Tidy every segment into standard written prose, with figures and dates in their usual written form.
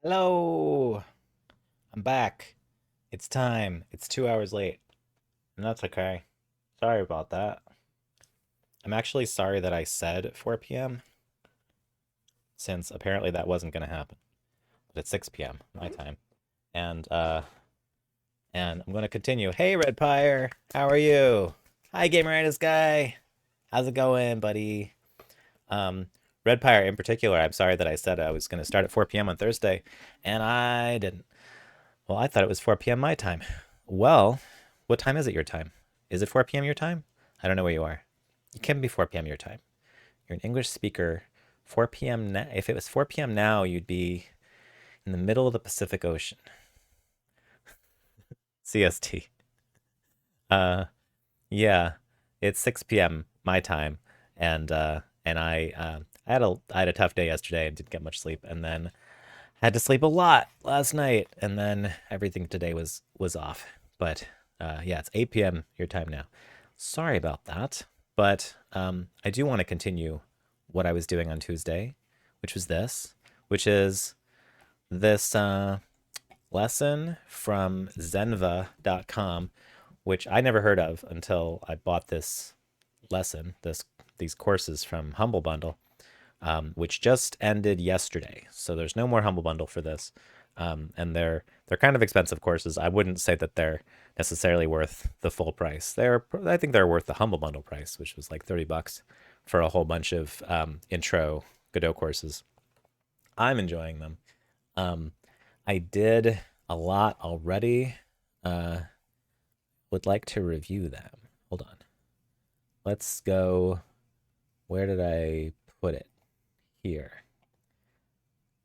Hello, I'm back. It's time. It's 2 hours late, and that's okay. Sorry about that. I'm actually sorry that I said 4 p.m. since apparently that wasn't going to happen. But it's 6 p.m. my time, and uh, and I'm going to continue. Hey, Red Pyre, how are you? Hi, Gameritis guy. How's it going, buddy? Um, Red Pyre in particular. I'm sorry that I said I was going to start at 4 p.m. on Thursday, and I didn't. Well, I thought it was 4 p.m. my time. Well, what time is it your time? Is it 4 p.m. your time? I don't know where you are. It can be 4 p.m. your time. You're an English speaker. 4 p.m. Now. If it was 4 p.m. now, you'd be in the middle of the Pacific Ocean. CST. Uh, yeah, it's 6 p.m. my time, and I had a tough day yesterday and didn't get much sleep, and then had to sleep a lot last night, and then everything today was off. But yeah, it's 8 p.m. your time now. Sorry about that, but I do want to continue what I was doing on Tuesday, which was this, which is this lesson from Zenva.com, which I never heard of until I bought this lesson, these courses from Humble Bundle, which just ended yesterday. So there's no more Humble Bundle for this, and they're kind of expensive courses. I wouldn't say that they're necessarily worth the full price. I think they're worth the Humble Bundle price, which was like $30 for a whole bunch of intro Godot courses. I'm enjoying them. Um, I did a lot already. Uh, would like to review them. Hold on. Let's go. Where did I put it? Here.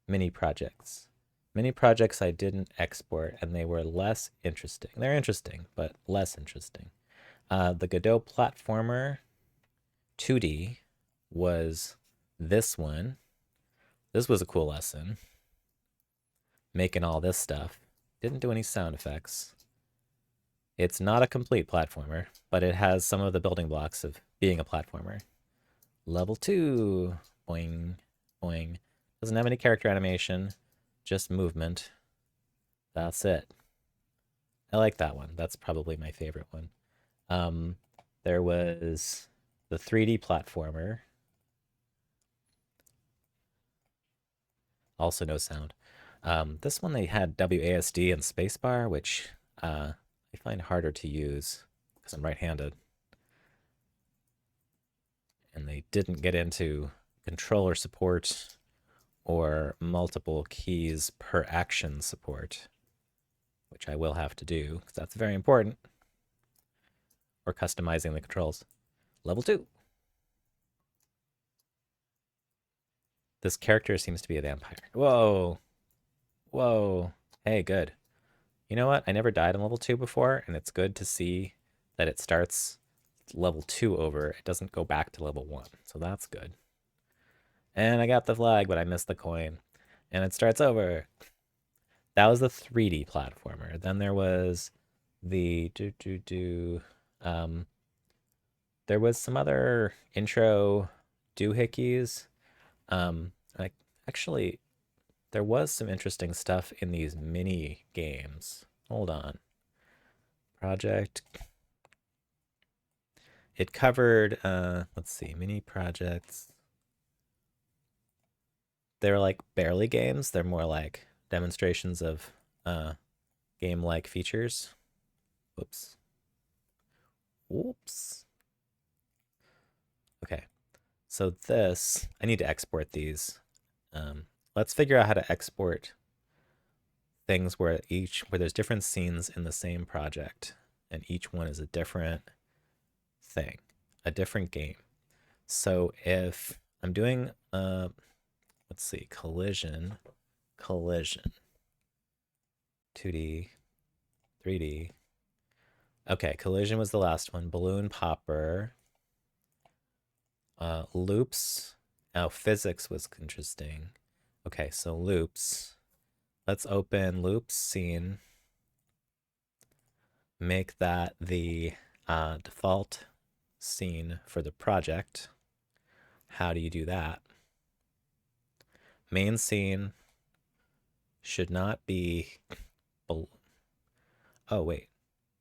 Mini projects. Mini projects I didn't export, and they were less interesting. They're interesting, but less interesting. The Godot platformer 2D was this one. This was a cool lesson. Making all this stuff. Didn't do any sound effects. It's not a complete platformer, but it has some of the building blocks of being a platformer. Level 2. Boing, boing. Doesn't have any character animation, just movement. That's it. I like that one. That's probably my favorite one. Um, there was the 3D platformer, also no sound. This one they had WASD and spacebar, which I find harder to use because I'm right-handed, and they didn't get into controller support or multiple keys per action support, which I will have to do because that's very important, or customizing the controls. Level 2. This character seems to be a vampire. Whoa. Whoa. Hey, good. You know what? I never died on level 2 before, and it's good to see that it starts level 2 over. It doesn't go back to level 1. So that's good. And I got the flag, but I missed the coin. And it starts over. That was the 3D platformer. Then there was the there was some other intro doohickeys. Like actually there was some interesting stuff in these mini games. Hold on. Project. It covered let's see, mini projects. They're like barely games. They're more like demonstrations of game-like features. Whoops. Whoops. Okay. So this, I need to export these. Let's figure out how to export things where there's different scenes in the same project, and each one is a different thing, a different game. So if I'm doing let's see, collision, 2D, 3D. Okay, collision was the last one. Balloon popper, loops. Oh, physics was interesting. Okay, so loops. Let's open loops scene. Make that the default scene for the project. How do you do that? Main scene, should not be. Oh wait,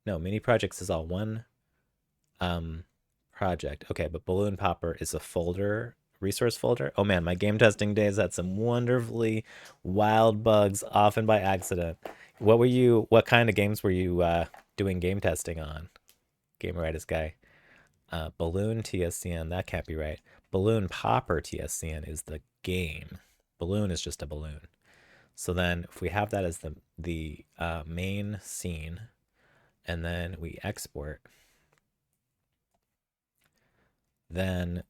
no, mini projects is all one um project. Okay, but Balloon Popper is a folder, resource folder. Oh man, my game testing days had some wonderfully wild bugs, often by accident. What kind of games were you doing game testing on? Gameritis guy. Balloon TSCN, that can't be right. Balloon Popper TSCN is the game. Balloon is just a balloon. So then if we have that as the main scene, and then we export, then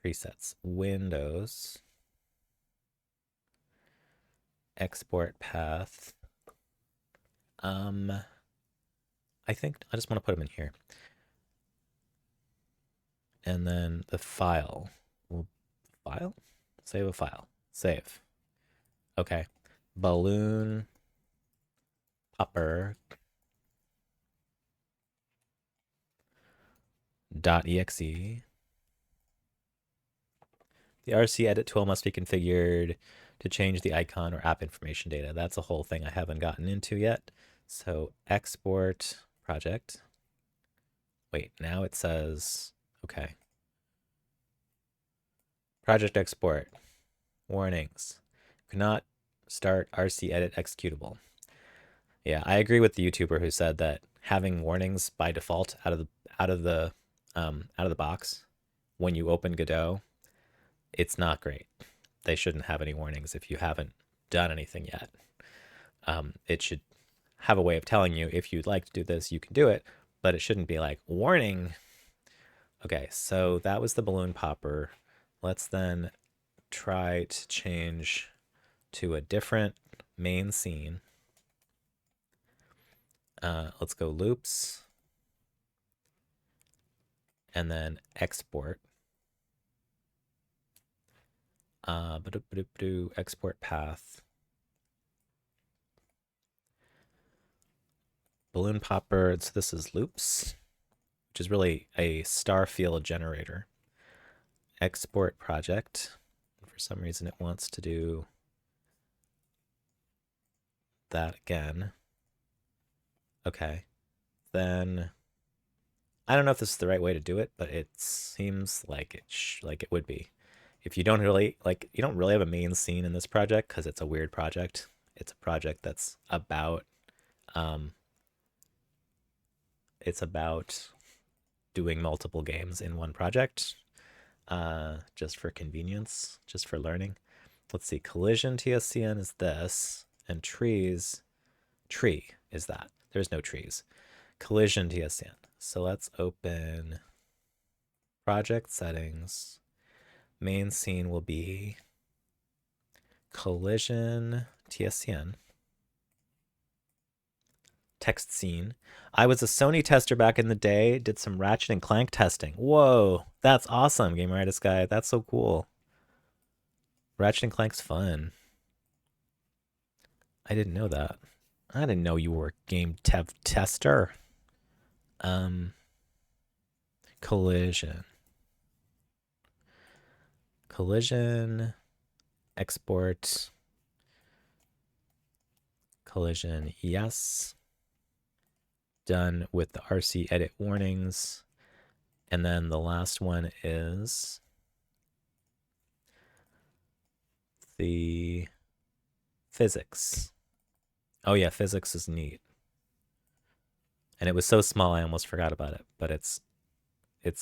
presets, Windows, export path. I think I just want to put them in here. And then the file. Well, file? Save a file. Save. Okay. Balloon popper .exe. The RC edit tool must be configured to change the icon or app information data. That's a whole thing I haven't gotten into yet. So export project. Wait, now it says, okay. Project export. Warnings. Cannot start RC edit executable. Yeah, I agree with the YouTuber who said that having warnings by default out of the box when you open Godot, it's not great. They shouldn't have any warnings if you haven't done anything yet. It should have a way of telling you if you'd like to do this, you can do it, but it shouldn't be like warning. Okay, so that was the balloon popper. Let's then try to change to a different main scene. Let's go loops and then export. Export path. Balloon popper. So this is loops, which is really a star field generator. Export project. For some reason, it wants to do that again. Okay. Then I don't know if this is the right way to do it, but it seems like it would be. If you don't really you don't really have a main scene in this project because it's a weird project. It's a project that's about it's about doing multiple games in one project, just for convenience, just for learning. Let's see, collision TSCN is this, and tree is that. There's no trees. Collision TSCN. So let's open project settings. Main scene will be collision TSCN. Text scene. I was a Sony tester back in the day, did some Ratchet and Clank testing. Whoa, that's awesome, Gameritis guy. That's so cool. Ratchet and Clank's fun. I didn't know that. I didn't know you were a game tester. Collision. Collision. Export. Collision, yes. Done with the RC edit warnings. And then the last one is the physics. Oh yeah, physics is neat. And it was so small I almost forgot about it, but it's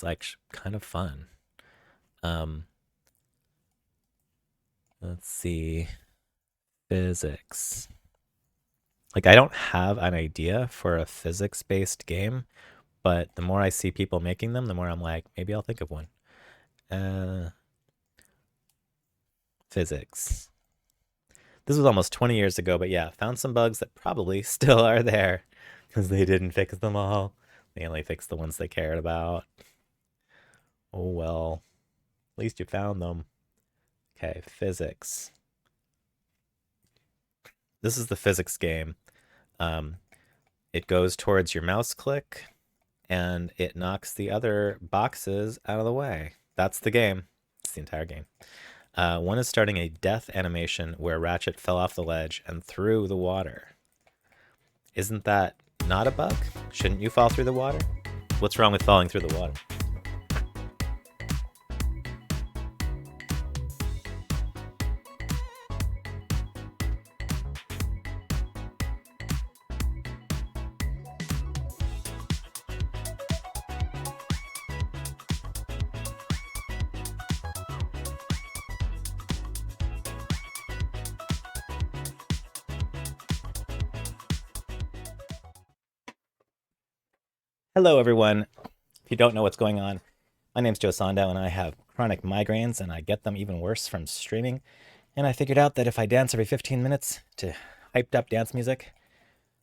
like kind of fun. Let's see. Physics. Like I don't have an idea for a physics-based game, but the more I see people making them, the more I'm like, maybe I'll think of one. Physics. This was almost 20 years ago, but yeah, found some bugs that probably still are there because they didn't fix them all. They only fixed the ones they cared about. Oh well, at least you found them. Okay, physics. This is the physics game. It goes towards your mouse click and it knocks the other boxes out of the way. That's the game. It's the entire game. One is starting a death animation where Ratchet fell off the ledge and through the water. Isn't that not a bug? Shouldn't you fall through the water? What's wrong with falling through the water? Hello, everyone. If you don't know what's going on, my name's Joe Sandow, and I have chronic migraines, and I get them even worse from streaming. And I figured out that if I dance every 15 minutes to hyped up dance music,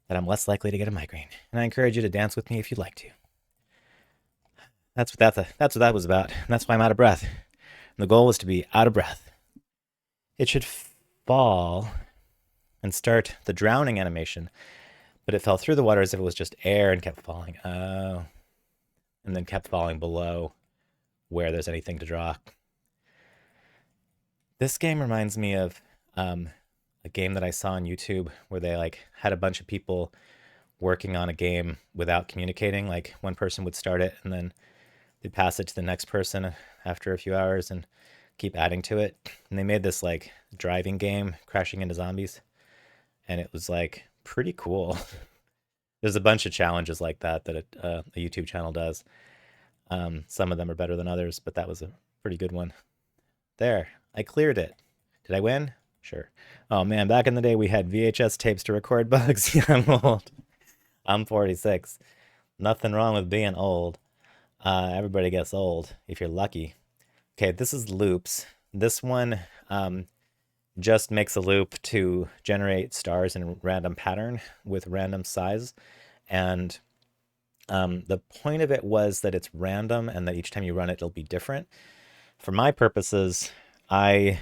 that I'm less likely to get a migraine. And I encourage you to dance with me if you'd like to. That's what that was about. And that's why I'm out of breath. And the goal was to be out of breath. It should fall and start the drowning animation, but it fell through the water as if it was just air and kept falling. Oh. And then kept falling below where there's anything to draw. This game reminds me of a game that I saw on YouTube where they like had a bunch of people working on a game without communicating. Like one person would start it and then they'd pass it to the next person after a few hours and keep adding to it. And they made this like driving game, crashing into zombies, and it was like pretty cool. There's a bunch of challenges like that that a YouTube channel does. Some of them are better than others, but that was a pretty good one. There, I cleared it. Did I win? Sure. Oh man, back in the day we had VHS tapes to record bugs. Yeah, I'm old. I'm 46. Nothing wrong with being old. Everybody gets old if you're lucky. Okay, this is loops. This one just makes a loop to generate stars in a random pattern with random size. And the point of it was that it's random and that each time you run it, it'll be different. For my purposes, I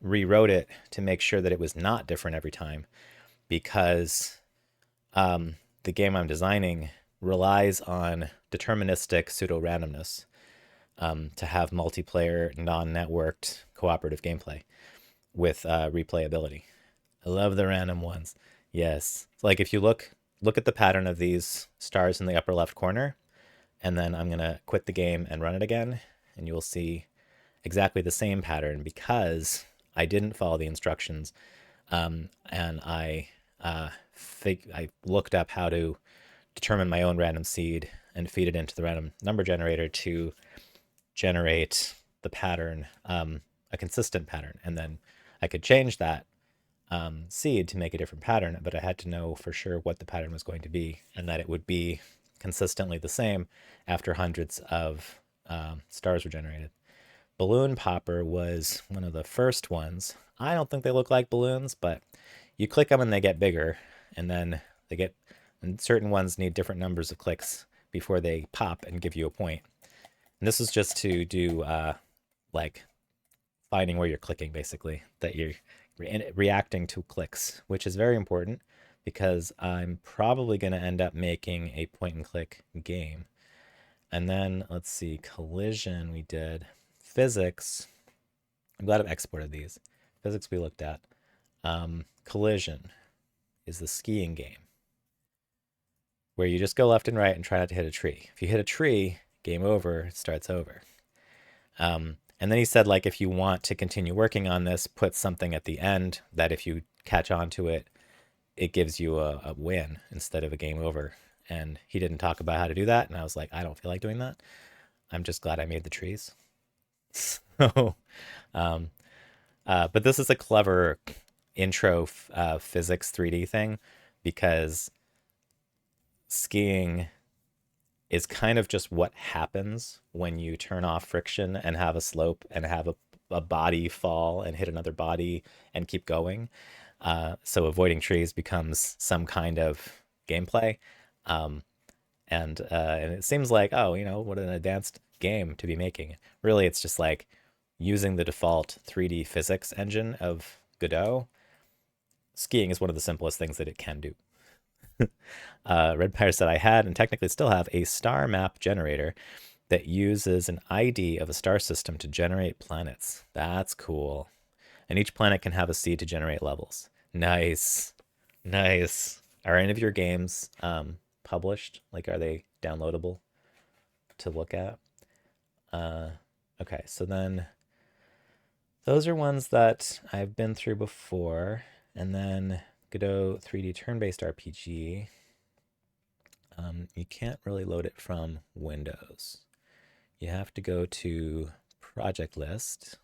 rewrote it to make sure that it was not different every time because the game I'm designing relies on deterministic pseudo-randomness to have multiplayer, non-networked, cooperative gameplay with replayability. I love the random ones. Yes. It's like if you look at the pattern of these stars in the upper left corner, and then I'm going to quit the game and run it again, and you will see exactly the same pattern because I didn't follow the instructions, and I looked up how to determine my own random seed and feed it into the random number generator to generate the pattern, a consistent pattern, and then I could change that seed to make a different pattern, but I had to know for sure what the pattern was going to be and that it would be consistently the same after hundreds of stars were generated. Balloon Popper was one of the first ones. I don't think they look like balloons, but you click them and they get bigger, and then and certain ones need different numbers of clicks before they pop and give you a point. And this is just to do like finding where you're clicking, basically, that you're reacting to clicks, which is very important because I'm probably going to end up making a point and click game. And then let's see, collision we did. Physics, I'm glad I've exported these. Physics we looked at. Collision is the skiing game where you just go left and right and try not to hit a tree. If you hit a tree, game over, it starts over. And then he said, like, if you want to continue working on this, put something at the end that if you catch on to it, it gives you a win instead of a game over. And he didn't talk about how to do that. And I was like, I don't feel like doing that. I'm just glad I made the trees. So, but this is a clever intro physics 3D thing because skiing is kind of just what happens when you turn off friction and have a slope and have a body fall and hit another body and keep going. So avoiding trees becomes some kind of gameplay. And it seems like, oh, what an advanced game to be making. Really, it's just like using the default 3D physics engine of Godot. Skiing is one of the simplest things that it can do. Red Pyre said I had and technically still have a star map generator that uses an ID of a star system to generate planets. That's cool. And each planet can have a seed to generate levels. Nice. Nice. Are any of your games published? Like, are they downloadable to look at? Uh, okay, so then those are ones that I've been through before. And then Godot 3D turn-based RPG. You can't really load it from Windows. You have to go to project list.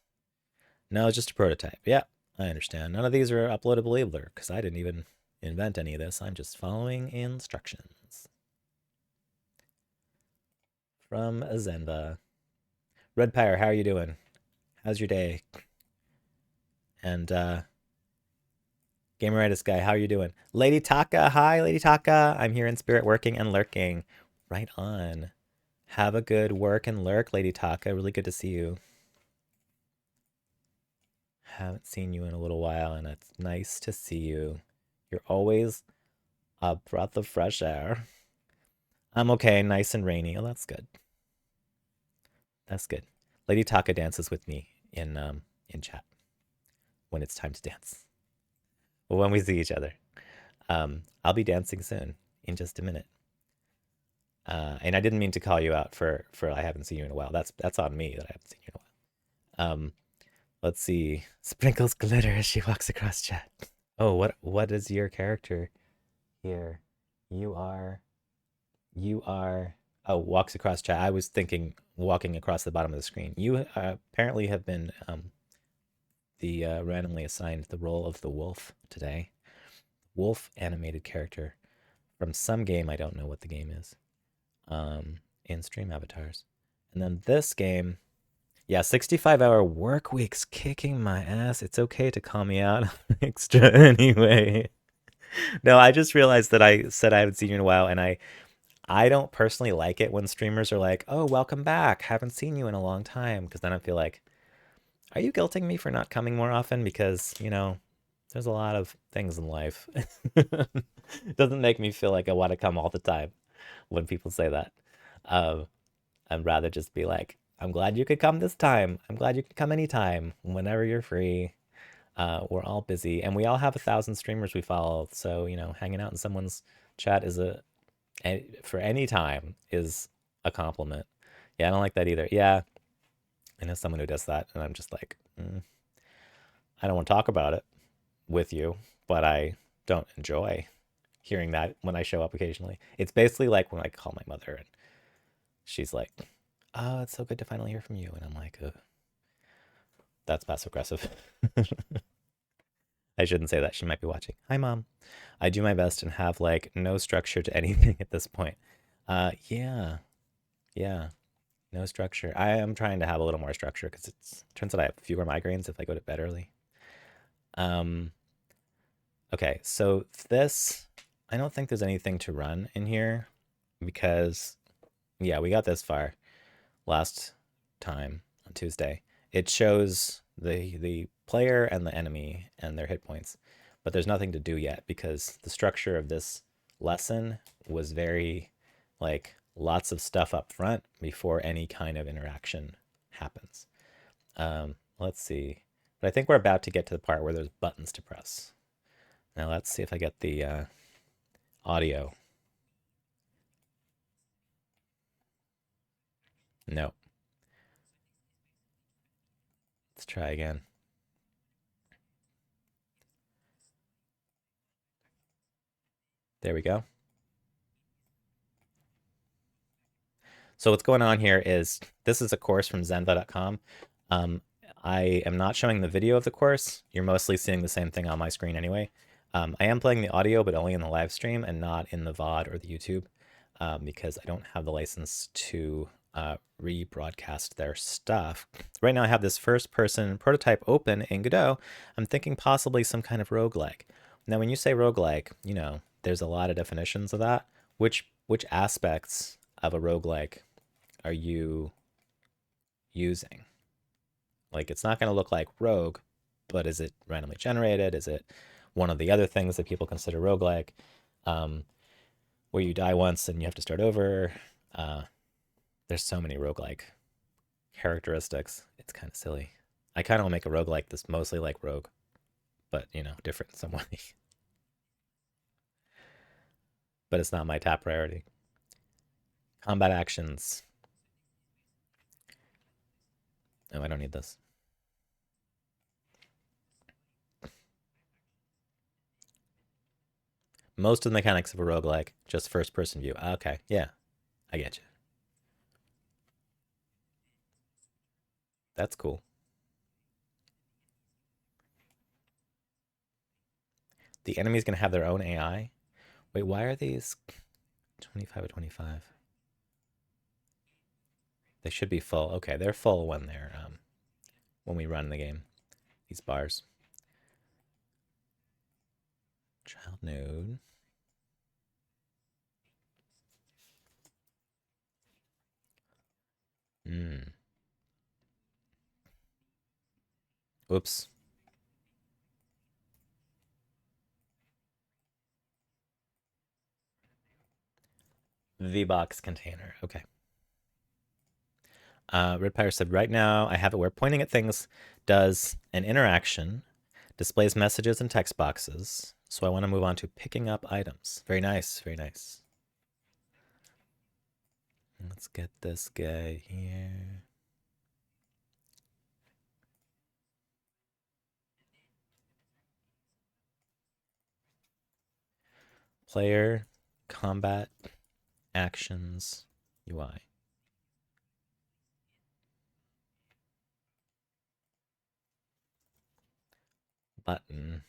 No, it's just a prototype. Yeah, I understand. None of these are uploadable either because I didn't even invent any of this. I'm just following instructions from Zenva. Red Pyre, how are you doing? How's your day? And Gameritis guy, how are you doing? Lady Taka, hi, Lady Taka. I'm here in spirit, working and lurking. Right on. Have a good work and lurk, Lady Taka. Really good to see you. Haven't seen you in a little while, and it's nice to see you. You're always a breath of fresh air. I'm okay, nice and rainy. Oh, that's good. That's good. Lady Taka dances with me in chat when it's time to dance. When we see each other. I'll be dancing soon, in just a minute. And I didn't mean to call you out for I haven't seen you in a while. That's on me that I haven't seen you in a while. Let's see. Sprinkles glitter as she walks across chat. Oh, what is your character here? You are oh, walks across chat. I was thinking walking across the bottom of the screen. You apparently have been the randomly assigned the role of the wolf today. Wolf animated character from some game. I don't know what the game is. In stream avatars. And then this game, yeah, 65-hour work weeks kicking my ass. It's okay to call me out extra anyway. No, I just realized that I said I haven't seen you in a while, and I don't personally like it when streamers are like, "Oh, welcome back. Haven't seen you in a long time," because then I feel like, are you guilting me for not coming more often? Because, there's a lot of things in life. It doesn't make me feel like I want to come all the time when people say that. Um, I'd rather just be like, I'm glad you could come this time. I'm glad you can come anytime, whenever you're free. We're all busy, and we all have 1,000 streamers we follow. So, hanging out in someone's chat is for any time is a compliment. Yeah, I don't like that either. Yeah, I know someone who does that, and I'm just like, I don't want to talk about it with you, but I don't enjoy hearing that when I show up occasionally. It's basically like when I call my mother and she's like, "Oh, it's so good to finally hear from you," and I'm like, ugh. That's passive aggressive. I shouldn't say that. She might be watching. Hi, Mom. I do my best and have like no structure to anything at this point. Yeah, yeah, no structure. I am trying to have a little more structure because turns out I have fewer migraines if I go to bed early. Um, okay, so I don't think there's anything to run in here because, yeah, we got this far last time on Tuesday. It shows the player and the enemy and their hit points, but there's nothing to do yet because the structure of this lesson was very like lots of stuff up front before any kind of interaction happens. Let's see. But I think we're about to get to the part where there's buttons to press. Now let's see if I get the audio. No. Let's try again. There we go. So what's going on here is this is a course from zenva.com. I am not showing the video of the course. You're mostly seeing the same thing on my screen anyway. I am playing the audio, but only in the live stream and not in the VOD or the YouTube because I don't have the license to rebroadcast their stuff. Right now I have this first person prototype open in Godot. I'm thinking possibly some kind of roguelike. Now, when you say roguelike, there's a lot of definitions of that. Which aspects of a roguelike are you using? Like, it's not going to look like Rogue, but is it randomly generated? Is it one of the other things that people consider roguelike, where you die once and you have to start over? There's so many roguelike characteristics. It's kind of silly. I kind of want to make a roguelike that's mostly like Rogue, but different in some way. But it's not my top priority. Combat actions. Oh, I don't need this. Most of the mechanics of a roguelike, just first person view. Okay, yeah, I get you. That's cool. The enemy's gonna have their own AI. Wait, why are these 25 or 25? They should be full. Okay, they're full when they're when we run the game. These bars. Child node. Hmm. Oops. VBox container. Okay. Red Pyre said, right now I have it where pointing at things does an interaction, displays messages and text boxes. So I want to move on to picking up items. Very nice. Very nice. Let's get this guy here. Player, combat, actions, UI. Button.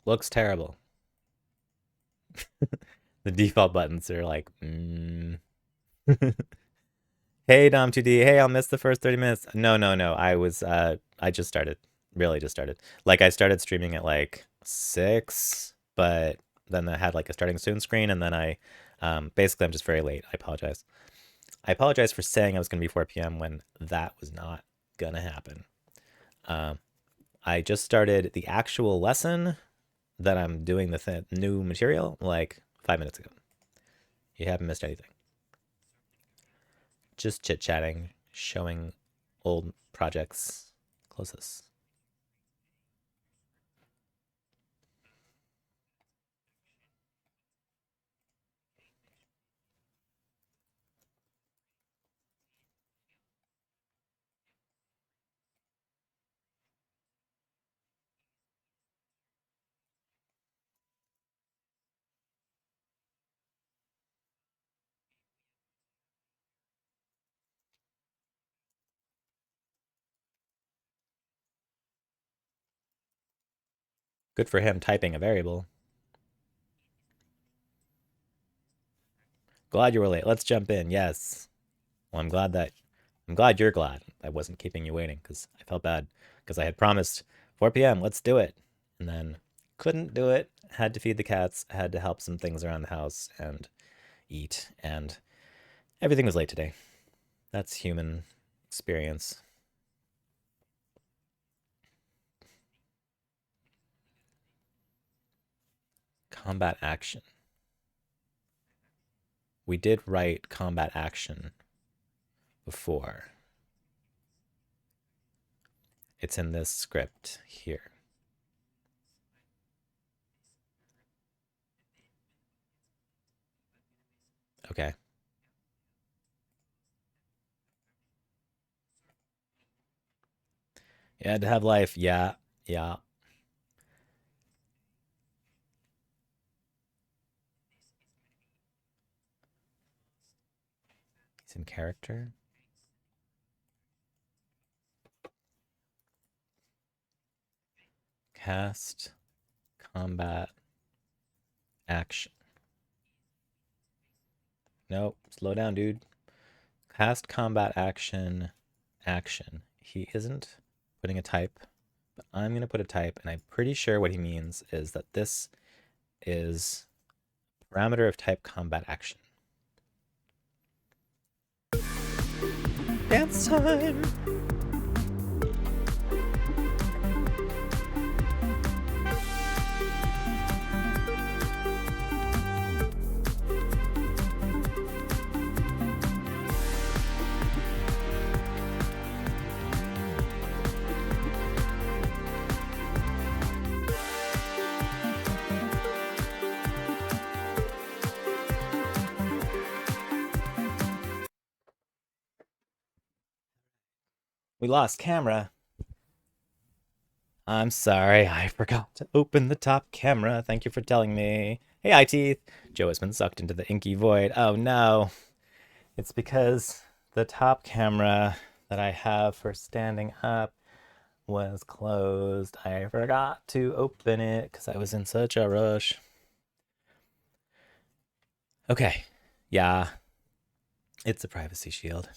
Looks terrible. The default buttons are like, Hey Dom2D, hey, I'll miss the first 30 minutes. No, no, no. I just started. Really just started. Like I started streaming at like 6, but then I had like a starting soon screen and then I basically I'm just very late. I apologize. I apologize for saying I was gonna be 4 p.m. when that was not gonna happen. Um, I just started the actual lesson that I'm doing the new material like 5 minutes ago. You haven't missed anything. Just chit chatting, showing old projects closest. Good for him typing a variable. Glad you were late. Let's jump in. Yes. Well, I'm glad you're glad I wasn't keeping you waiting because I felt bad because I had promised 4 p.m. Let's do it, and then couldn't do it. Had to feed the cats. Had to help some things around the house and eat, and everything was late today. That's human experience. Combat action. We did write combat action before. It's in this script here. Okay. You had to have life. Yeah. Yeah. He's in character. Cast combat action. Nope. Slow down, dude. Cast combat action action. He isn't putting a type, but I'm going to put a type, and I'm pretty sure what he means is that this is parameter of type combat action. Dance time! We lost camera. I'm sorry, I forgot to open the top camera. Thank you for telling me. Hey, eye teeth. Joe has been sucked into the inky void. Oh no. It's because the top camera that I have for standing up was closed. I forgot to open it because I was in such a rush. Okay. Yeah, it's a privacy shield.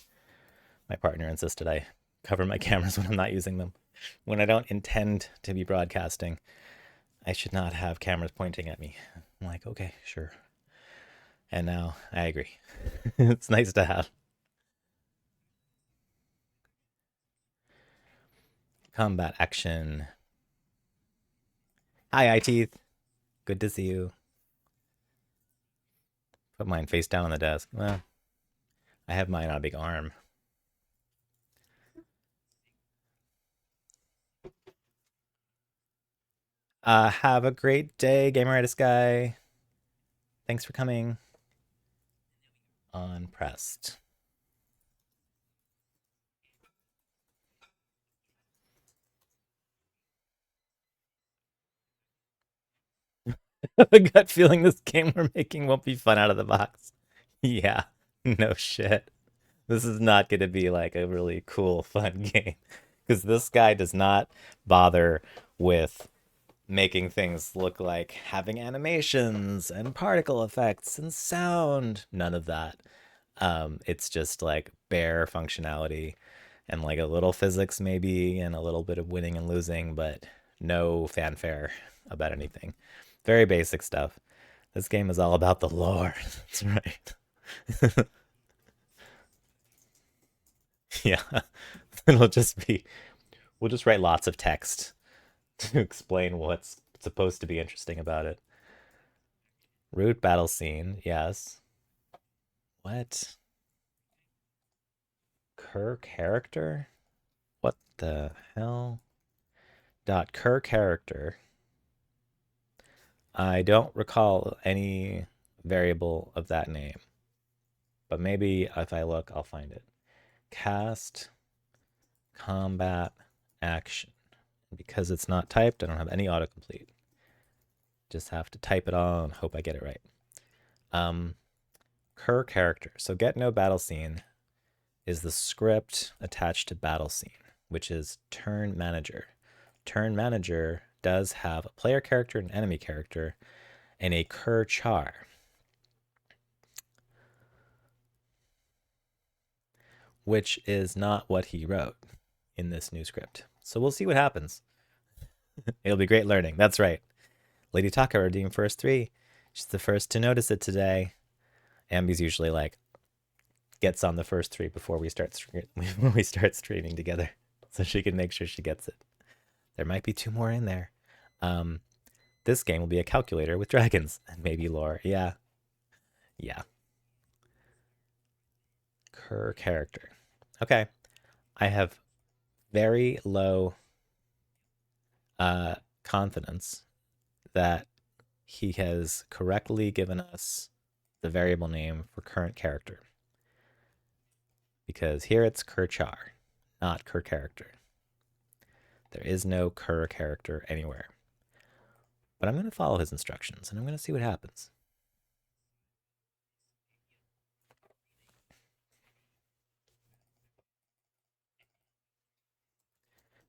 My partner insisted I cover my cameras when I'm not using them. When I don't intend to be broadcasting, I should not have cameras pointing at me. I'm like, okay, sure. And now I agree. It's nice to have. Combat action. Hi, eye teeth. Good to see you. Put mine face down on the desk. Well, I have mine on a big arm. Have a great day, Gameritis guy. Thanks for coming. Unpressed. A gut feeling this game we're making won't be fun out of the box. Yeah, no shit. This is not going to be like a really cool, fun game. Because this guy does not bother with making things look like having animations and particle effects and sound. None of that. It's just like bare functionality and like a little physics maybe and a little bit of winning and losing, but no fanfare about anything. Very basic stuff. This game is all about the lore. That's right. Yeah. It'll just be, we'll just write lots of text to explain what's supposed to be interesting about it. Root battle scene, yes. What? Kerr character? What the hell? Dot Kerr character. I don't recall any variable of that name, but maybe if I look, I'll find it. Cast combat action. Because it's not typed, I don't have any autocomplete. Just have to type it all and hope I get it right. Kerr character. So get no battle scene is the script attached to battle scene, which is turn manager. Turn manager does have a player character, an enemy character, and a Kerr char. Which is not what he wrote in this new script. So we'll see what happens. It'll be great learning. That's right. Lady Taka redeemed first 3. She's the first to notice it today. Ambi's usually like gets on the first 3 before we start streaming together, so she can make sure she gets it. There might be 2 more in there. This game will be a calculator with dragons and maybe lore. Yeah, yeah. Kerr character. Okay, I have very low confidence that he has correctly given us the variable name for current character. Because here it's Kerr char, not Kerr character. There is no Kerr character anywhere. But I'm going to follow his instructions and I'm going to see what happens.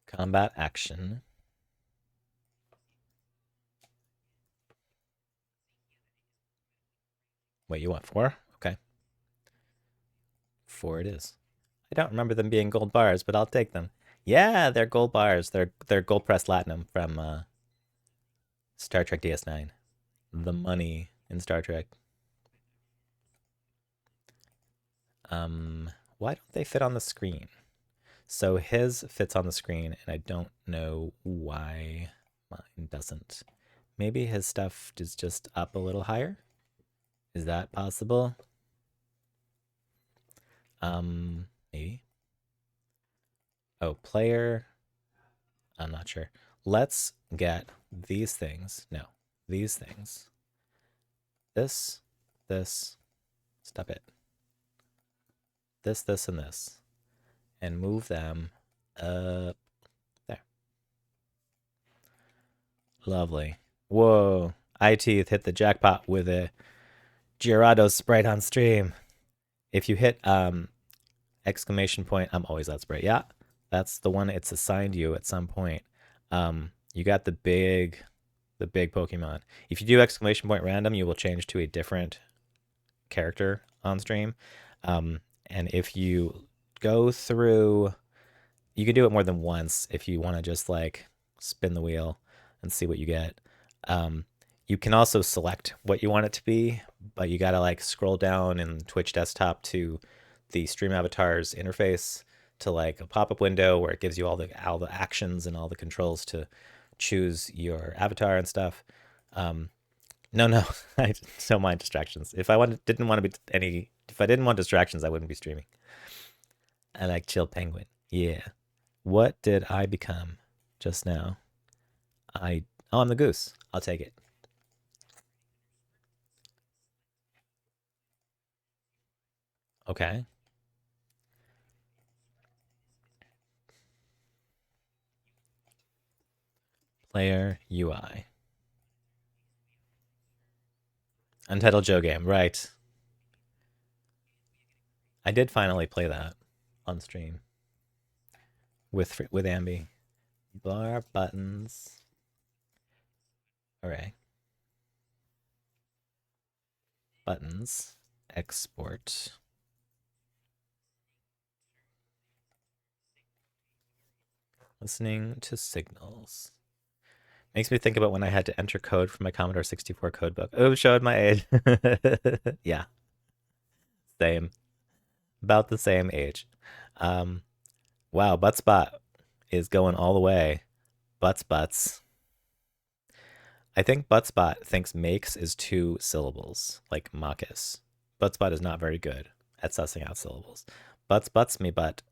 Combat action. Wait, you want 4? Okay. 4 it is. I don't remember them being gold bars, but I'll take them. Yeah, they're gold bars. They're gold press platinum from Star Trek DS9. The money in Star Trek. Why don't they fit on the screen? So his fits on the screen, and I don't know why mine doesn't. Maybe his stuff is just up a little higher. Is that possible? Maybe. Oh, player. I'm not sure. Let's get these things. No, these things. This. Stop it. This, and this. And move them up there. Lovely. Whoa. iTeeth hit the jackpot with a Gyarados sprite on stream. If you hit exclamation point, I'm always that sprite. Yeah, that's the one it's assigned you at some point. You got the big Pokemon. If you do exclamation point random, you will change to a different character on stream. And if you go through, you can do it more than once if you want to just like spin the wheel and see what you get. You can also select what you want it to be, but you gotta like scroll down in Twitch desktop to the stream avatars interface to like a pop-up window where it gives you all the actions and all the controls to choose your avatar and stuff. No, I don't mind distractions. If I didn't want distractions, I wouldn't be streaming. I like chill penguin. Yeah. What did I become just now? Oh, I'm the goose. I'll take it. Okay. Player UI. Untitled Joe game, right. I did finally play that on stream with Ambi. Bar buttons. Alright. Buttons. Export. Listening to signals. Makes me think about when I had to enter code for my Commodore 64 codebook. Oh, showed my age. Yeah. Same. About the same age. Wow, Buttspot is going all the way. Butts. I think Buttspot thinks makes is 2 syllables, like Makis. Buttspot is not very good at sussing out syllables. Butts me butt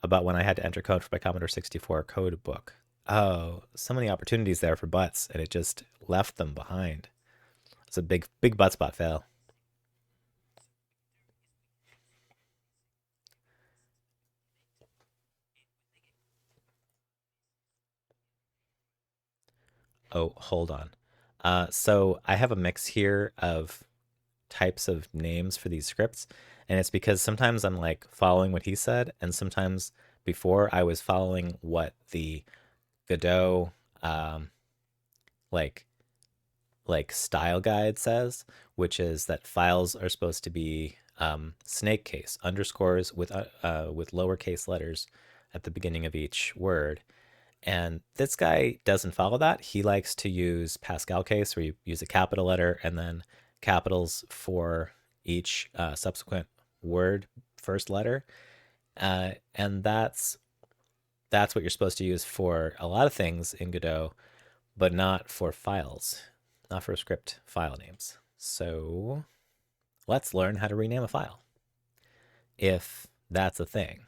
about when I had to enter code for my Commodore 64 code book. Oh, so many opportunities there for butts, and it just left them behind. It's a big Buttspot fail. Oh, hold on. So I have a mix here of types of names for these scripts, and it's because sometimes I'm like following what he said, and sometimes before I was following what the Godot like style guide says, which is that files are supposed to be snake case underscores with lowercase letters at the beginning of each word. And this guy doesn't follow that. He likes to use Pascal case, where you use a capital letter and then capitals for each subsequent word first letter. And that's what you're supposed to use for a lot of things in Godot, but not for files, not for script file names. So let's learn how to rename a file, if that's a thing.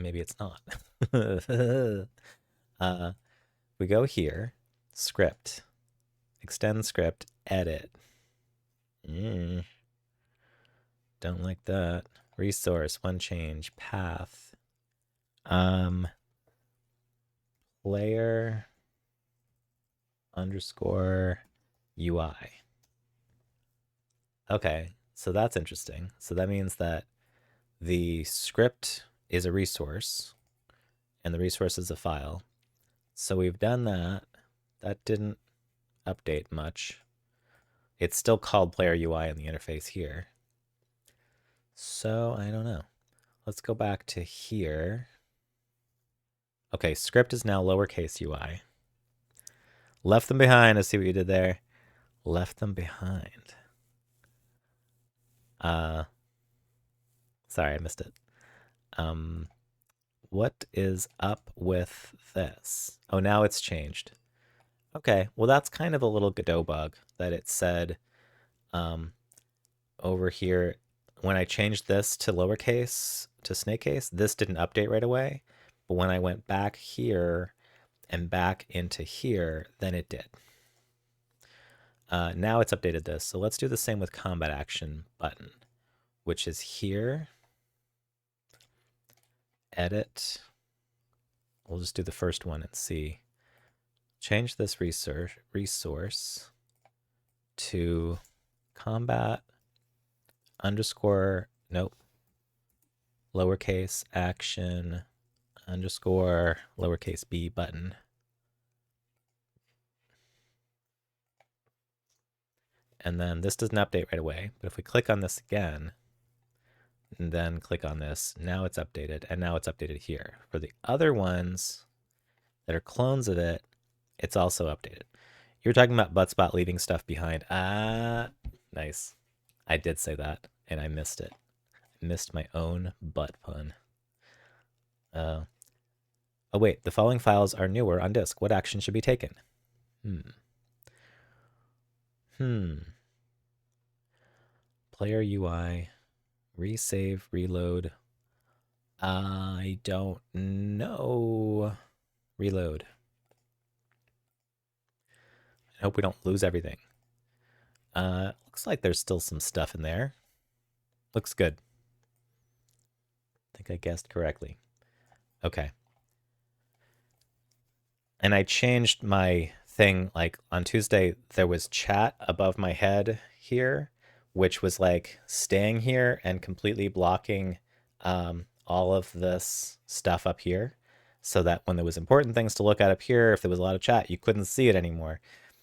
Maybe it's not. We go here, script, extend script, edit. Don't like that. Resource, one change, path. Player underscore UI. Okay, so that's interesting. So that means that the script is a resource and the resource is a file. So we've done that. That didn't update much. it's still called player UI in the interface here. So I don't know. Let's go back to here. Okay, script is now lowercase UI. Left them behind. I see what you did there. Left them behind. Sorry, I missed it. What is up with this? Oh, now it's changed. Okay, well that's kind of a little Godot bug that it said over here when I changed this to lowercase to snake case, this didn't update right away. But when I went back here and back into here, then it did. Now it's updated this. So let's do the same with combat action button, which is here. Edit. We'll just do the first one and see. Change this resource to combat underscore, nope, lowercase action underscore lowercase b button. And then this doesn't update right away, but if we click on this again, and then click on this, now it's updated, and now it's updated here. For the other ones that are clones of it, it's also updated. You were talking about Buttspot leaving stuff behind. Ah, nice. I did say that, and I missed it. I missed my own butt pun. Oh, wait, the following files are newer on disk. What action should be taken? Player UI, resave, reload. I don't know. Reload. I hope we don't lose everything. Looks like there's still some stuff in there. Looks good. I think I guessed correctly. Okay. And I changed my thing, like on Tuesday, there was chat above my head here, which was like staying here and completely blocking all of this stuff up here, so that when there was important things to look at up here, if there was a lot of chat, you couldn't see it anymore.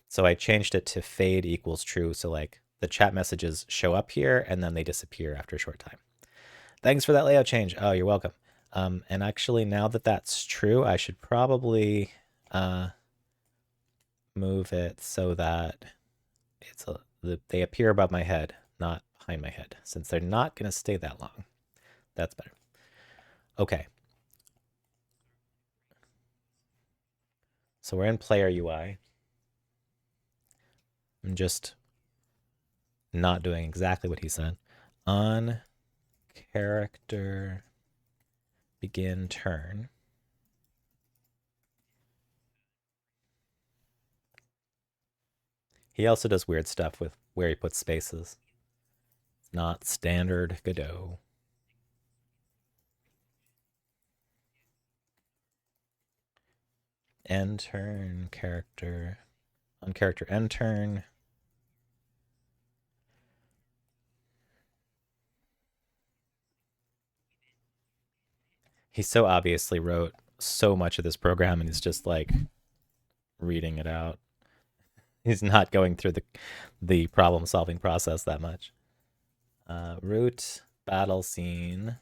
So I changed it to fade equals true. So like the chat messages show up here and then they disappear after a short time. Thanks for that layout change. Oh, you're welcome. And actually, now that that's true, I should probably move it so that it's they appear above my head, not behind my head, since they're not going to stay that long. That's better. Okay. So we're in player UI. I'm just not doing exactly what he said. On character begin turn. He also does weird stuff with where he puts spaces. It's not standard Godot. End turn character. On character end turn. He so obviously wrote so much of this program and he's just like reading it out. He's not going through the problem solving process that much. Root battle scene.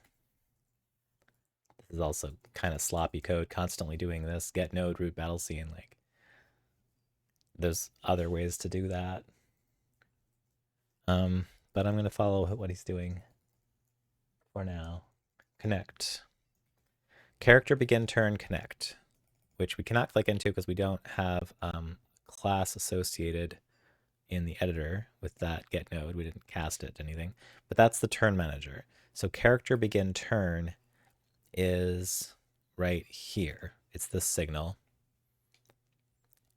This is also kind of sloppy code, constantly doing this. Get node root battle scene. Like, there's other ways to do that. But I'm going to follow what he's doing for now. Connect. Character begin turn connect, which we cannot click into because we don't have class associated in the editor with that get node. We didn't cast it to anything, but that's the turn manager. So character begin turn is right here. It's this signal.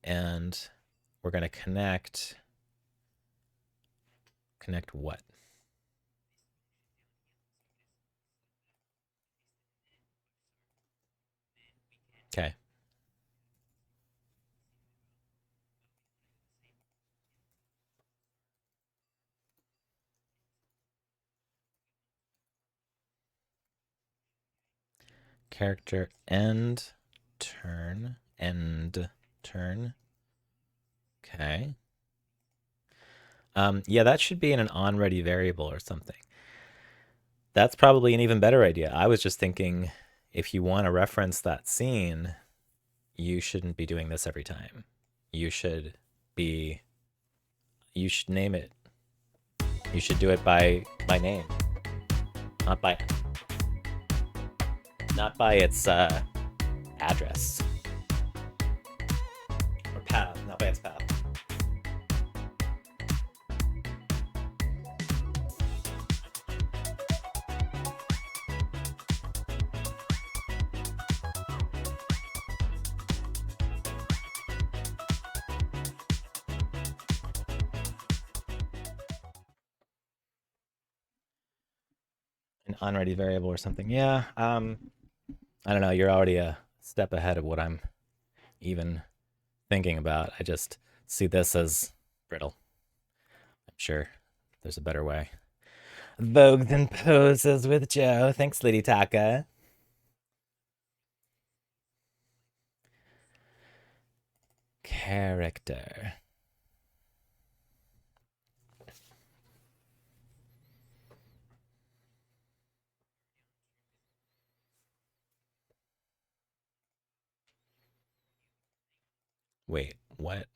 And we're going to connect what? Okay. Character end turn. Okay. Yeah, that should be in an onReady variable or something. That's probably an even better idea. I was just thinking if you want to reference that scene, you shouldn't be doing this every time. You should be you should name it. You should do it by name, not by not by its address or path, not by its path. An onReady variable or something. Yeah. I don't know. You're already a step ahead of what I'm even thinking about. I just see this as brittle. I'm sure there's a better way. Vogues and poses with Joe. Thanks, Lady Taka. Character. Wait, what?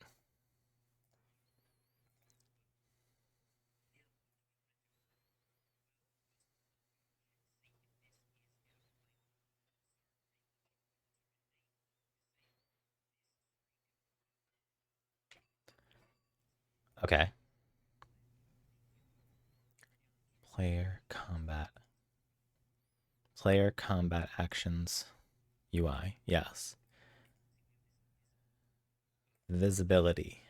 Okay. Player combat. Player combat actions UI. Yes. Visibility.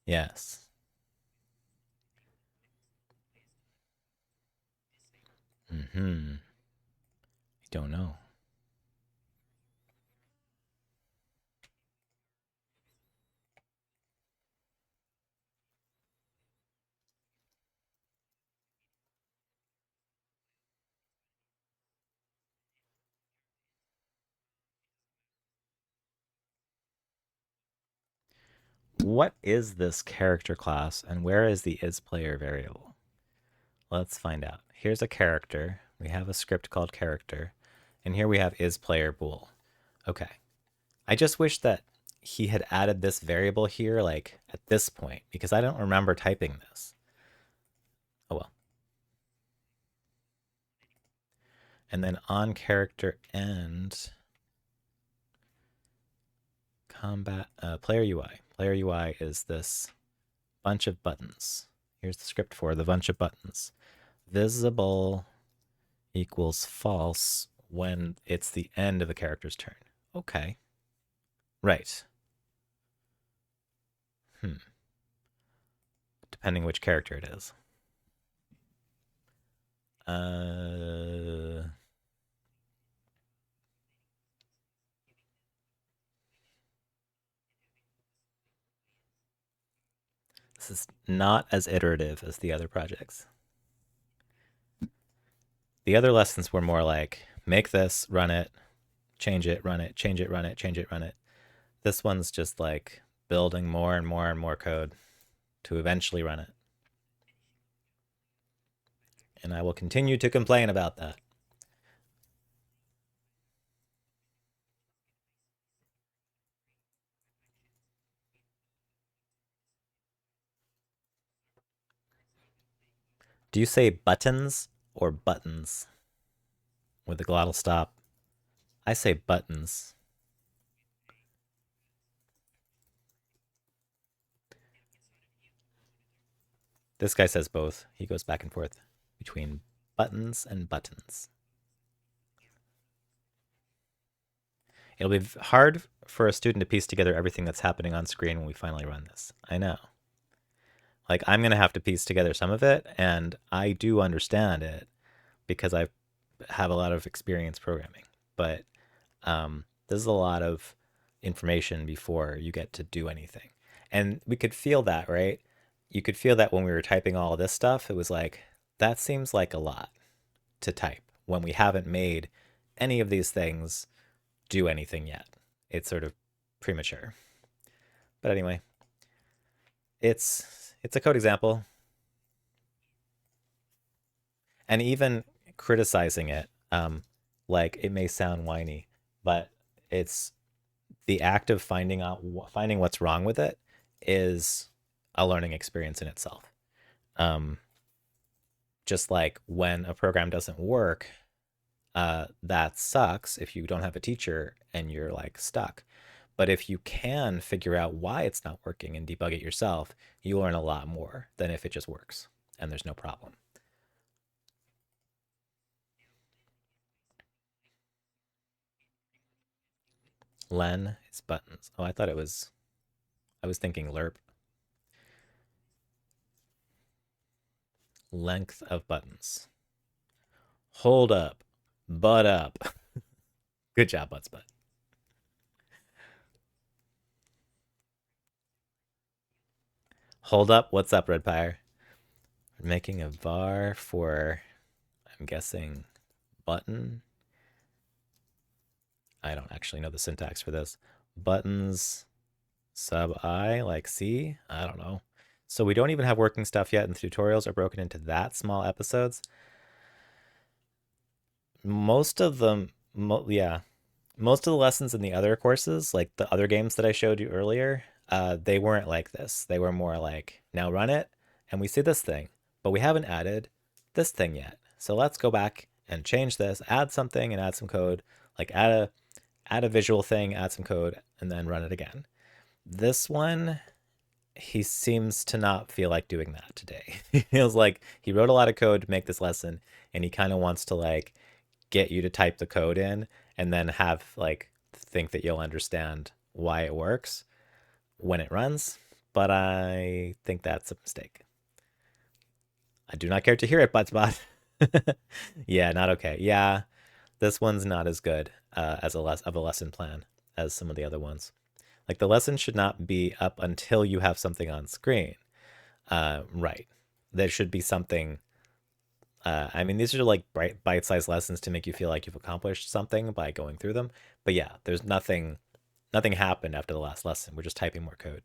Yes. Mm-hmm. I don't know. What is this character class and where is the isPlayer variable? Let's find out. Here's a character. We have a script called character. And here we have isPlayer bool. Okay. I just wish that he had added this variable here, like at this point, because I don't remember typing this. Oh well. And then on character end, combat player UI. Player UI is this bunch of buttons. Here's the script for the bunch of buttons. Visible equals false when it's the end of the character's turn. Okay. Right. Depending which character it is. This is not as iterative as the other projects. The other lessons were more like make this, run it, change it, run it, change it, run it, change it, run it. This one's just like building more and more and more code to eventually run it. And I will continue to complain about that. Do you say buttons or buttons with the glottal stop? I say buttons. This guy says both. He goes back and forth between buttons and buttons. It'll be hard for a student to piece together everything that's happening on screen when we finally run this. I know. Like, I'm going to have to piece together some of it, and I do understand it because I have a lot of experience programming. But this is a lot of information before you get to do anything. And we could feel that, right? You could feel that when we were typing all of this stuff. It was like, that seems like a lot to type when we haven't made any of these things do anything yet. It's sort of premature. But anyway, it's a code example, and even criticizing it, like it may sound whiny, but it's the act of finding what's wrong with it is a learning experience in itself. Um, just like when a program doesn't work, that sucks if you don't have a teacher and you're like stuck. But if you can figure out why it's not working and debug it yourself, you learn a lot more than if it just works and there's no problem. Len is buttons. Oh, I was thinking lerp. Length of buttons. Hold up. Butt up. Good job, Butts Butt. Hold up. What's up, Red Pyre? We're making a var for, I'm guessing, button. I don't actually know the syntax for this. Buttons sub I, like C? I don't know. So we don't even have working stuff yet, and the tutorials are broken into that small episodes. Most of them, yeah, most of the lessons in the other courses, like the other games that I showed you earlier, they weren't like this. They were more like, now run it, and we see this thing, but we haven't added this thing yet. So let's go back and change this, add something and add some code, like add a visual thing, add some code, and then run it again. This one, he seems to not feel like doing that today. He feels like he wrote a lot of code to make this lesson, and he kind of wants to like get you to type the code in and then have like think that you'll understand why it works when it runs. But I think that's a mistake. I do not care to hear it, Buttsbot. Yeah, not okay. Yeah, this one's not as good as a less of a lesson plan as some of the other ones. Like the lesson should not be up until you have something on screen. Right. There should be something. I mean, these are like bite-sized lessons to make you feel like you've accomplished something by going through them. But yeah, there's nothing happened after the last lesson. We're just typing more code.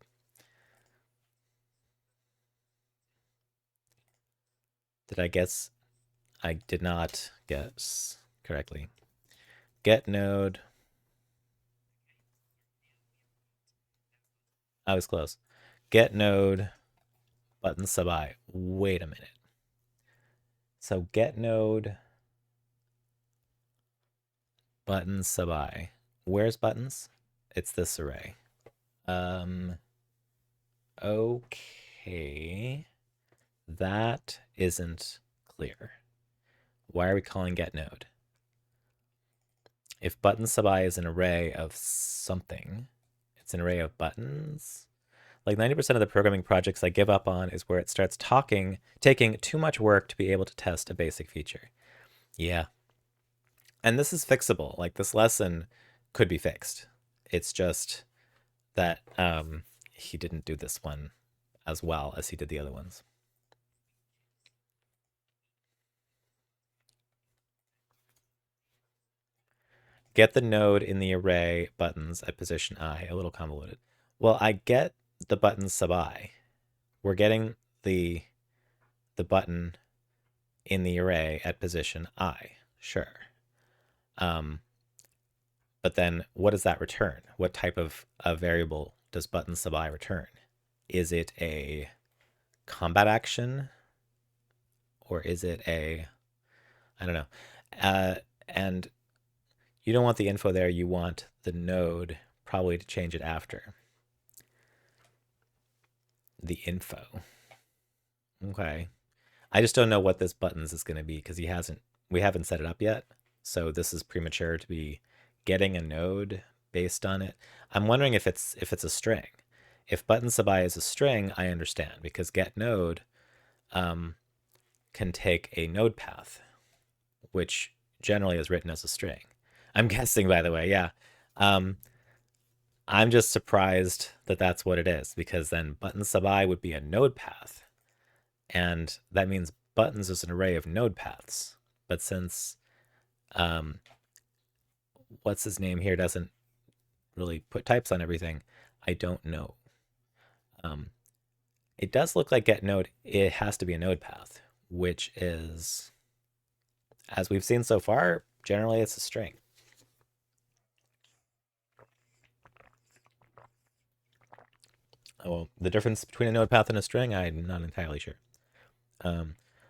Did I guess? I did not guess correctly. Get node. I was close. Get node button sub I. Wait a minute. So get node buttons sub I. Where's buttons? It's this array. Um, okay. That isn't clear. Why are we calling get node? If button sub I is an array of something, it's an array of buttons. Like 90% of the programming projects I give up on is where it starts taking too much work to be able to test a basic feature. Yeah. And this is fixable. Like this lesson could be fixed. It's just that he didn't do this one as well as he did the other ones. Get the node in the array buttons at position I. A little convoluted. Well, I get the button sub I. We're getting the button in the array at position I. Sure. Um, but then what does that return? What type of a variable does button sub I return? Is it a combat action or is it a, I don't know. And you don't want the info there. You want the node probably to change it after the info. Okay. I just don't know what this buttons is going to be because we haven't set it up yet. So this is premature to be getting a node based on it. I'm wondering if it's a string. If button sub I is a string, I understand because get node can take a node path, which generally is written as a string. I'm guessing, by the way, yeah. Um, I'm just surprised that that's what it is because then button sub I would be a node path, and that means buttons is an array of node paths. But since um, what's his name here doesn't really put types on everything, I don't know. Um, It does look like get node, it has to be a node path, which is, as we've seen so far, generally it's a string. Oh, the difference between a node path and a string, I'm not entirely sure. A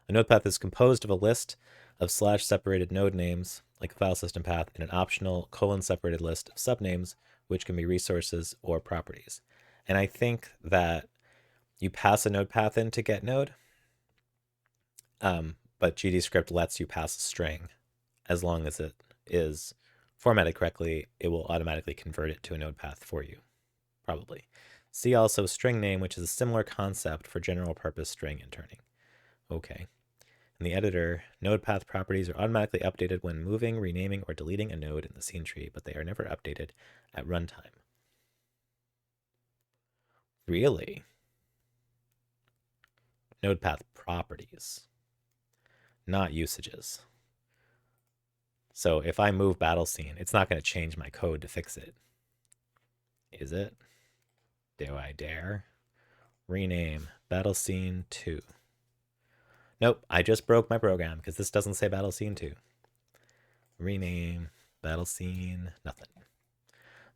node path is composed of a list of slash separated node names, like a file system path, and an optional colon separated list of subnames, which can be resources or properties. And I think that you pass a node path in to get node, but GDScript lets you pass a string. As long as it is formatted correctly, it will automatically convert it to a node path for you, probably. See also string name, which is a similar concept for general purpose string interning. Okay. In the editor, node path properties are automatically updated when moving, renaming, or deleting a node in the scene tree, but they are never updated at runtime. Really? Node path properties, not usages. So if I move battle scene, it's not going to change my code to fix it. Is it? Do I dare? Rename battle scene 2. Nope, I just broke my program because this doesn't say battle scene 2. Rename battle scene, nothing.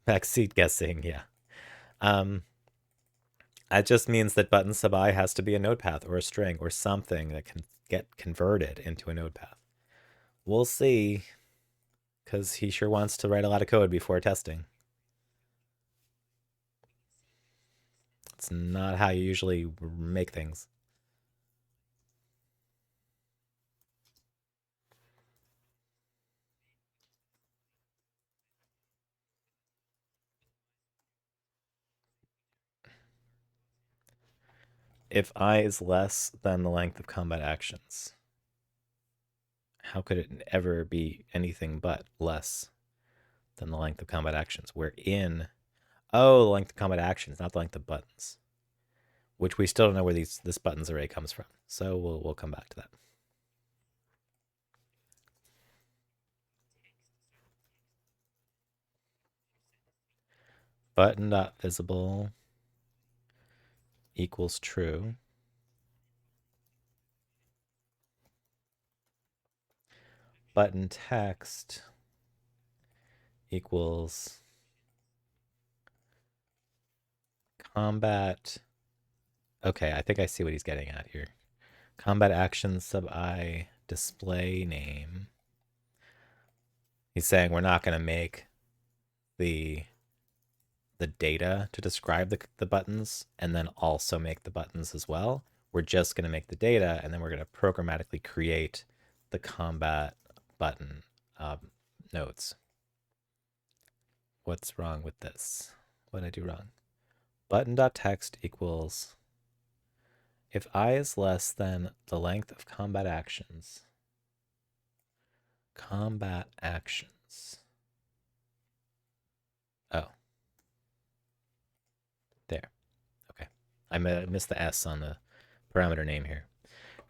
Backseat guessing, yeah. That just means that button sub I has to be a node path or a string or something that can get converted into a node path. We'll see, because he sure wants to write a lot of code before testing. It's not how you usually make things. If I is less than the length of combat actions, how could it ever be anything but less than the length of combat actions? We're in, oh, the length of combat actions, not the length of buttons, which we still don't know where this buttons array comes from. So we'll come back to that. Button.visible equals true. Button text equals combat. Okay, I think I see what he's getting at here. Combat action sub I display name. He's saying we're not going to make the data to describe the buttons and then also make the buttons as well. We're just going to make the data and then we're going to programmatically create the combat button nodes. What's wrong with this? What did I do wrong? Button.text equals, if I is less than the length of combat actions, oh, there. Okay. I missed the S on the parameter name here.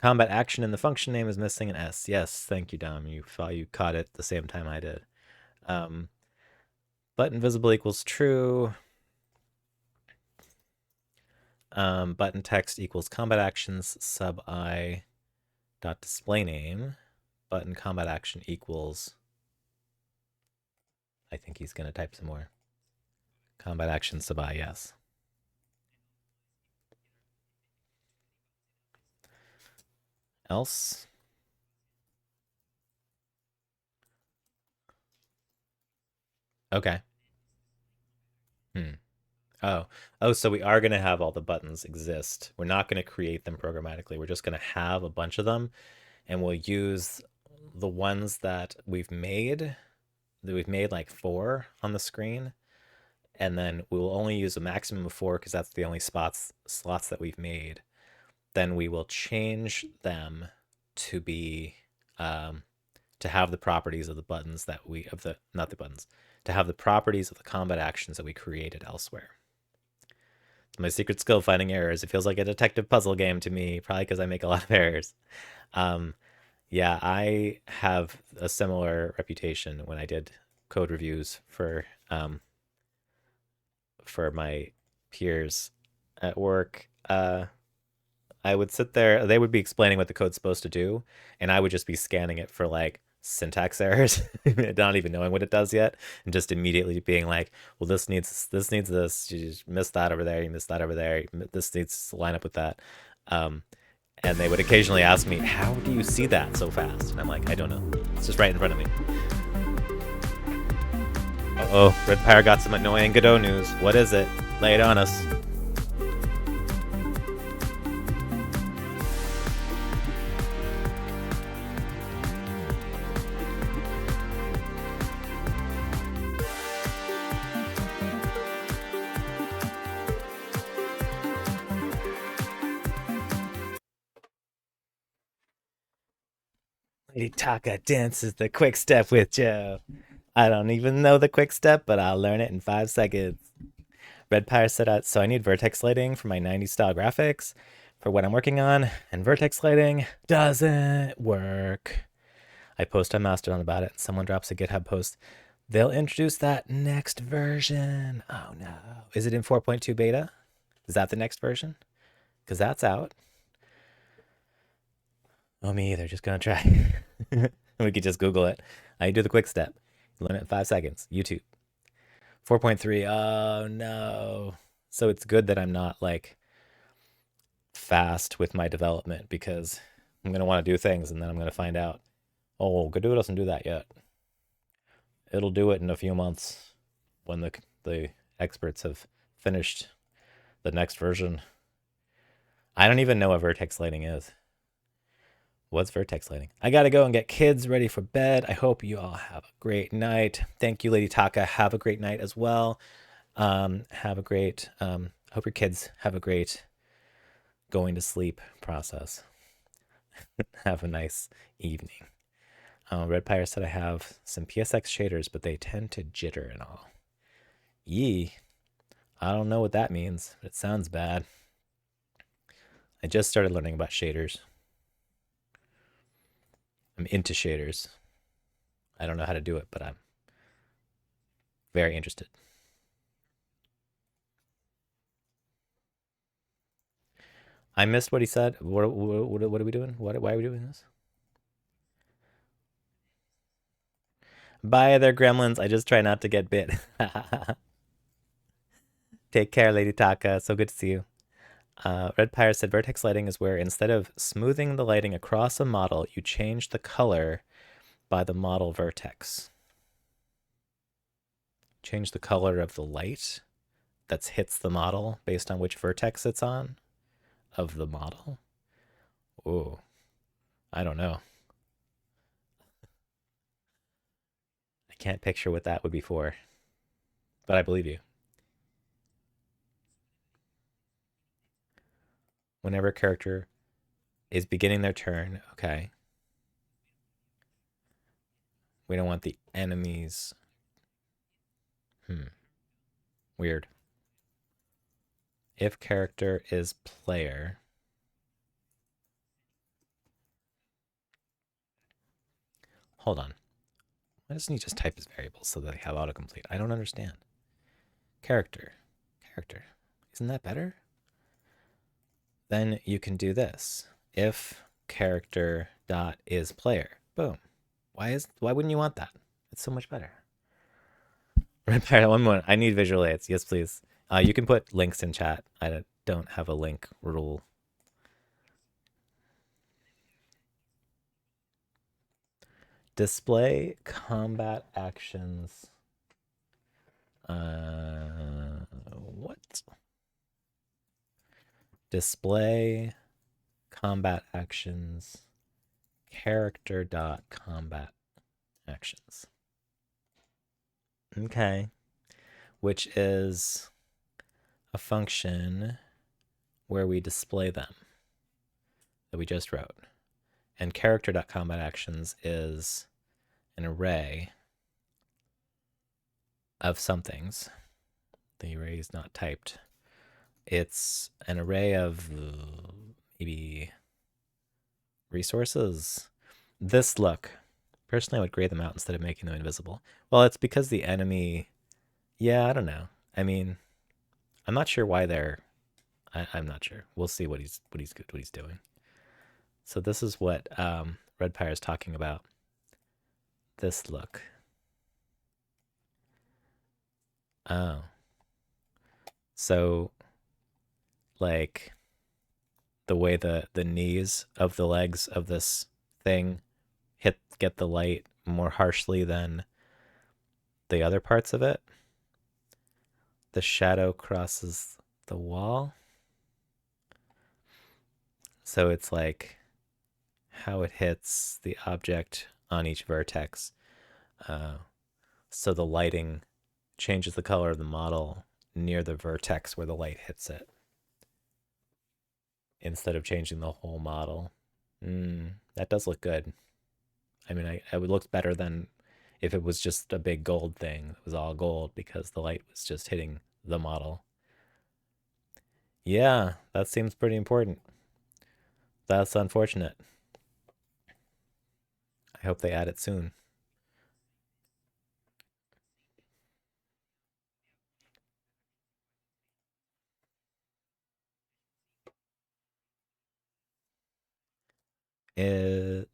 Combat action in the function name is missing an S. Yes, thank you, Dom. You caught it the same time I did. Button visible equals true. Button text equals combat actions sub I dot display name. Button combat action equals, I think he's going to type some more. Combat action sub I, yes. Else? Okay. Oh, so we are going to have all the buttons exist. We're not going to create them programmatically. We're just going to have a bunch of them, and we'll use the ones that we've made like 4 on the screen, and then we will only use a maximum of 4 because that's the only slots that we've made. Then we will change them to be to have the properties of the buttons that we not the buttons, to have the properties of the combat actions that we created elsewhere. It's my secret skill, finding errors. It feels like a detective puzzle game to me, probably because I make a lot of errors. Yeah, I have a similar reputation when I did code reviews for my peers at work. I would sit there, they would be explaining what the code's supposed to do, and I would just be scanning it for like syntax errors, not even knowing what it does yet, and just immediately being like, well, this needs this, you just missed that over there, you missed that over there, this needs to line up with that. Um, and they would occasionally ask me, how do you see that so fast? And I'm like, I don't know. It's just right in front of me. Uh-oh, Red Pyre got some annoying Godot news. What is it? Lay it on us. Lady Taka dances the quick step with Joe. I don't even know the quick step, but I'll learn it in 5 seconds. Red Pyre said out, so I need vertex lighting for my 90s style graphics for what I'm working on, and vertex lighting doesn't work. I post on Mastodon about it, and someone drops a GitHub post. They'll introduce that next version. Oh no. Is it in 4.2 beta? Is that the next version? Because that's out. Oh, me either. Just gonna try. We could just Google it. I do the quick step. Learn it in 5 seconds. YouTube. 4.3. Oh no. So it's good that I'm not like fast with my development, because I'm gonna want to do things and then I'm gonna find out, oh, Godot doesn't do that yet. It'll do it in a few months when the experts have finished the next version. I don't even know what vertex lighting is. What's vertex lighting? I gotta go and get kids ready for bed. I hope you all have a great night. Thank you, Lady Taka. Have a great night as well. Have a great, hope your kids have a great going to sleep process. Have a nice evening. Red Pyre said I have some PSX shaders, but they tend to jitter and all. Yee. I don't know what that means, but it sounds bad. I just started learning about shaders. I'm into shaders. I don't know how to do it, but I'm very interested. I missed what he said. What are we doing? Why are we doing this? Bye, there, gremlins. I just try not to get bit. Take care, Lady Taka. So good to see you. Red Pyre said vertex lighting is where instead of smoothing the lighting across a model, you change the color by the model vertex. Change the color of the light that hits the model based on which vertex it's on of the model. Oh, I don't know. I can't picture what that would be for, but I believe you. Whenever a character is beginning their turn, okay. We don't want the enemies. Weird. If character is player. Hold on. Why doesn't he just type his variables so that they have autocomplete? I don't understand. Character. Character. Isn't that better? Then you can do this. If character dot is player. Boom. Why wouldn't you want that? It's so much better. Red Pirate, one more. I need visual aids. Yes, please. You can put links in chat. I don't have a link rule. Display combat actions. What? Display combat actions. Character dot combat actions. Okay. Which is a function where we display them that we just wrote. And character.combat actions is an array of somethings. The array is not typed. It's an array of maybe resources. This look. Personally, I would gray them out instead of making them invisible. Well, it's because the enemy... Yeah, I don't know. I mean, I'm not sure why they're I'm not sure. We'll see what he's doing. So this is what Red Pyre is talking about. This look. Oh, so like the way the knees of the legs of this thing get the light more harshly than the other parts of it. The shadow crosses the wall. So it's like how it hits the object on each vertex. Uh, so the lighting changes the color of the model near the vertex where the light hits it instead of changing the whole model. That does look good. I mean, it would look better than if it was just a big gold thing. It was all gold because the light was just hitting the model. Yeah, that seems pretty important. That's unfortunate. I hope they add it soon.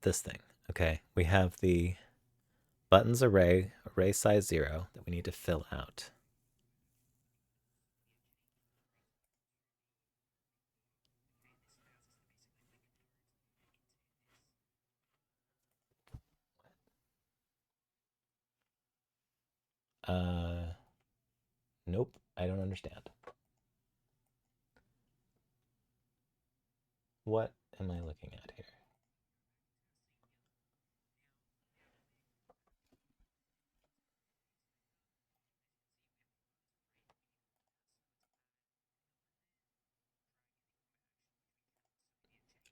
This thing. Okay, we have the buttons array size 0 that we need to fill out. Uh, nope, I don't understand. What am I looking at here?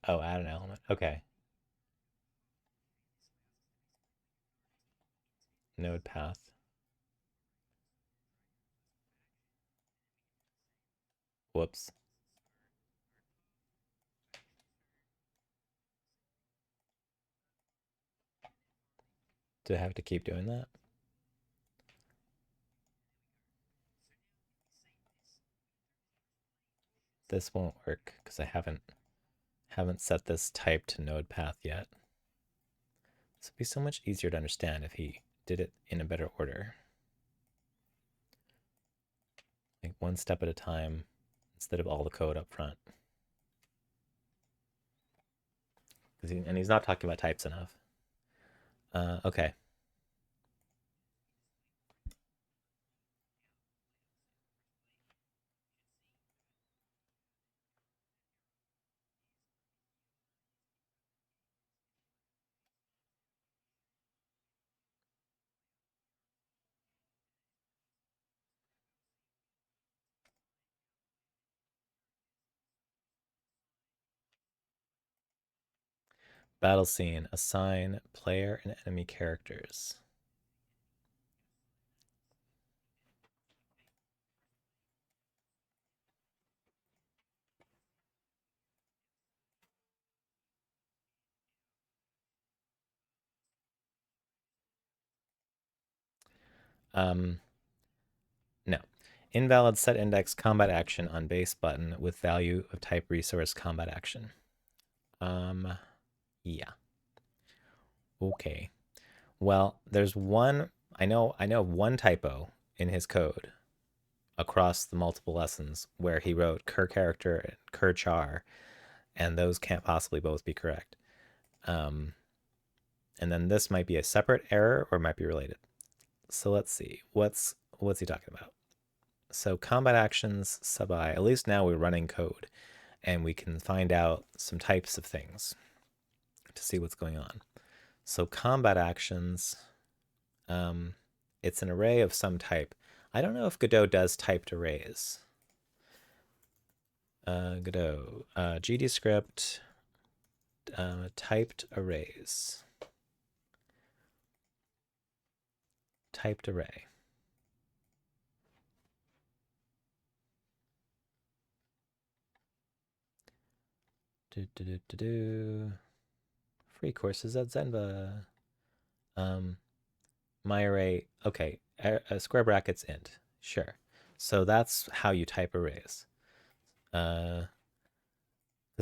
Oh, add an element. Okay, node path. Whoops. Do I have to keep doing that? This won't work because I haven't set this type to node path yet. This would be so much easier to understand if he did it in a better order. Like one step at a time instead of all the code up front. And he's not talking about types enough. Okay. Battle scene. Assign player and enemy characters. Um, no. Invalid set index combat action on base button with value of type resource combat action. Yeah. Okay. Well, there's one. I know one typo in his code across the multiple lessons where he wrote cur character and cur char, and those can't possibly both be correct. Um, and then this might be a separate error or might be related. So let's see. What's he talking about? So combat actions sub I. At least now we're running code, and we can find out some types of things to see what's going on. So combat actions, it's an array of some type. I don't know if Godot does typed arrays. Godot, GD script, typed arrays. Typed array. Do, do, do, do, do. Free courses at Zenva. Um, my array. Okay, square brackets int. Sure. So that's how you type arrays. Because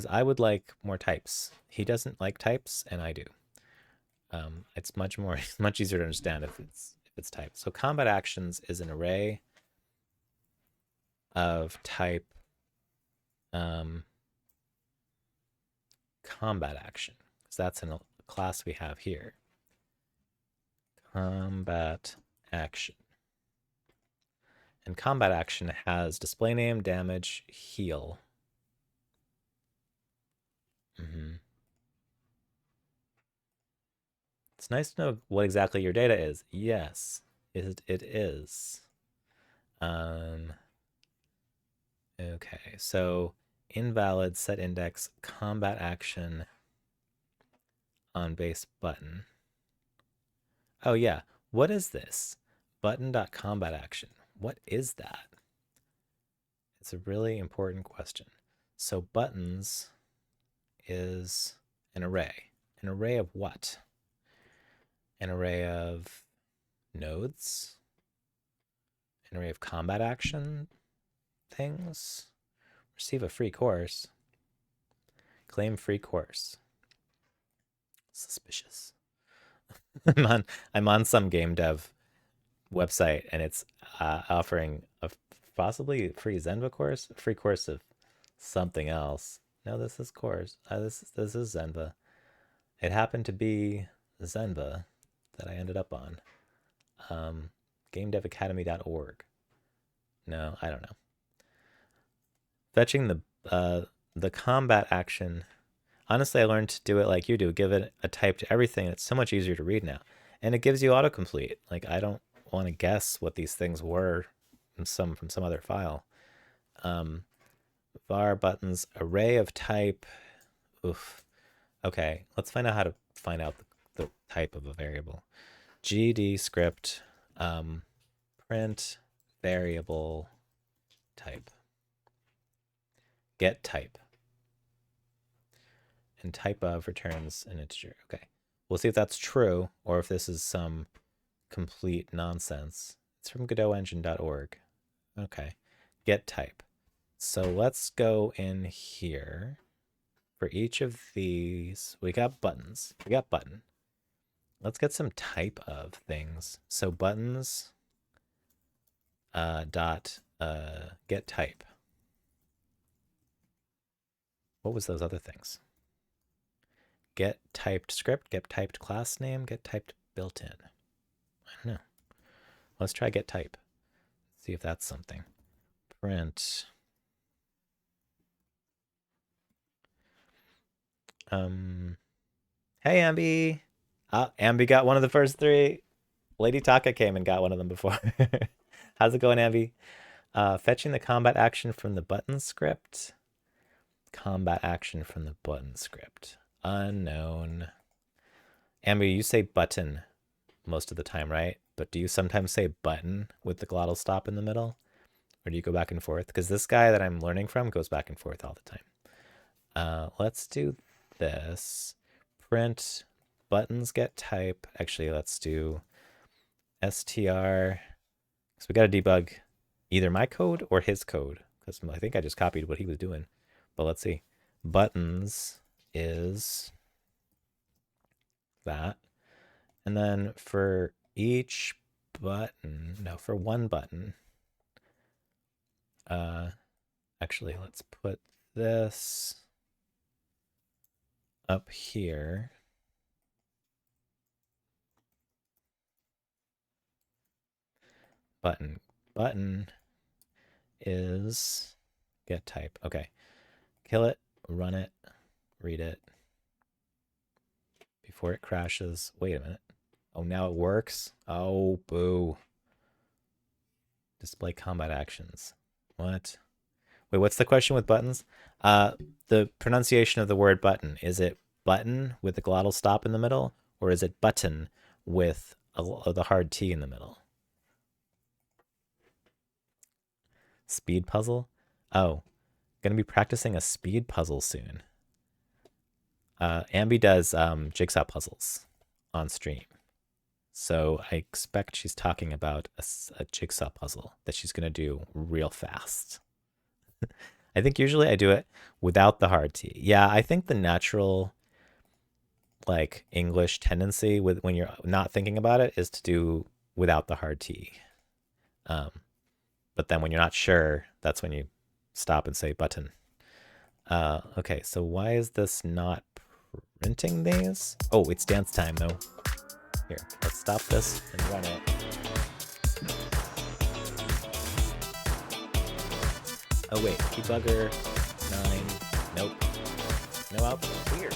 I would like more types. He doesn't like types, and I do. It's much more much easier to understand if it's typed. So combat actions is an array of type um, combat action, because that's in a class we have here. Combat action. And combat action has display name, damage, heal. It's nice to know what exactly your data is. Yes, it is. Um, okay, so invalid set index combat action on base button. Oh yeah, what is this? Button.combat action. What is that? It's a really important question. So buttons is an array. An array of what? An array of nodes? An array of combat action things? Receive a free course. Claim free course. Suspicious. I'm on some game dev website and it's offering a possibly free Zenva course, a free course of something else. No, this is course. This is Zenva. It happened to be Zenva that I ended up on. GameDevAcademy.org. No, I don't know. Fetching the combat action. Honestly, I learned to do it like you do. Give it a type to everything. It's so much easier to read now, and it gives you autocomplete. Like I don't want to guess what these things were from some other file. Var buttons array of type. Oof. Okay, let's find out how to find out the type of a variable. GD script print variable type. Get type. And type of returns an integer. Okay. We'll see if that's true or if this is some complete nonsense. It's from GodotEngine.org. Okay. Get type. So let's go in here. For each of these, we got buttons. We got button. Let's get some type of things. So buttons dot get type. What was those other things? Get typed script, get typed class name, get typed built-in. I don't know. Let's try get type. See if that's something. Print. Hey Ambi. Ambi got one of the first three. Lady Taka came and got one of them before. How's it going, Ambi? Fetching the combat action from the button script. Combat action from the button script. Unknown. Ambi, you say button most of the time, right? But do you sometimes say button with the glottal stop in the middle? Or do you go back and forth? Because this guy that I'm learning from goes back and forth all the time. Let's do this. Print buttons get type. Actually, let's do str. So we got to debug either my code or his code. Because I think I just copied what he was doing. But let's see. Buttons is that. And then for each button, no, for one button, actually, let's put this up here. Button is get type. Okay. Kill it, run it, read it before it crashes. Wait a minute. Oh, now it works. Oh, boo. Display combat actions. What? Wait, what's the question with buttons? The pronunciation of the word button. Is it button with the glottal stop in the middle? Or is it button with the hard T in the middle? Speed puzzle? Oh, gonna be practicing a speed puzzle soon. Ambi does jigsaw puzzles on stream. So I expect she's talking about a jigsaw puzzle that she's going to do real fast. I think usually I do it without the hard T. Yeah, I think the natural like English tendency with when you're not thinking about it is to do without the hard T. Um, but then when you're not sure, that's when you stop and say button. Okay, so why is this not printing these? Oh, it's dance time though. Here, let's stop this and run it. Oh wait, debugger 9. Nope. No output. Weird.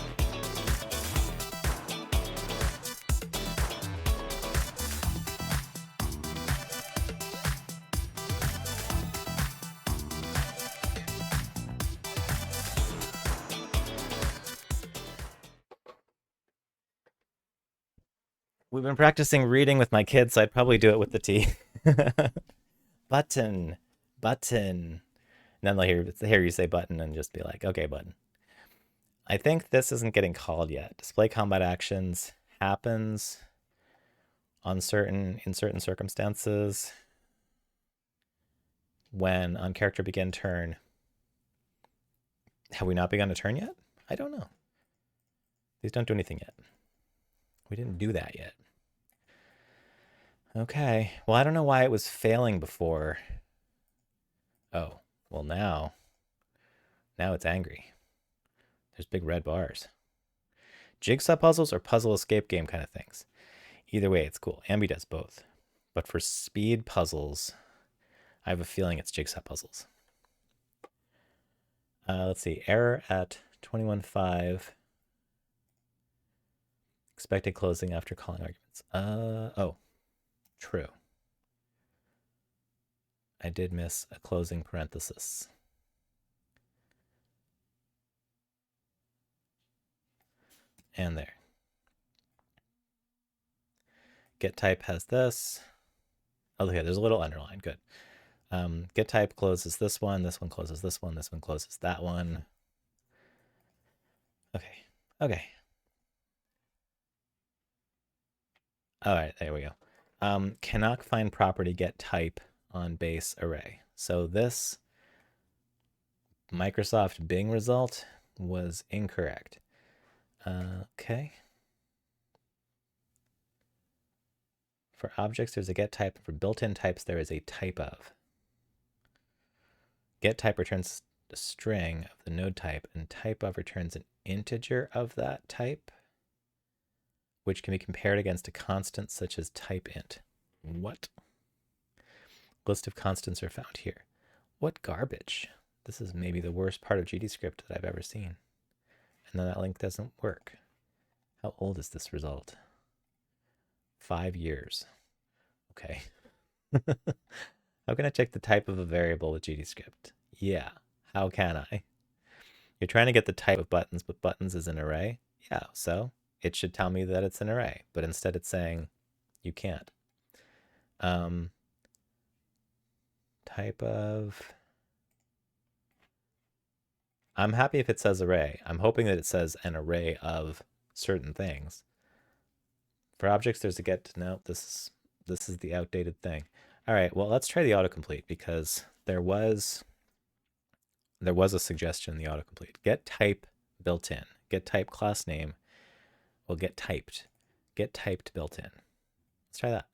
We've been practicing reading with my kids, so I'd probably do it with the T. Button, button. And then they'll hear you say button and just be like, okay, button. I think this isn't getting called yet. Display combat actions happens in certain circumstances when on character begin turn. Have we not begun a turn yet? I don't know. These don't do anything yet. We didn't do that yet. Okay. Well, I don't know why it was failing before. Oh, well now it's angry. There's big red bars. Jigsaw puzzles or puzzle escape game kind of things. Either way, it's cool. Ambi does both. But for speed puzzles, I have a feeling it's jigsaw puzzles. Let's see. Error at 21.5. Expected closing after calling arguments. Oh, true. I did miss a closing parenthesis. And there. Get type has this. Oh, okay, there's a little underline. Good. Get type closes this one closes this one closes that one. Okay. Okay. All right, there we go. Cannot find property get type on base array. So this Microsoft Bing result was incorrect. Okay. For objects, there's a get type. For built-in types, there is a type of. Get type returns a string of the node type, and type of returns an integer of that type, which can be compared against a constant such as type int. What? List of constants are found here. What garbage? This is maybe the worst part of GDScript that I've ever seen. And then that link doesn't work. How old is this result? 5 years. Okay. How can I check the type of a variable with GDScript? Yeah, how can I? You're trying to get the type of buttons, but buttons is an array. Yeah, so it should tell me that it's an array, but instead it's saying you can't. Type of... I'm happy if it says array. I'm hoping that it says an array of certain things. For objects, there's a get. No, this is the outdated thing. All right, well, let's try the autocomplete because there was a suggestion in the autocomplete. Get type built in. Get type class name will get typed. Get typed built in. Let's try that.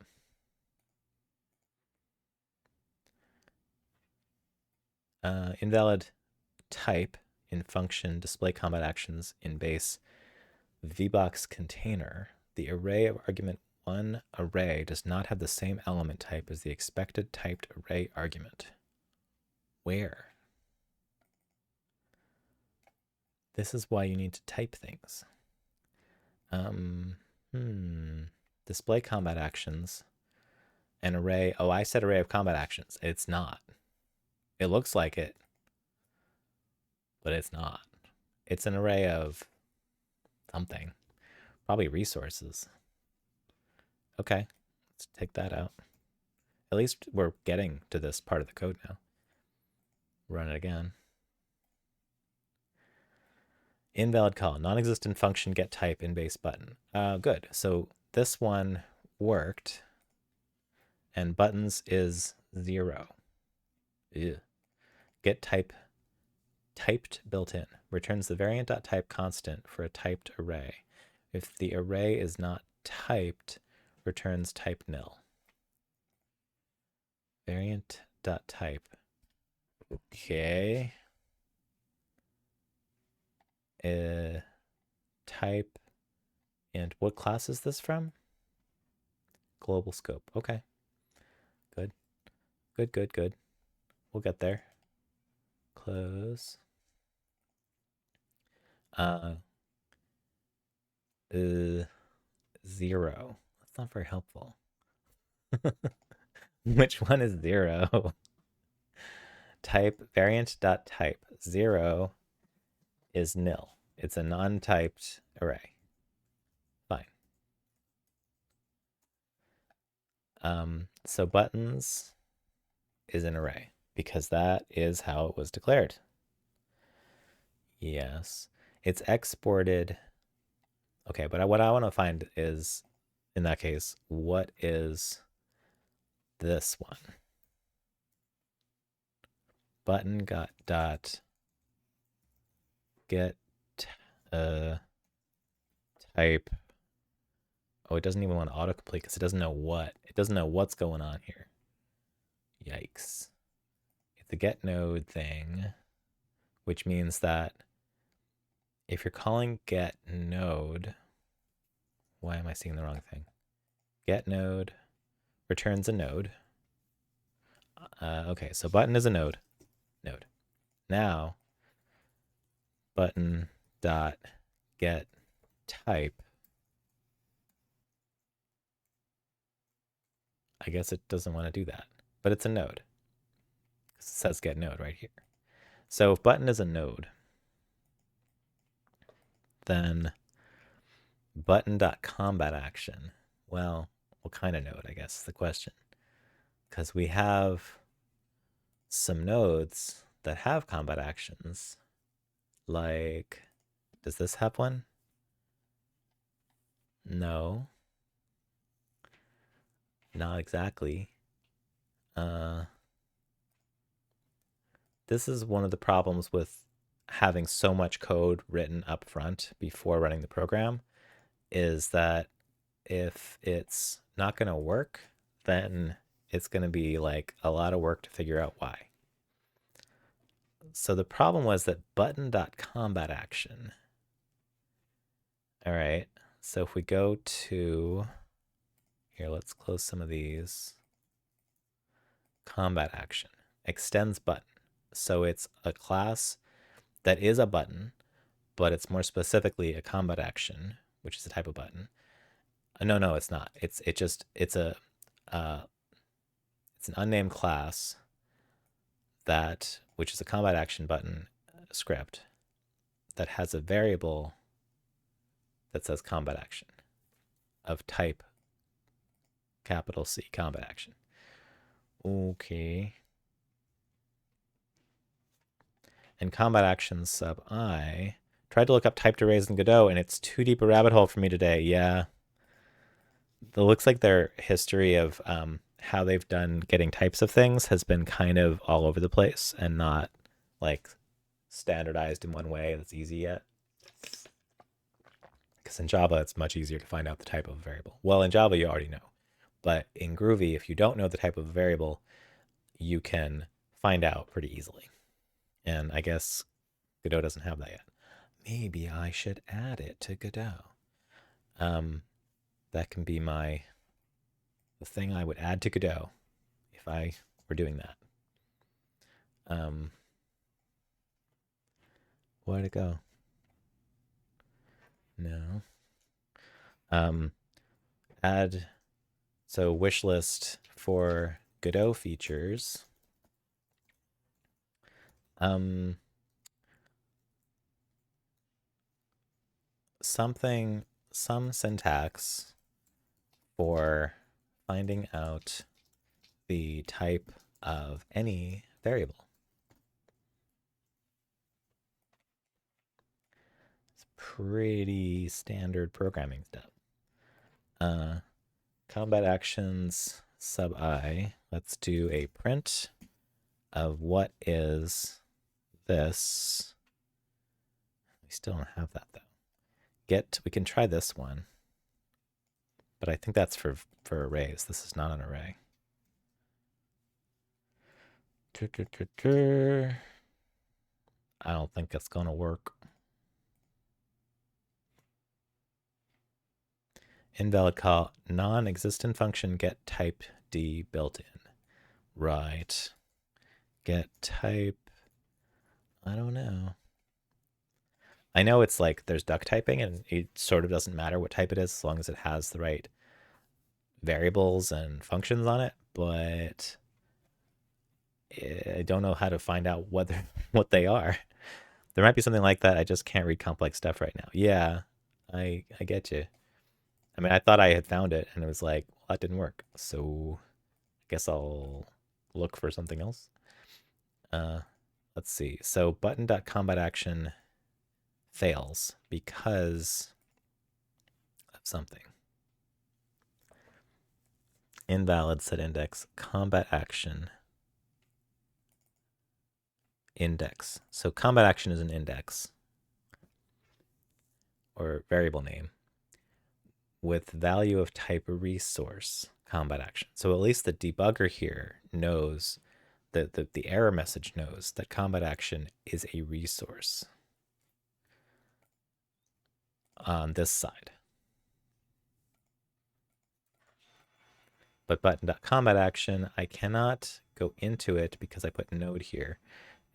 Invalid type in function display combat actions in base VBox container. The array of argument 1 array does not have the same element type as the expected typed array argument. Where? This is why you need to type things. Display combat actions. An array. Oh, I said array of combat actions. It's not. It looks like it, but it's not. It's an array of something. Probably resources. Okay, let's take that out. At least we're getting to this part of the code now. Run it again. Invalid call. Non-existent function get type in base button. Good. So this one worked. And buttons is 0. Ew. Get type typed built-in returns the variant.type constant for a typed array. If the array is not typed, returns type nil. Variant.type. Okay. Type. And what class is this from? Global scope. Okay. Good. Good, good, good. We'll get there. Close. Uh, 0. That's not very helpful. Which one is 0? Type variant.type 0 is nil. It's a non-typed array. Fine. So buttons is an array because that is how it was declared. Yes. It's exported. Okay, but what I want to find is, in that case, what is this one? Button got dot get type. Oh, it doesn't even want to autocomplete because it doesn't know what. It doesn't know what's going on here. Yikes. It's a get node thing, which means that if you're calling get node, why am I seeing the wrong thing? Get node returns a node. Okay, so button is a node. Now, button dot get type. I guess it doesn't want to do that, but it's a node. It says get node right here. So if button is a node, then button.combat action. Well, what kind of node, I guess is the question. Because we have some nodes that have combat actions. Like, does this have one? No. Not exactly. This is one of the problems with having so much code written up front before running the program, is that if it's not going to work, then it's going to be like a lot of work to figure out why. So the problem was that button.combat action. All right. So if we go to here, let's close some of these. Combat action extends button. So it's a class that is a button, but it's more specifically a combat action, which is a type of button. No, it's not. It's an unnamed class that, which is a combat action button script that has a variable that says combat action of type capital C, combat action. Okay. And combat actions sub I. Tried to look up typed arrays in Godot, and it's too deep a rabbit hole for me today. Yeah. It looks like their history of how they've done getting types of things has been kind of all over the place and not like standardized in one way that's easy yet. Because in Java, it's much easier to find out the type of a variable. Well, in Java, you already know. But in Groovy, if you don't know the type of a variable, you can find out pretty easily. And I guess Godot doesn't have that yet. Maybe I should add it to Godot. That can be the thing I would add to Godot if I were doing that. Where'd it go? No. Add, so wish list for Godot features. Some syntax for finding out the type of any variable. It's pretty standard programming stuff. Combat actions sub I. Let's do a print of what is this. We still don't have that though. We can try this one, but I think that's for arrays. This is not an array. I don't think it's gonna work. Invalid call. Non-existent function get type D built in. Right. Get type. I don't know. I know it's like there's duck typing and it sort of doesn't matter what type it is as long as it has the right variables and functions on it, but I don't know how to find out what they are. There might be something like that. I just can't read complex stuff right now. Yeah, I get you. I mean, I thought I had found it and it was like, well, that didn't work. So I guess I'll look for something else. Let's see. So button.combatAction fails because of something. Invalid set index combat action index. So combat action is an index or variable name with value of type resource combat action. So at least the debugger here knows that the error message knows that combat action is a resource on this side. But button.combat action, I cannot go into it because I put node here.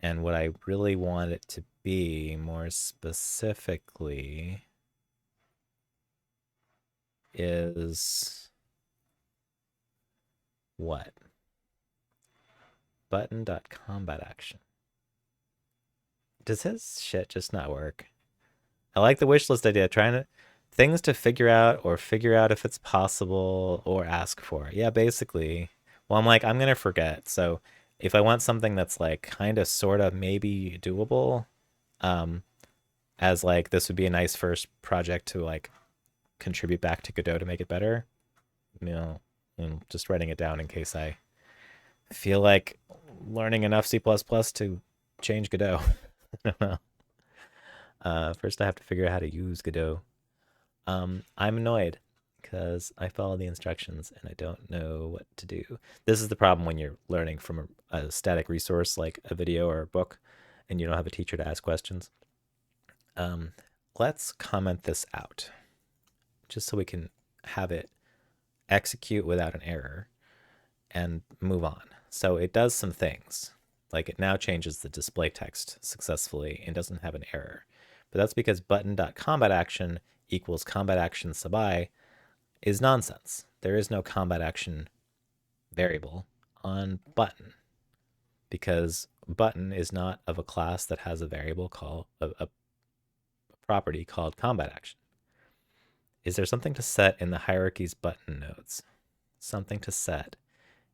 And what I really want it to be more specifically is what? Button.combat action. Does his shit just not work? I like the wish list idea, trying to things to figure out or figure out if it's possible or ask for. Yeah, basically. Well, I'm like, I'm gonna forget. So if I want something that's like kind of sort of maybe doable, as like this would be a nice first project to like contribute back to Godot to make it better. I'm just writing it down in case I feel like learning enough C++ to change Godot. I don't know. First I have to figure out how to use Godot. I'm annoyed because I follow the instructions and I don't know what to do. This is the problem when you're learning from a static resource like a video or a book and you don't have a teacher to ask questions. Let's comment this out just so we can have it execute without an error and move on. So it does some things. Like it now changes the display text successfully and doesn't have an error. But that's because button.combatAction equals combat action sub I is nonsense. There is no combat action variable on button because button is not of a class that has a variable called a property called combat action. Is there something to set in the hierarchies button nodes? Something to set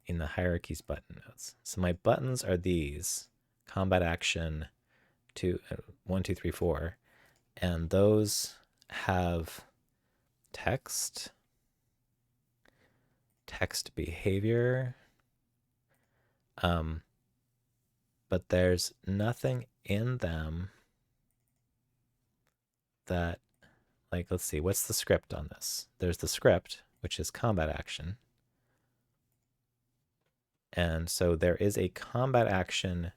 in the hierarchies button nodes. So my buttons are these: combat action 1, 2, 3, 4, and those have text behavior, but there's nothing in them that, like, let's see, what's the script on this? There's the script, which is combat action. And so there is a combat action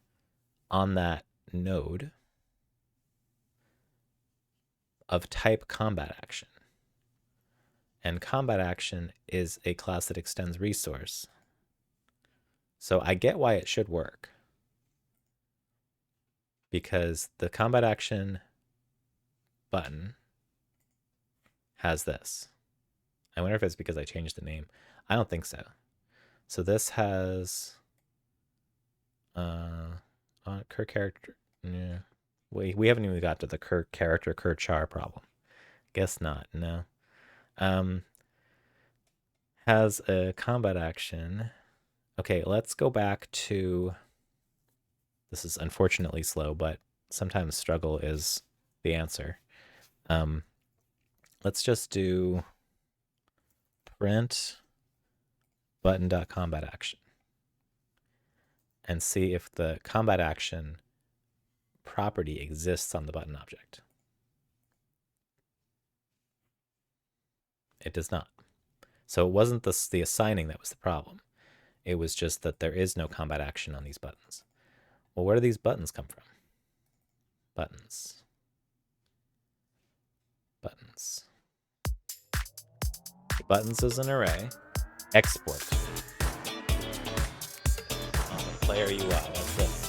on that node of type combat action. And combat action is a class that extends resource. So I get why it should work. Because the combat action button has this. I wonder if it's because I changed the name. I don't think so. So this has cur character. Yeah. We haven't even got to the cur character cur char problem. Guess not. No. Has a combat action. Okay, let's go back to. This is unfortunately slow, but sometimes struggle is the answer. Let's just do print button.combat action and see if the combat action property exists on the button object. It does not. So it wasn't the assigning that was the problem. It was just that there is no combat action on these buttons. Well, where do these buttons come from? Buttons. Buttons. Buttons is an array. Export. On the player UI, that's this.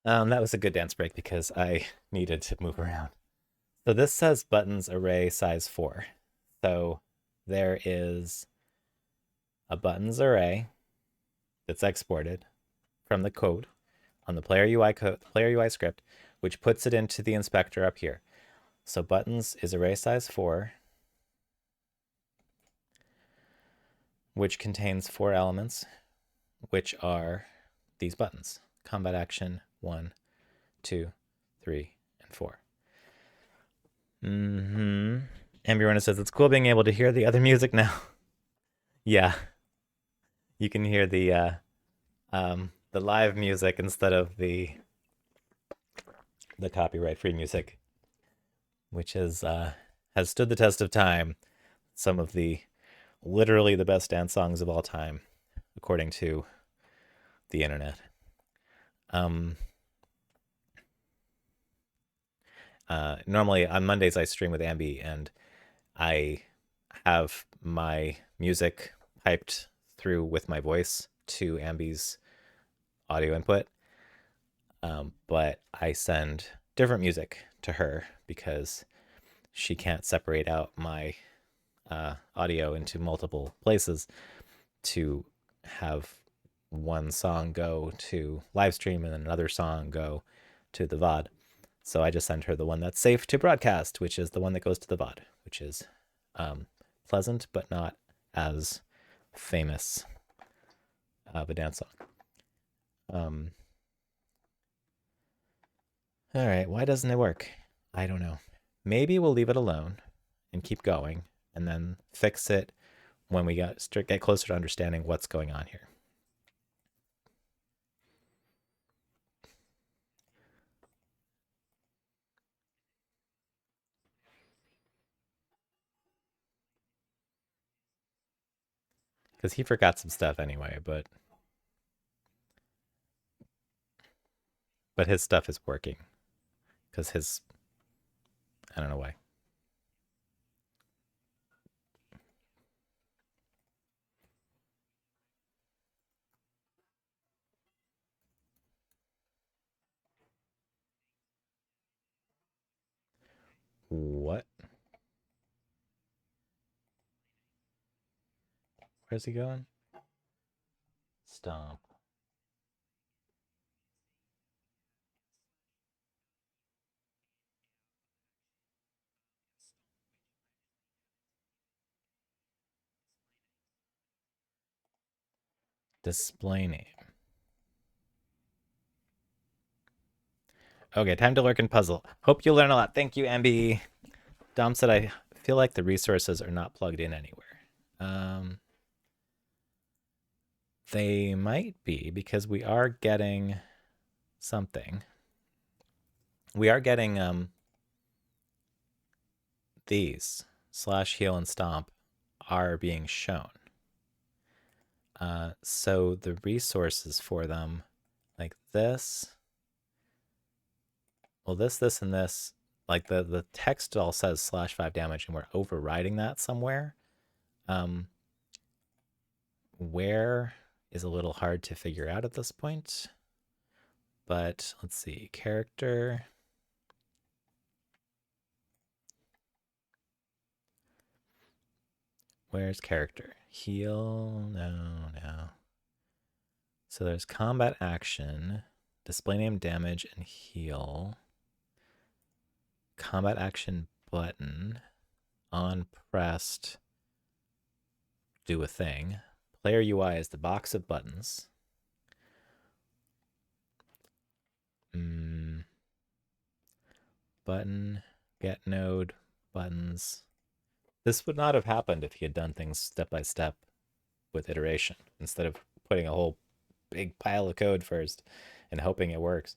That was a good dance break because I needed to move around. So this says buttons array size 4. So there is a buttons array that's exported from the code on the player UI script, which puts it into the inspector up here. So buttons is array size 4, which contains 4 elements, which are these buttons: combat action 1, 2, 3, and 4. Ambierunner says it's cool being able to hear the other music now. Yeah, you can hear the live music instead of the copyright-free music, which has stood the test of time. Some of literally the best dance songs of all time, according to the internet. Normally on Mondays I stream with Ambi, and I have my music piped through with my voice to Ambi's audio input. But I send different music to her because she can't separate out my audio into multiple places to have one song go to live stream and then another song go to the VOD. So I just send her the one that's safe to broadcast, which is the one that goes to the VOD, which is pleasant but not as famous of a dance song. All right, why doesn't it work? I don't know. Maybe we'll leave it alone and keep going, and then fix it when we get closer to understanding what's going on here. Because he forgot some stuff anyway, but his stuff is working. Because I don't know why. What? Where's he going? Stomp. Display name. Okay, time to lurk and puzzle. Hope you learn a lot. Thank you, MB. Dom said, I feel like the resources are not plugged in anywhere. They might be, because we are getting something. We are getting these slash heal and stomp are being shown. So the resources for them, like this, well, this, and this, like the text all says /5 damage, and we're overriding that somewhere. Where is a little hard to figure out at this point. But let's see, character. Where's character? Heal, no. So there's combat action, display name, damage, and heal. Combat action button, on pressed, do a thing. Player UI is the box of buttons. Button, get node, buttons. This would not have happened if he had done things step by step with iteration instead of putting a whole big pile of code first and hoping it works.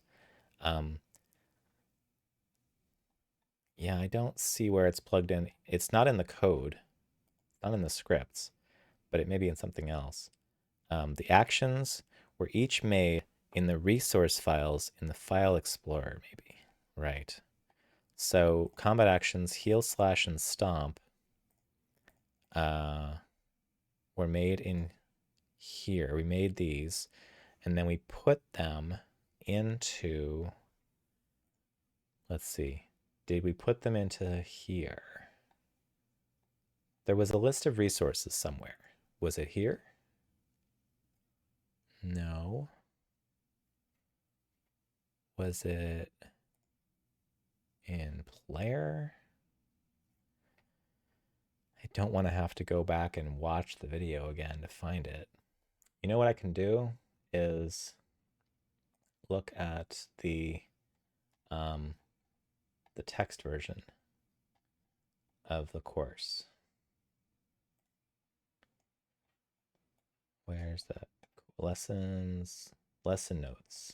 Yeah, I don't see where it's plugged in. It's not in the code, not in the scripts, but it may be in something else. The actions were each made in the resource files in the file explorer, maybe. Right. So combat actions, heal, slash, and stomp were made in here. We made these, and then we put them into, let's see, did we put them into here? There was a list of resources somewhere. Was it here? No. Was it in player? I don't want to have to go back and watch the video again to find it. You know what I can do is look at the text version of the course. Where's that? Lessons, lesson notes.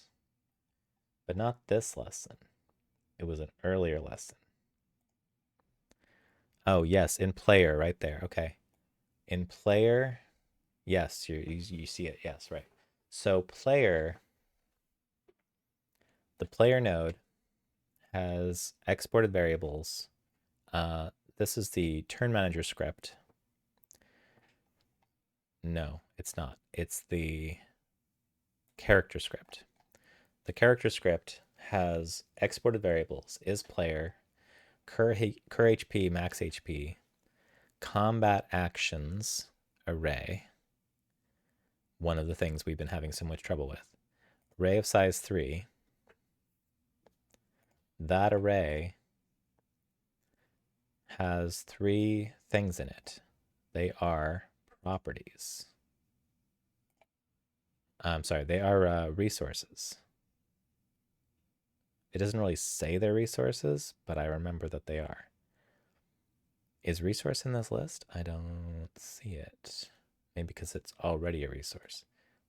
But not this lesson. It was an earlier lesson. Oh, yes, in player right there. Okay. In player, yes, you see it. Yes, right. So player, the player node has exported variables. This is the turn manager script. No, it's not. It's the character script. The character script has exported variables, is player, cur HP, max HP, combat actions array, one of the things we've been having so much trouble with, array of size 3. That array has 3 things in it. They are properties. I'm sorry, they are resources. It doesn't really say they're resources, but I remember that they are. Is resource in this list? I don't see it. Maybe because it's already a resource.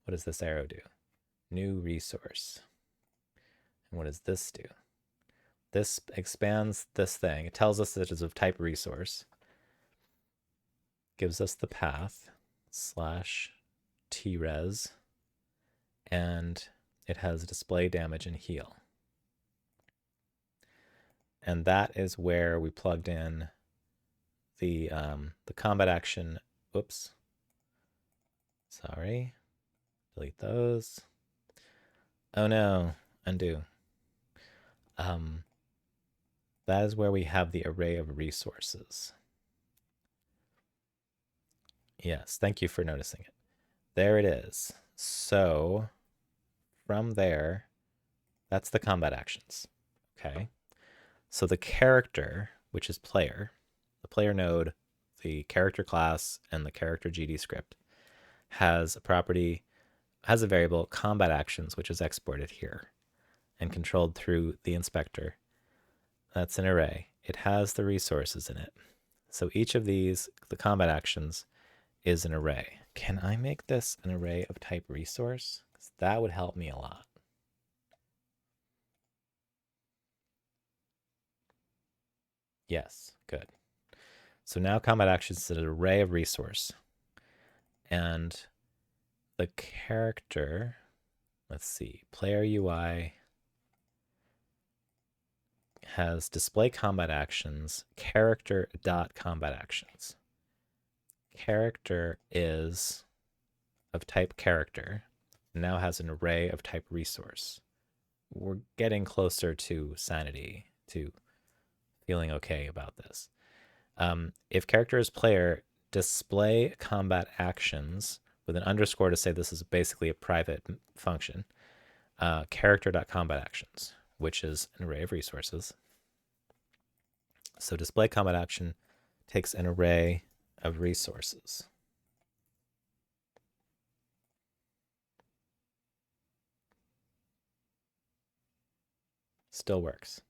What does this arrow do? New resource. And what does this do? This expands this thing. It tells us that it is of type resource. Gives us the path slash tres. And it has display, damage, and heal. And that is where we plugged in the combat action. Oops. Sorry. Delete those. Oh no. Undo. That is where we have the array of resources. Yes, thank you for noticing it. There it is. So from there, that's the combat actions. Okay. So the character, which is player, the player node, the character class, and the character GD script has a property, has a variable combat actions, which is exported here and controlled through the inspector. That's an array. It has the resources in it. So each of these, the combat actions, is an array. Can I make this an array of type resource? 'Cause that would help me a lot. Yes, good. So now combat actions is an array of resource. And the character, let's see, player UI has display combat actions, character dot combat actions. Character is of type character, now has an array of type resource. We're getting closer to sanity, to feeling okay about this. If character is player, display combat actions with an underscore to say this is basically a private function, character.combat actions, which is an array of resources. So display combat action takes an array of resources. Still works.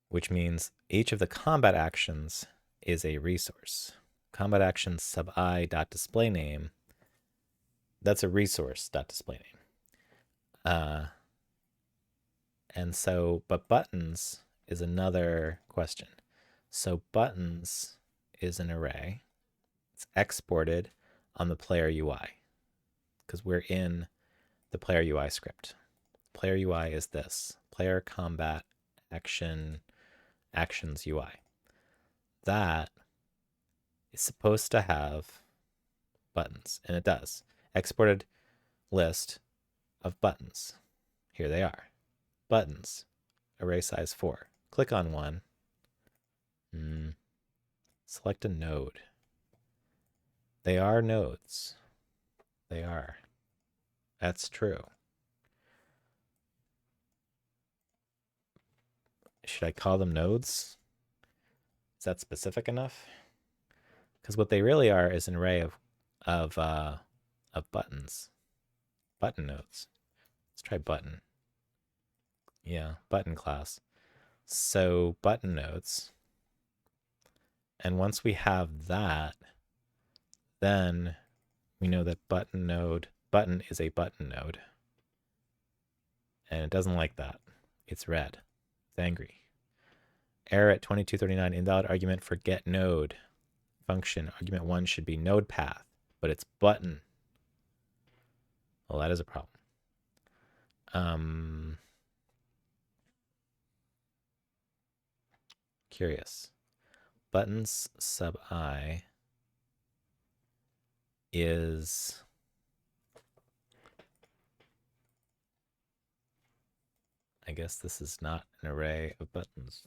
Which means each of the combat actions is a resource. Combat action sub I dot display name. That's a resource dot display name. And so, but buttons is another question. So buttons is an array. It's exported on the player UI because we're in the player UI script. Player UI is this: player combat action actions UI. That is supposed to have buttons, and it does. Exported list of buttons. Here they are. Buttons, array size 4. Click on one. Select a node. They are nodes. They are. That's true. Should I call them nodes? Is that specific enough? Because what they really are is an array of buttons. Button nodes. Let's try button. Yeah, button class. So button nodes. And once we have that, then we know that button is a button node. And it doesn't like that. It's red. It's angry. Error at 2239, invalid argument for get node function. Argument 1 should be node path, but it's button. Well, that is a problem. Curious. Buttons sub I is I guess this is not an array of buttons.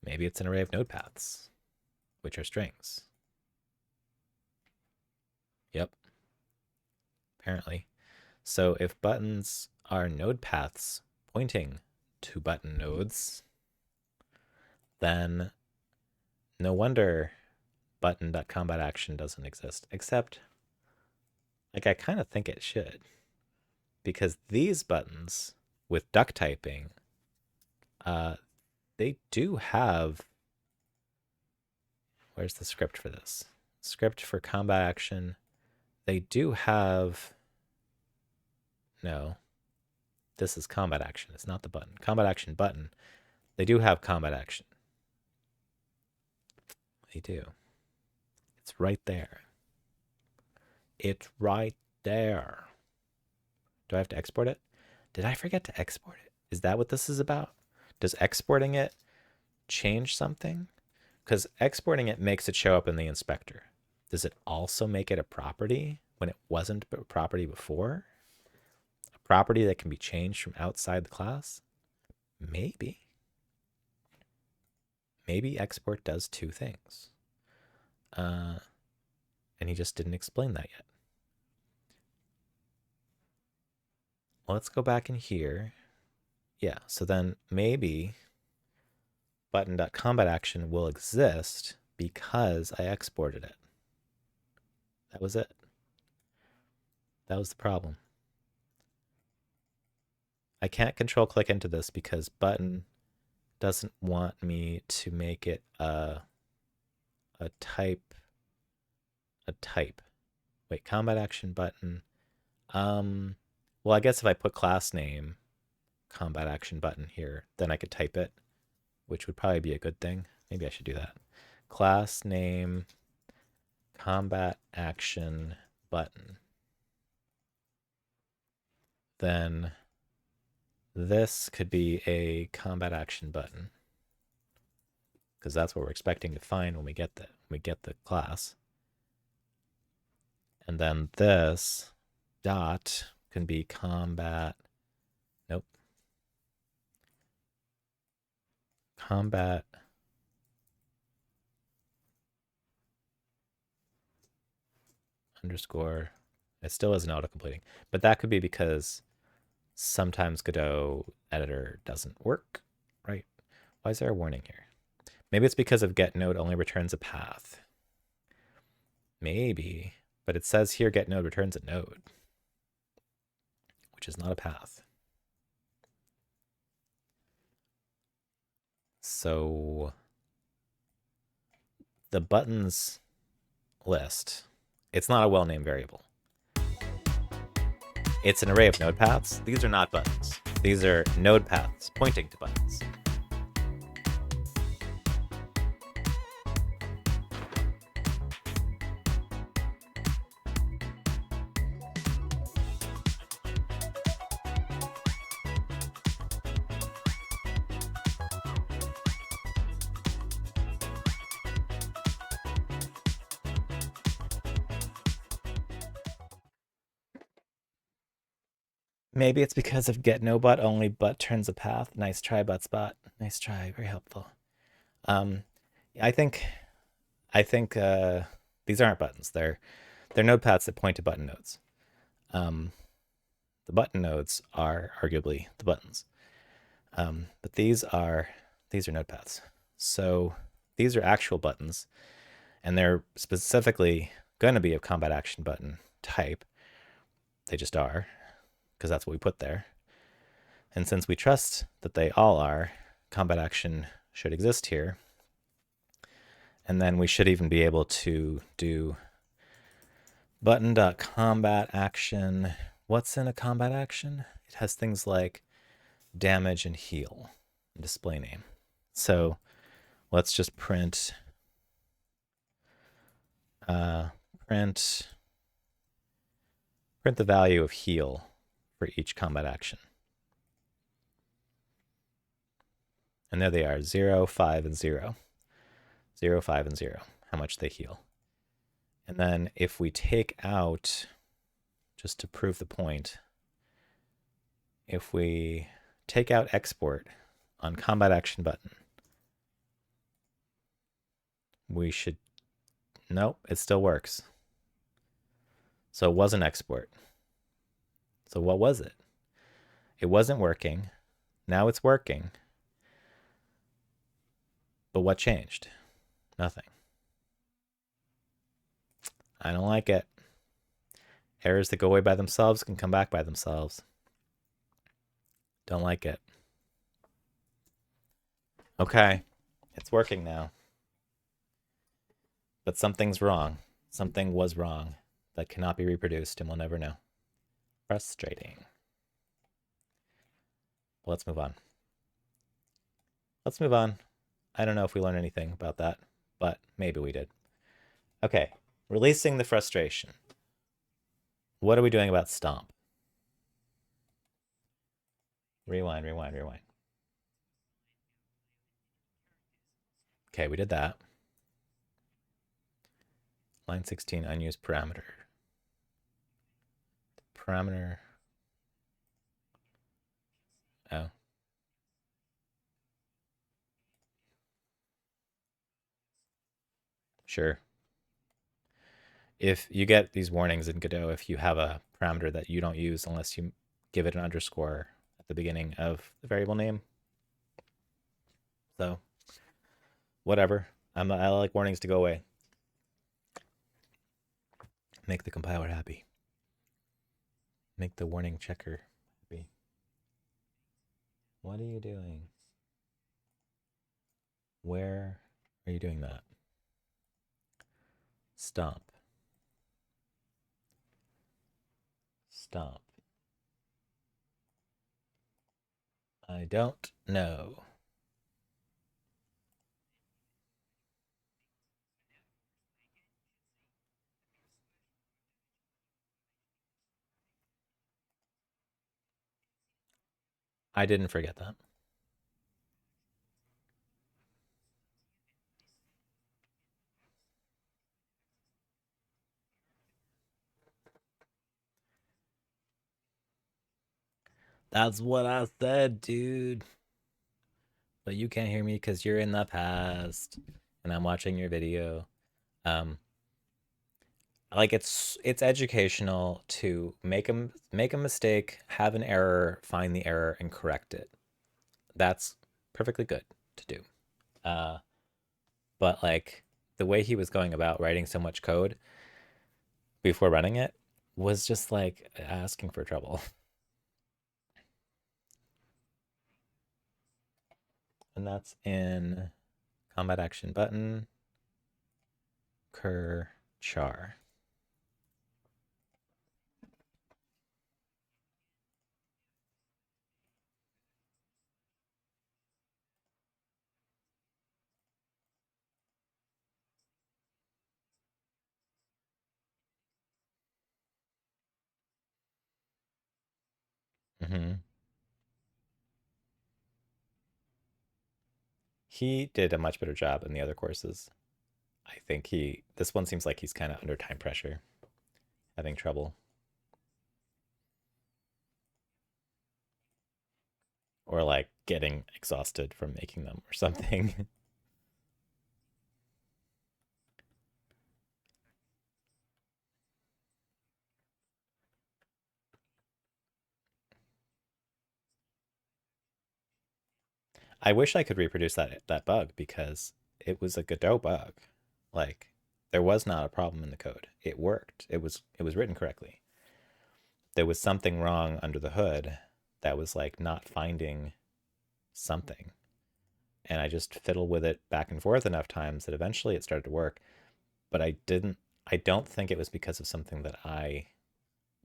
Maybe it's an array of node paths, which are strings. Yep. Apparently. So if buttons are node paths pointing to button nodes, then no wonder button.combat action doesn't exist. Except, like, I kind of think it should. Because these buttons with duck typing, they do have. Where's the script for this? Script for combat action. They do have. No. This is combat action. It's not the button. Combat action button. They do have combat action. They do. It's right there. It's right there. Do I have to export it? Did I forget to export it? Is that what this is about? Does exporting it change something? Because exporting it makes it show up in the inspector. Does it also make it a property when it wasn't a property before? A property that can be changed from outside the class? Maybe. Maybe export does two things. And he just didn't explain that yet. Well, let's go back in here. Yeah, so then maybe button.combat action will exist because I exported it. That was it. That was the problem. I can't control click into this because button doesn't want me to make it a type. Wait, combat action button. Well, I guess if I put class name combat action button here, then I could type it, which would probably be a good thing. Maybe I should do that. Class name combat action button. Then this could be a combat action button because that's what we're expecting to find when we get the class. And then this dot can be combat. Nope. Combat underscore. It still isn't auto-completing, but that could be because sometimes Godot editor doesn't work, right? Why is there a warning here? Maybe it's because of get node only returns a path. Maybe, but it says here get node returns a node, which is not a path. So the buttons list, it's not a well-named variable. It's an array of node paths. These are not buttons. These are node paths pointing to buttons. Maybe it's because of get no but, only but turns a path. Nice try, but spot. Nice try, very helpful. Um, I think these aren't buttons. They're node paths that point to button nodes. Um, the button nodes are arguably the buttons, but these are node paths. So these are actual buttons, and they're specifically going to be of combat action button type. They just are, because that's what we put there. And since we trust that they all are, combat action should exist here. And then we should even be able to do button.combat action. What's in a combat action? It has things like damage and heal and display name. So let's just print the value of heal for each combat action. And there they are, 0, 5, and 0. 0, 5, and 0, how much they heal. And then if we take out, just to prove the point, if we take out export on combat action button, we should, nope, it still works. So it wasn't export. So what was it? It wasn't working. Now it's working. But what changed? Nothing. I don't like it. Errors that go away by themselves can come back by themselves. Don't like it. Okay, it's working now. But something's wrong. Something was wrong that cannot be reproduced, and we'll never know. Frustrating. Let's move on. Let's move on. I don't know if we learned anything about that, but maybe we did. Okay, releasing the frustration. What are we doing about stomp? Rewind, rewind, rewind. Okay, we did that. Line 16, unused parameter. Parameter. Oh. Sure. If you get these warnings in Godot, if you have a parameter that you don't use unless you give it an underscore at the beginning of the variable name. So, whatever. I like warnings to go away. Make the compiler happy. Make the warning checker happy. What are you doing? Where are you doing that? Stomp. Stomp. I don't know. I didn't forget that. That's what I said, dude. But you can't hear me because you're in the past and I'm watching your video. Um, like it's educational to make a mistake, have an error, find the error, and correct it. That's perfectly good to do. But like the way he was going about writing so much code before running it was just like asking for trouble. And that's in combat action button, cur char. Mm-hmm. He did a much better job in the other courses. I think this one seems like he's kind of under time pressure, having trouble, or like getting exhausted from making them or something. I wish I could reproduce that bug because it was a Godot bug. Like there was not a problem in the code. It worked. It was written correctly. There was something wrong under the hood that was like not finding something. And I just fiddled with it back and forth enough times that eventually it started to work. But I don't think it was because of something that I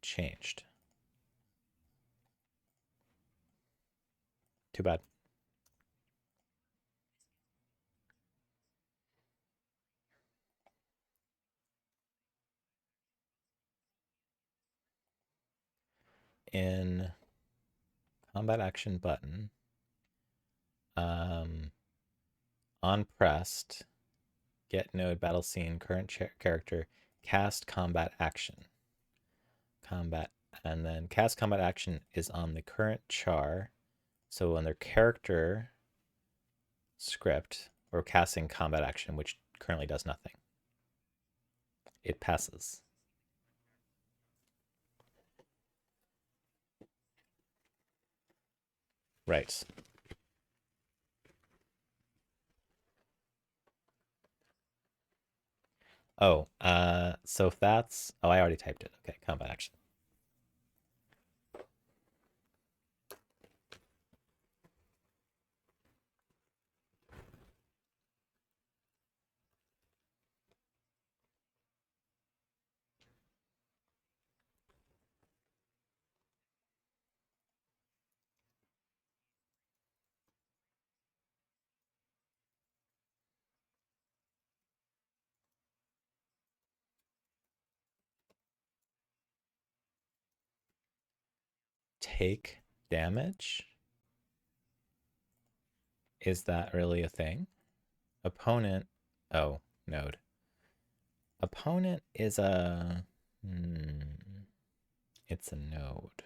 changed. Too bad. In combat action button, um, on pressed, get node battle scene current character cast combat action combat, and then cast combat action is on the current char. So on their character script, or casting combat action, which currently does nothing, it passes. Right. Oh, so if that's, oh, I already typed it. Okay, combat action. Take damage? Is that really a thing? Opponent, oh, node. Opponent is it's a node.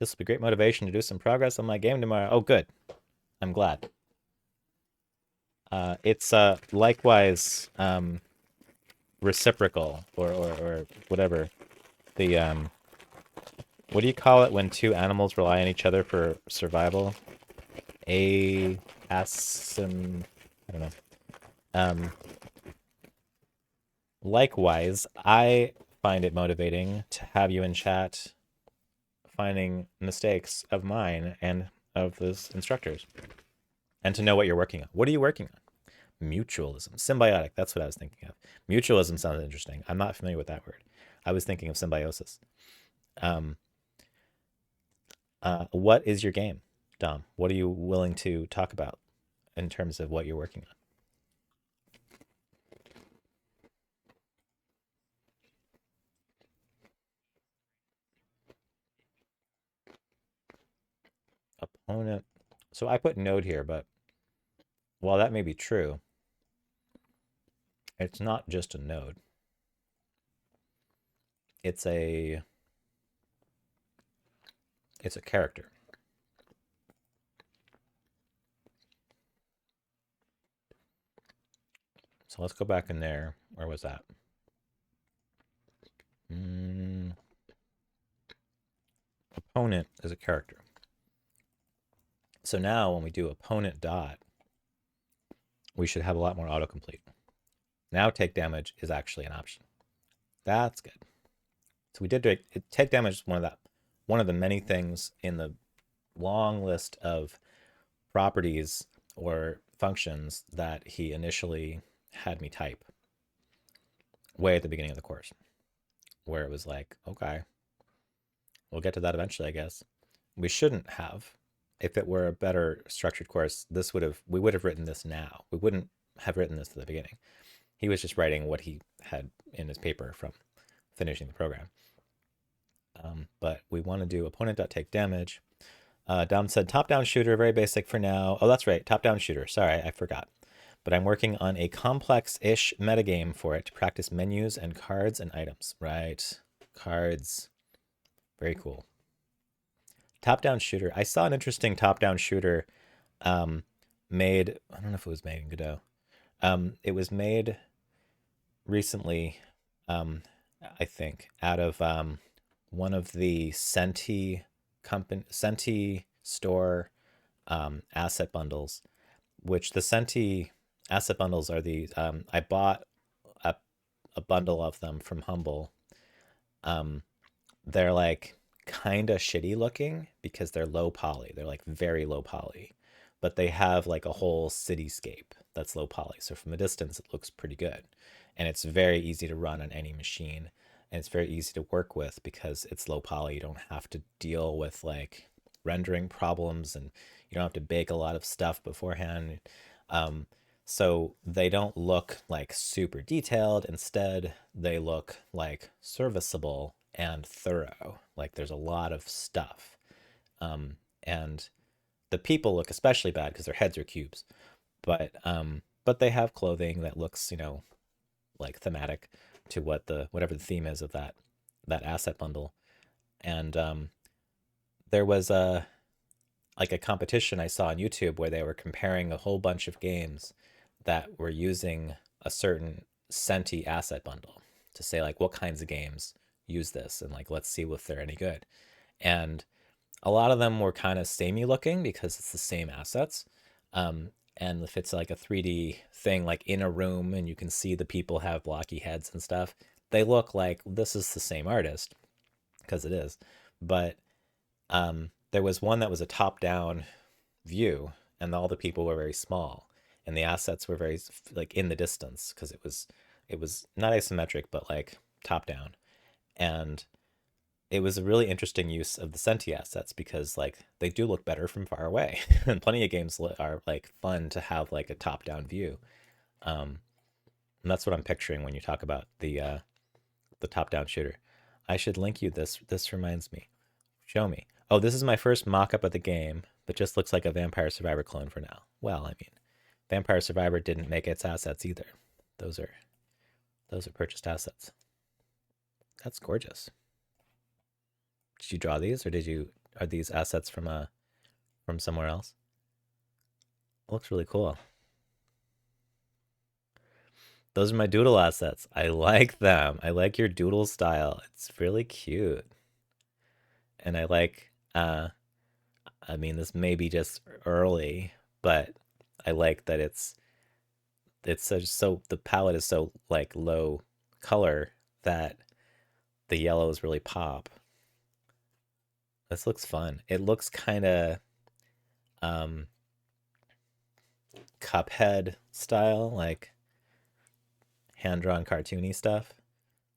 This will be great motivation to do some progress on my game tomorrow. Oh, good. I'm glad. It's likewise reciprocal, or whatever. The what do you call it when two animals rely on each other for survival? A asim I don't know. Um, Likewise, I find it motivating to have you in chat finding mistakes of mine and of the instructors, and to know what you're working on. What are you working on? Mutualism, symbiotic. That's what I was thinking of. Mutualism sounds interesting. I'm not familiar with that word. I was thinking of symbiosis. Um, what is your game, Dom? What are you willing to talk about in terms of what you're working on? Opponent. So I put node here, but while that may be true, it's not just a node. It's a it's a character. So let's go back in there. Where was that? Mm, opponent is a character. So now when we do opponent dot, we should have a lot more autocomplete. Now take damage is actually an option. That's good. So we did take damage is one of the many things in the long list of properties or functions that he initially had me type way at the beginning of the course, where it was like, okay, we'll get to that eventually, I guess. We shouldn't have. If it were a better structured course, we would have written this now. We wouldn't have written this at the beginning. He was just writing what he had in his paper from finishing the program. But we want to do opponent.take damage. Dom said top-down shooter, very basic for now. Oh, that's right, top-down shooter. Sorry, I forgot. But I'm working on a complex-ish metagame for it to practice menus and cards and items. Right, cards. Very cool. Top-down shooter. I saw an interesting top-down shooter made. I don't know if it was made in Godot. It was made recently, I think, out of one of the Senti store asset bundles, which the Senti asset bundles are the I bought a, a bundle of them from Humble. Um, they're like kind of shitty looking because they're low poly. They're like very low poly, but they have like a whole cityscape that's low poly. So from a distance, it looks pretty good. And it's very easy to run on any machine. And it's very easy to work with because it's low poly. You don't have to deal with like rendering problems and you don't have to bake a lot of stuff beforehand. Um, so they don't look like super detailed. Instead, they look like serviceable and thorough. Like there's a lot of stuff. And the people look especially bad because their heads are cubes. But they have clothing that looks, like thematic to whatever the theme is of that asset bundle. And there was a competition I saw on YouTube where they were comparing a whole bunch of games that were using a certain Senti asset bundle to say like what kinds of games use this and like let's see if they're any good. And a lot of them were kind of samey looking because it's the same assets. Um, and if it's like a 3D thing, like in a room and you can see the people have blocky heads and stuff, they look like this is the same artist because it is. But there was one that was a top-down view, and all the people were very small, and the assets were very like in the distance because it was not isometric but like top-down, and it was a really interesting use of the Senti assets because like they do look better from far away, and plenty of games are like fun to have like a top-down view. Um, and that's what I'm picturing when you talk about the top-down shooter. I should link you this. This reminds me. Show me. Oh, this is my first mock-up of the game, but just looks like a Vampire Survivor clone for now. Well, I mean, Vampire Survivor didn't make its assets either. Those are those are purchased assets. That's gorgeous. Did you draw these, or are these assets from somewhere else? Looks really cool. Those are my doodle assets. I like them. I like your doodle style. It's really cute. And I mean this may be just early, but I like that it's so the palette is so like low color that the yellows really pop. This looks fun. It looks kind of um Cuphead style, like hand drawn cartoony stuff.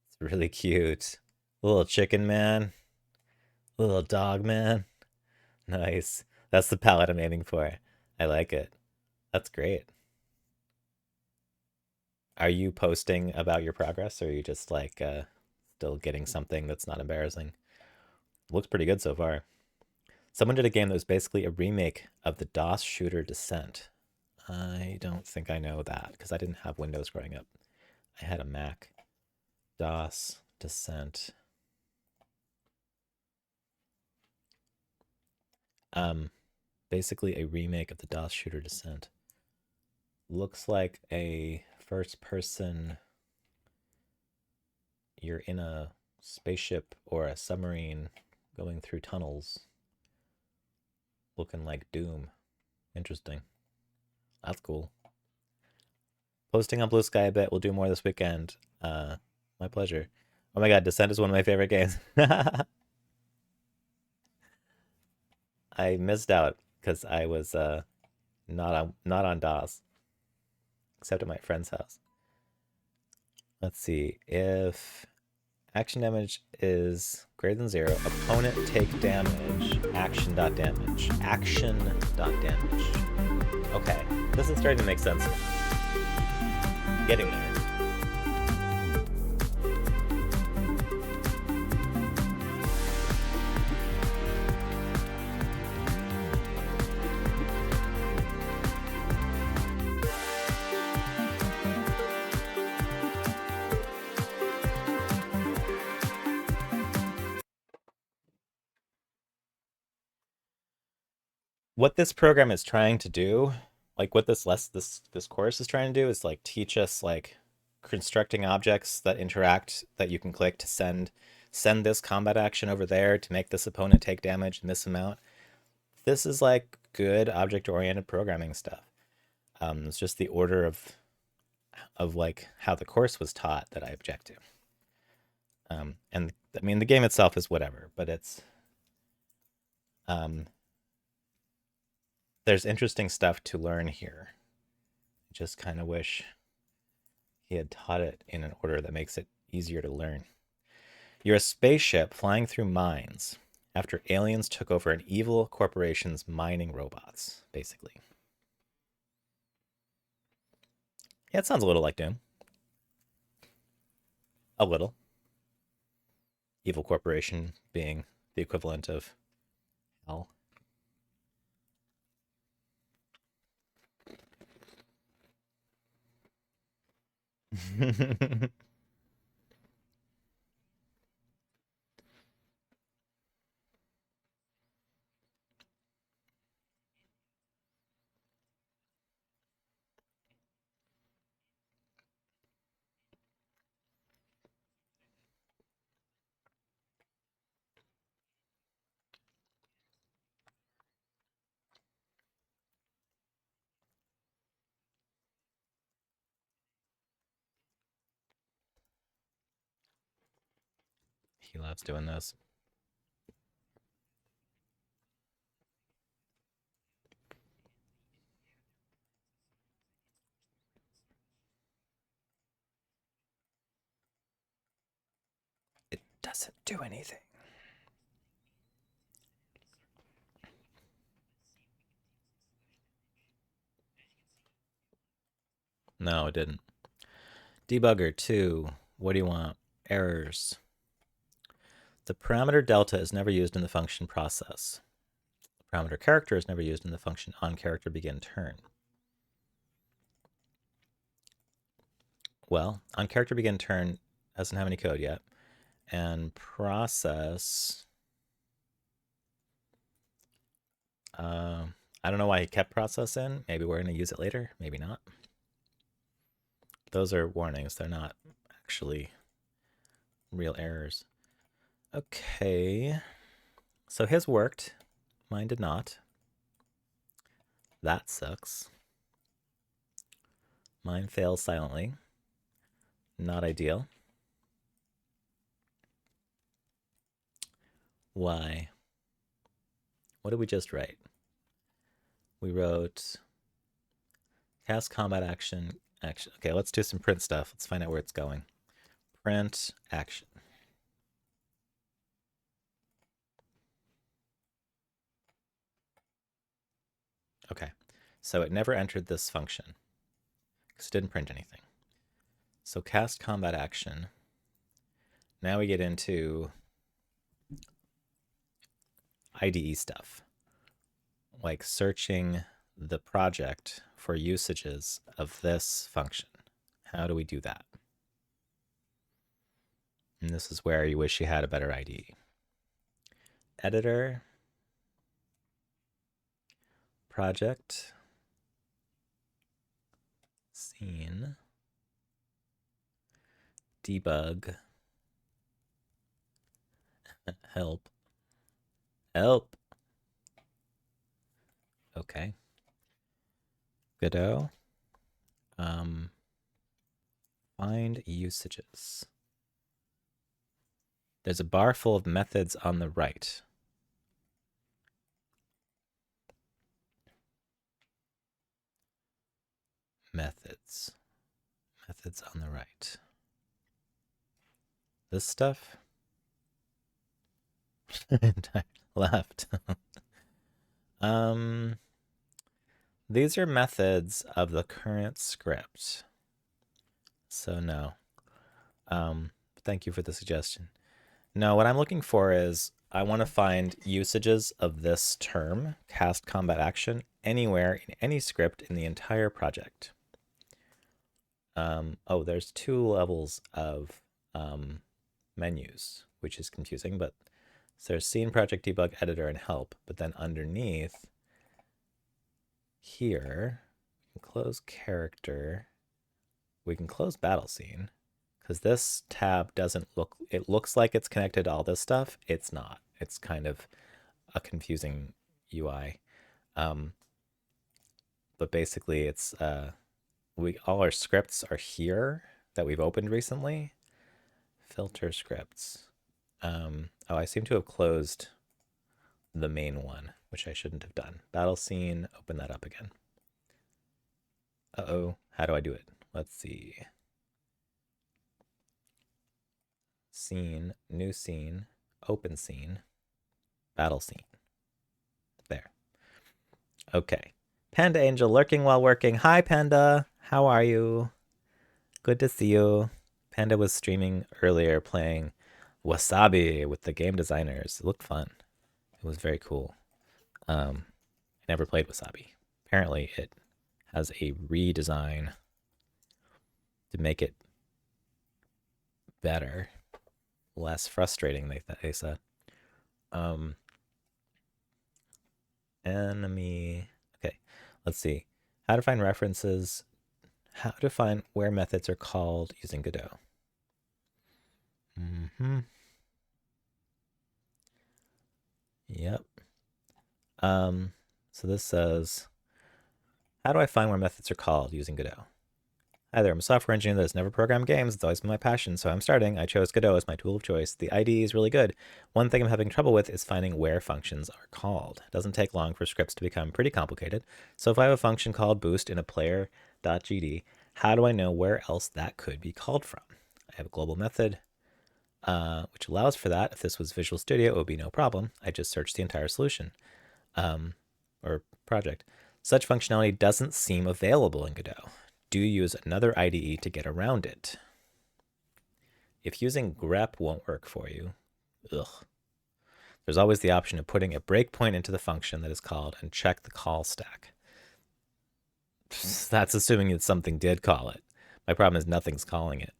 It's really cute. Little chicken man, little dog man. Nice. That's the palette I'm aiming for. I like it. That's great. Are you posting about your progress, or are you just like still getting something that's not embarrassing? Looks pretty good so far. Someone did a game that was basically a remake of the DOS shooter Descent. I don't think I know that because I didn't have Windows growing up. I had a Mac. DOS Descent. Um, Basically a remake of the DOS shooter Descent. Looks like a first person. You're in a spaceship or a submarine going through tunnels, looking like Doom. Interesting. That's cool. Posting on Blue Sky a bit. We'll do more this weekend. My pleasure. Oh my god, Descent is one of my favorite games. I missed out because I was not on DOS, except at my friend's house. Let's see. If action damage is greater than 0, opponent take damage. Action dot damage. Action dot damage. Okay, this is starting to make sense. Getting there. What this program is trying to do, like what this course is trying to do, is like teach us like constructing objects that interact that you can click to send this combat action over there to make this opponent take damage in this amount. This is like good object-oriented programming stuff. It's just the order of like how the course was taught that I object to. And I mean the game itself is whatever, but it's um, there's interesting stuff to learn here. I just kind of wish he had taught it in an order that makes it easier to learn. You're a spaceship flying through mines after aliens took over an evil corporation's mining robots, basically. Yeah, it sounds a little like Doom. A little. Evil corporation being the equivalent of hell. He loves doing this. It doesn't do anything. No, it didn't. Debugger 2. What do you want? Errors. The parameter delta is never used in the function process. The parameter character is never used in the function onCharacterBeginTurn. Well, onCharacterBeginTurn doesn't have any code yet. And process... I don't know why he kept process in. Maybe we're going to use it later. Maybe not. Those are warnings. They're not actually real errors. Okay. So his worked. Mine did not. That sucks. Mine fails silently. Not ideal. Why? What did we just write? We wrote cast combat action. Okay, let's do some print stuff. Let's find out where it's going. Print action. Okay, so it never entered this function because it didn't print anything. So cast combat action. Now we get into IDE stuff, like searching the project for usages of this function. How do we do that? And this is where you wish you had a better IDE. Editor, project, scene, debug, help, help. Okay. Godot. Find usages. There's a bar full of methods on the right. Methods. Methods on the right. This stuff? Left. um, these are methods of the current script. So no. Thank you for the suggestion. No, what I'm looking for is I want to find usages of this term, cast combat action, anywhere in any script in the entire project. Oh, there's two levels of menus, which is confusing, but so there's scene, project, debug, editor, and help. But then underneath here, we can close character. We can close battle scene because this tab doesn't look, it looks like it's connected to all this stuff. It's not. It's kind of a confusing UI. But basically it's, all our scripts are here that we've opened recently. Filter scripts. Oh, I seem to have closed the main one, which I shouldn't have done. Battle scene, open that up again. Uh-oh, how do I do it? Let's see. Scene, new scene, open scene, battle scene. There. Okay. Panda Angel lurking while working. Hi, Panda. How are you? Good to see you. Panda was streaming earlier playing Wasabi with the game designers. It looked fun. It was very cool. I never played Wasabi. Apparently, it has a redesign to make it better, less frustrating, they said. Enemy. Okay, let's see. How to find references. How to find where methods are called using Godot. Yep. So this says, how do I find where methods are called using Godot? Hi there, I'm a software engineer that has never programmed games. It's always been my passion, so I'm starting. I chose Godot as my tool of choice. The IDE is really good. One thing I'm having trouble with is finding where functions are called. It doesn't take long for scripts to become pretty complicated. So if I have a function called boost in a player.gd, how do I know where else that could be called from? I have a global method, which allows for that. If this was Visual Studio, it would be no problem. I just searched the entire solution or project. Such functionality doesn't seem available in Godot. Do you use another IDE to get around it? If using grep won't work for you, there's always the option of putting a breakpoint into the function that is called and check the call stack. That's assuming that something did call it. My problem is nothing's calling it.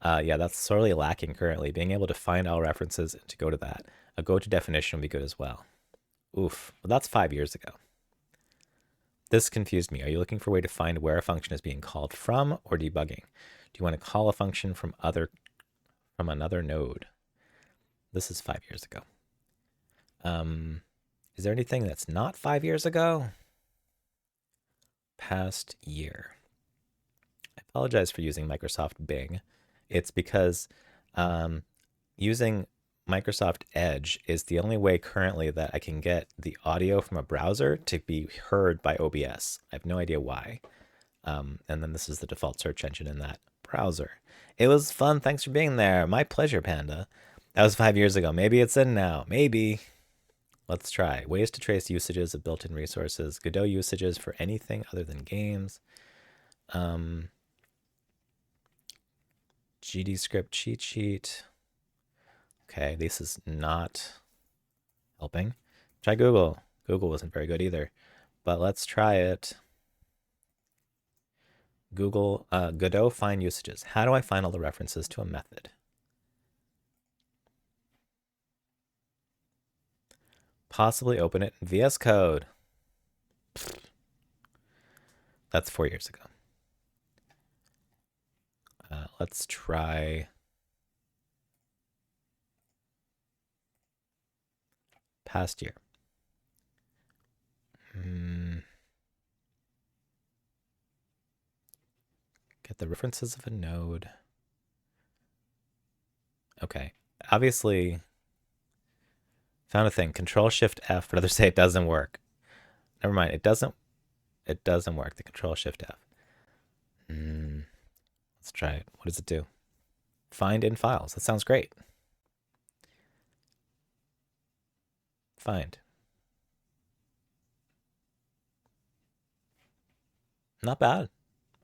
Yeah, that's sorely lacking currently. Being able to find all references and to go to that. A go-to definition would be good as well. Oof, well, that's 5 years ago. This confused me. Are you looking for a way to find where a function is being called from or debugging? Do you want to call a function from another node? This is 5 years ago. Is there anything that's not 5 years ago? Past year. I apologize for using Microsoft Bing. It's because using Microsoft Edge is the only way currently that I can get the audio from a browser to be heard by OBS. I have no idea why. And then this is the default search engine in that browser. It was fun. Thanks for being there. My pleasure, Panda. That was 5 years ago. Maybe it's in now. Maybe. Let's try. Ways to trace usages of built-in resources. Godot usages for anything other than games. GD script cheat sheet. Okay, this is not helping. Try Google. Google wasn't very good either, but let's try it. Google, Godot find usages. How do I find all the references to a method? Possibly open it in VS Code. That's 4 years ago. Let's try past year. Get the references of a node. Okay, obviously found a thing. Control Shift F, but others say it doesn't work. Never mind, it doesn't work, the Control Shift F. Mm, let's try it. What does it do? Find in files. That sounds great. Find. Not bad.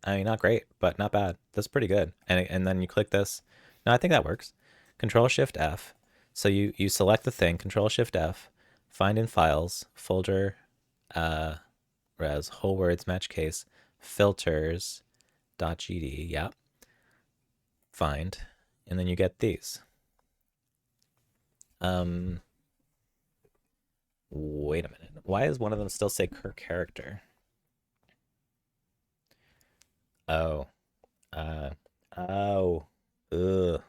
I mean, not great, but not bad. That's pretty good. And then you click this. No, I think that works. Control Shift F. So you select the thing. Control Shift F. Find in files. Folder. Res. Whole words match case. Filters. .gd. Yeah. Find. And then you get these. Wait a minute. Why does one of them still say per character? Oh. Uh. Oh. Ugh.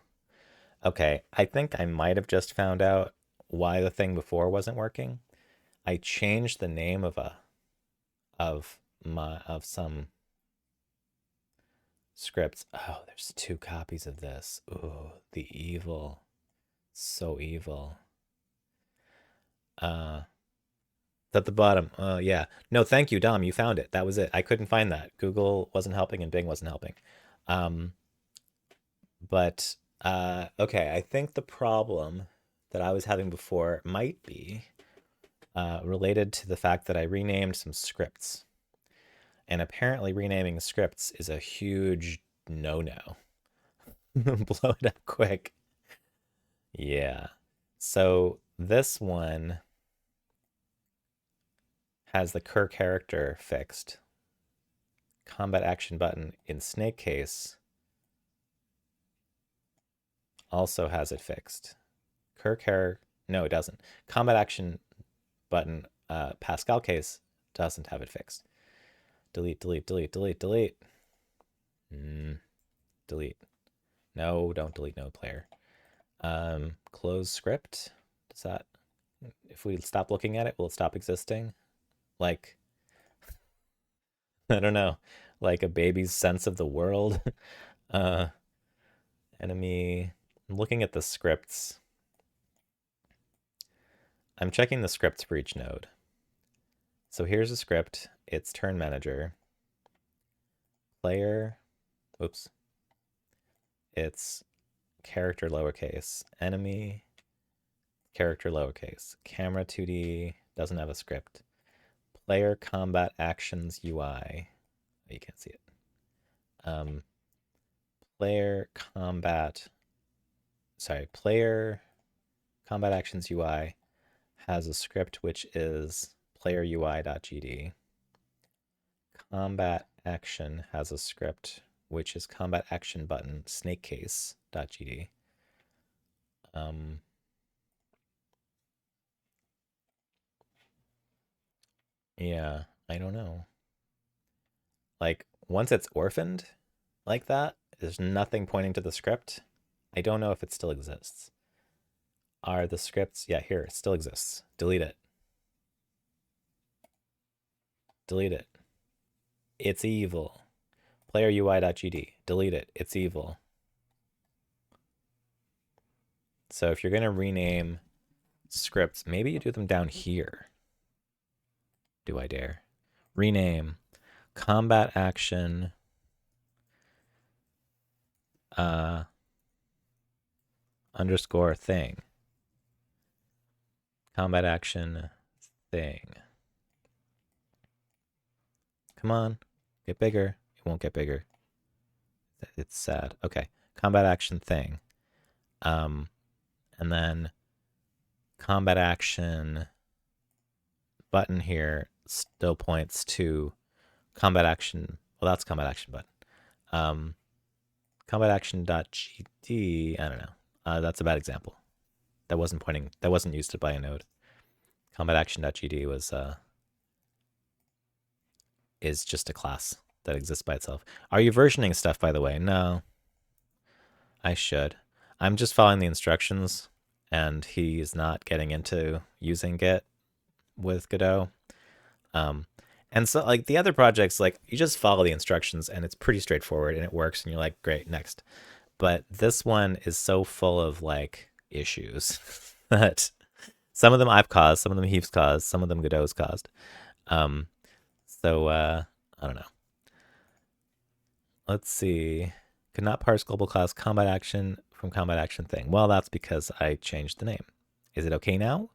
Okay, I think I might have just found out why the thing before wasn't working. I changed the name of some scripts. Oh, there's two copies of this. Oh, the evil. So evil. Uh at the bottom. Yeah. No, thank you, Dom. You found it. That was it. I couldn't find that. Google wasn't helping and Bing wasn't helping. Um, but okay, I think the problem that I was having before might be related to the fact that I renamed some scripts. And apparently renaming scripts is a huge no-no. Blow it up quick. Yeah. So this one has the cur character fixed. Combat action button in snake case also has it fixed. Cur character, no, it doesn't. Combat action button Pascal case doesn't have it fixed. Delete, delete, delete, delete, delete. Delete. No, don't delete node player. Close script. Does that, if we stop looking at it, will it stop existing? Like, I don't know, like a baby's sense of the world. uh, enemy. I'm looking at the scripts. I'm checking the scripts for each node. So here's a script. It's turn manager. Player. Oops. It's character lowercase. Enemy. Character lowercase. Camera 2D doesn't have a script. Player combat actions UI. Oh, you can't see it. Player combat. Sorry, player combat actions UI has a script which is player UI.gd. Combat action has a script which is combat action button snakecase.gd. Yeah, I don't know. Like once it's orphaned like that, there's nothing pointing to the script. I don't know if it still exists. Are the scripts? Yeah, here, it still exists. Delete it. Delete it. It's evil. Player UI.gd. Delete it. It's evil. So if you're going to rename scripts, maybe you do them down here. Do I dare? Rename combat action underscore thing. Combat action thing. Come on, get bigger. It won't get bigger. It's sad. Okay, combat action thing. And then combat action button here still points to combat action. Well, that's combat action button. Combat action.gd. I don't know. That's a bad example. That wasn't pointing. That wasn't used by a node. Combat action.gd was is just a class that exists by itself. Are you versioning stuff, by the way? No. I should. I'm just following the instructions, and he's not getting into using Git with Godot. And so like the other projects, like you just follow the instructions and it's pretty straightforward and it works and you're like, great, next. But this one is so full of like issues that some of them I've caused, some of them he's caused, some of them Godot's caused. So I don't know. Let's see. Could not parse global class combat action from combat action thing. Well, that's because I changed the name. Is it okay now?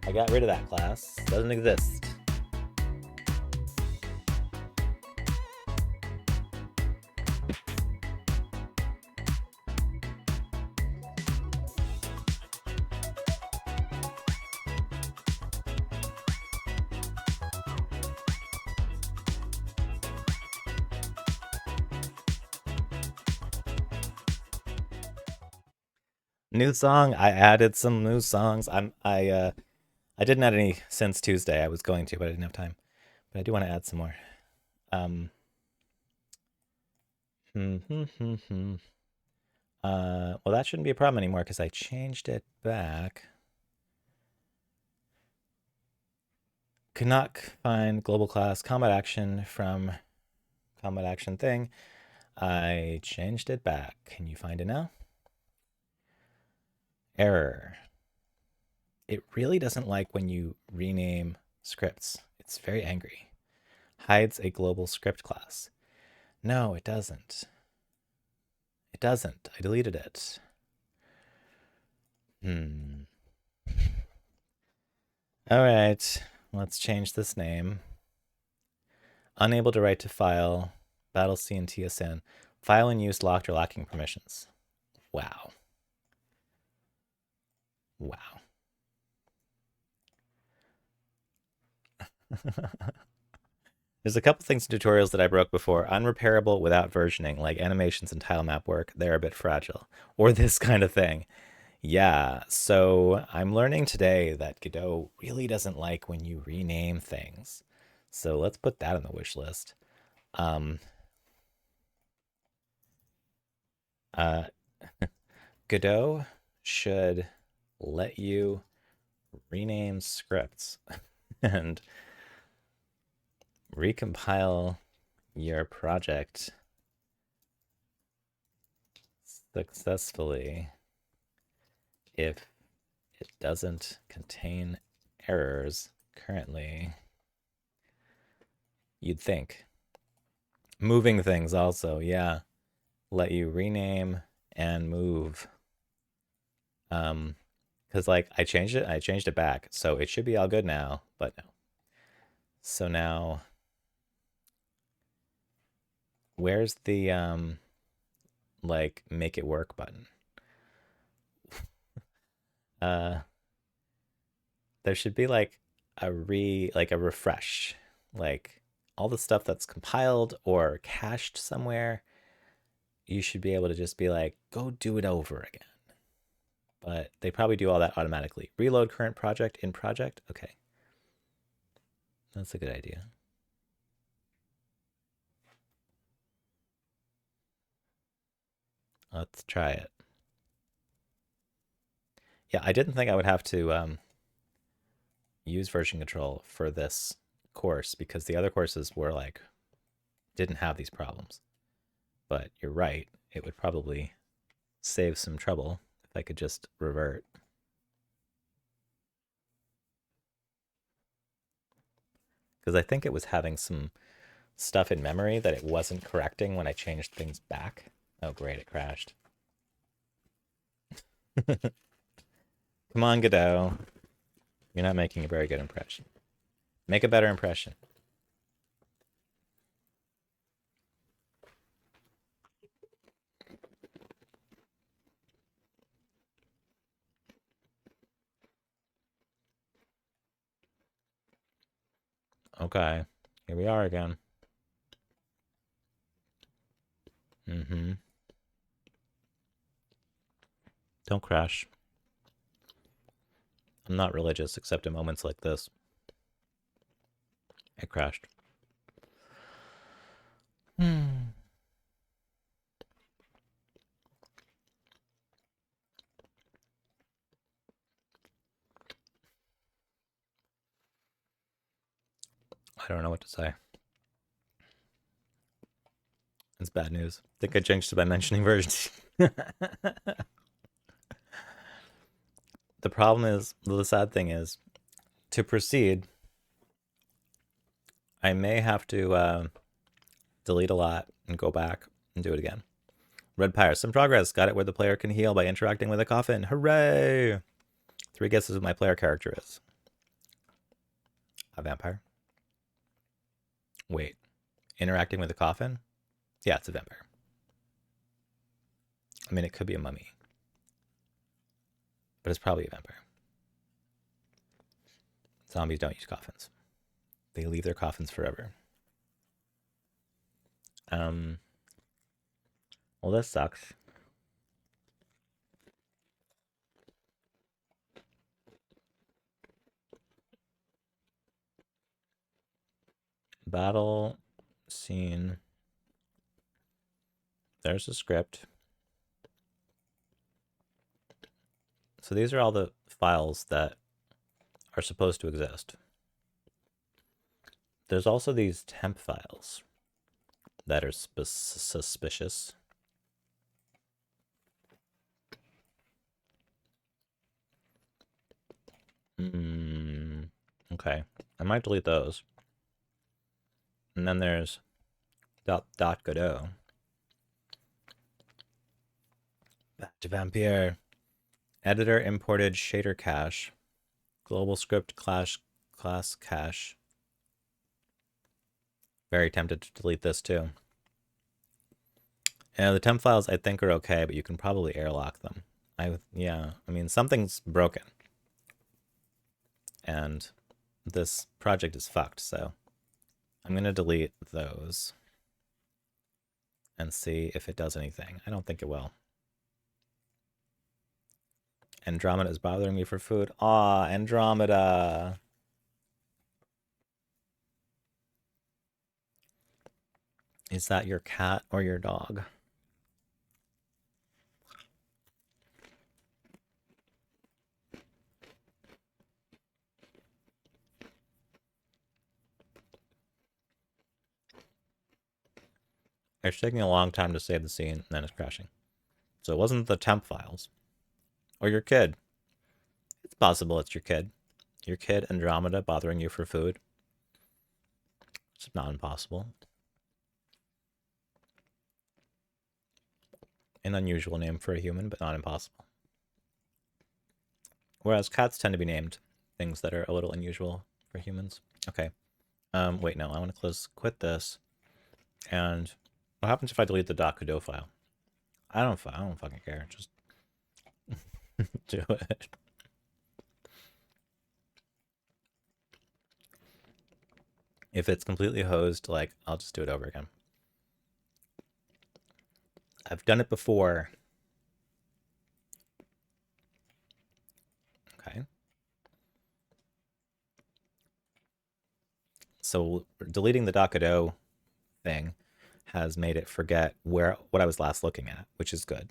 I got rid of that class. Doesn't exist. New song. I added some new songs. I didn't add any since Tuesday. I was going to, but I didn't have time. But I do want to add some more. Um. Hmm, hmm, hmm, hmm. Well, that shouldn't be a problem anymore because I changed it back. Cannot find global class combat action from combat action thing. I changed it back. Can you find it now? Error. It really doesn't like when you rename scripts. It's very angry. Hides a global script class. No, it doesn't. It doesn't. I deleted it. Hmm. All right. Let's change this name. Unable to write to file. Battle C and TSN. File in use locked or lacking permissions. Wow. Wow. There's a couple things in tutorials that I broke before. Unrepairable without versioning, like animations and tile map work. They're a bit fragile. Or this kind of thing. Yeah, so I'm learning today that Godot really doesn't like when you rename things. So let's put that on the wish list. Um, uh, Godot should let you rename scripts and recompile your project successfully if it doesn't contain errors currently. You'd think. Moving things also, yeah. Let you rename and move. Because like I changed it back, so it should be all good now, but no. So now where's the like make it work button? Uh there should be like a refresh. Like all the stuff that's compiled or cached somewhere, you should be able to just be like, go do it over again. But they probably do all that automatically. Reload current project in project. Okay. That's a good idea. Let's try it. Yeah, I didn't think I would have to use version control for this course because the other courses were like didn't have these problems. But you're right, it would probably save some trouble if I could just revert. Because I think it was having some stuff in memory that it wasn't correcting when I changed things back. Oh great, it crashed. Come on, Godot. You're not making a very good impression. Make a better impression. Okay. Here we are again. Mm-hmm. Don't crash. I'm not religious except in moments like this. It crashed. Hmm. I don't know what to say. It's bad news. I think I jinxed it by mentioning versions. The problem is, the sad thing is, to proceed, I may have to delete a lot and go back and do it again. Red Pyre, some progress. Got it where the player can heal by interacting with a coffin. Hooray! 3 guesses what my player character is. A vampire. Wait. Interacting with a coffin? Yeah, it's a vampire. I mean, it could be a mummy. But it's probably a vampire. Zombies don't use coffins. They leave their coffins forever. Well, this sucks. Battle scene. There's a script. So these are all the files that are supposed to exist. There's also these temp files that are suspicious. Okay, I might delete those. And then there's .godot. Back to Vampire. Editor imported shader cache. Global script class cache. Very tempted to delete this too. And the temp files I think are okay, but you can probably airlock them. I mean something's broken. And this project is fucked, so I'm gonna delete those and see if it does anything. I don't think it will. Andromeda is bothering me for food. Aw, Andromeda. Is that your cat or your dog? It's taking a long time to save the scene, and then it's crashing. So it wasn't the temp files. Or your kid. It's possible it's your kid. Your kid, Andromeda, bothering you for food. It's not impossible. An unusual name for a human, but not impossible. Whereas cats tend to be named things that are a little unusual for humans. Okay. Wait, no, I want to quit this. And what happens if I delete the .godot file? I don't fucking care. Just do it. If it's completely hosed, like, I'll just do it over again. I've done it before. Okay. So deleting the .godot thing has made it forget what I was last looking at, which is good.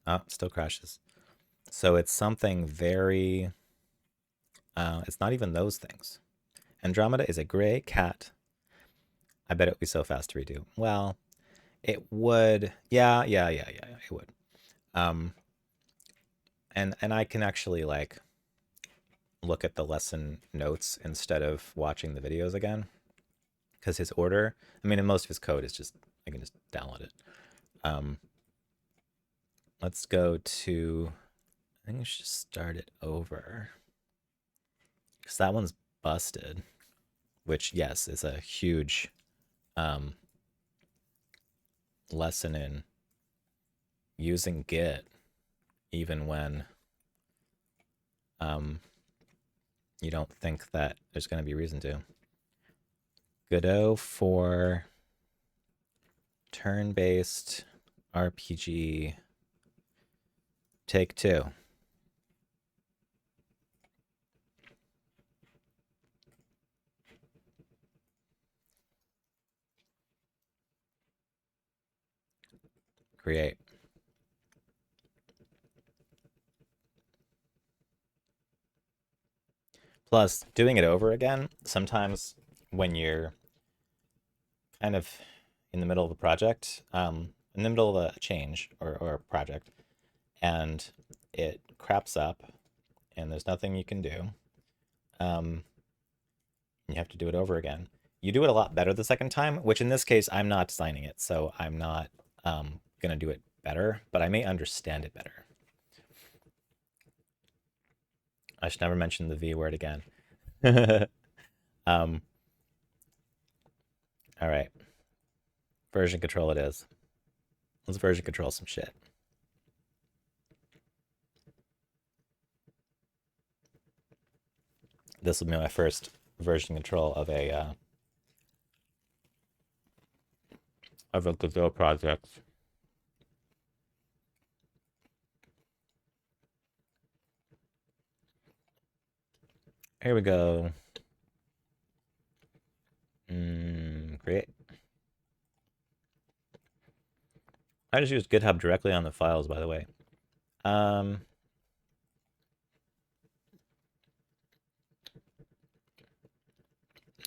Oh, it still crashes. So it's something very... it's not even those things. Andromeda is a gray cat. I bet it would be so fast to redo. Well, it would. Yeah, it would. And I can actually like look at the lesson notes instead of watching the videos again, because his order, I mean, in most of his code is just, I can just download it. Let's go to, I think we should just start it over, because that one's busted, which, yes, is a huge lesson in using Git even when you don't think that there's going to be reason to. Godot for turn-based RPG Take 2. Create. Plus, doing it over again, sometimes when you're kind of in the middle of a project, in the middle of a change or a project, and it craps up and there's nothing you can do, you have to do it over again. you do it a lot better the second time, which in this case, I'm not designing it, so I'm not gonna do it better, but I may understand it better. I should never mention the V word again. um, all right, version control it is. Let's version control some shit. This will be my first version control of a Godot project. Here we go. Create. I just used GitHub directly on the files, by the way. You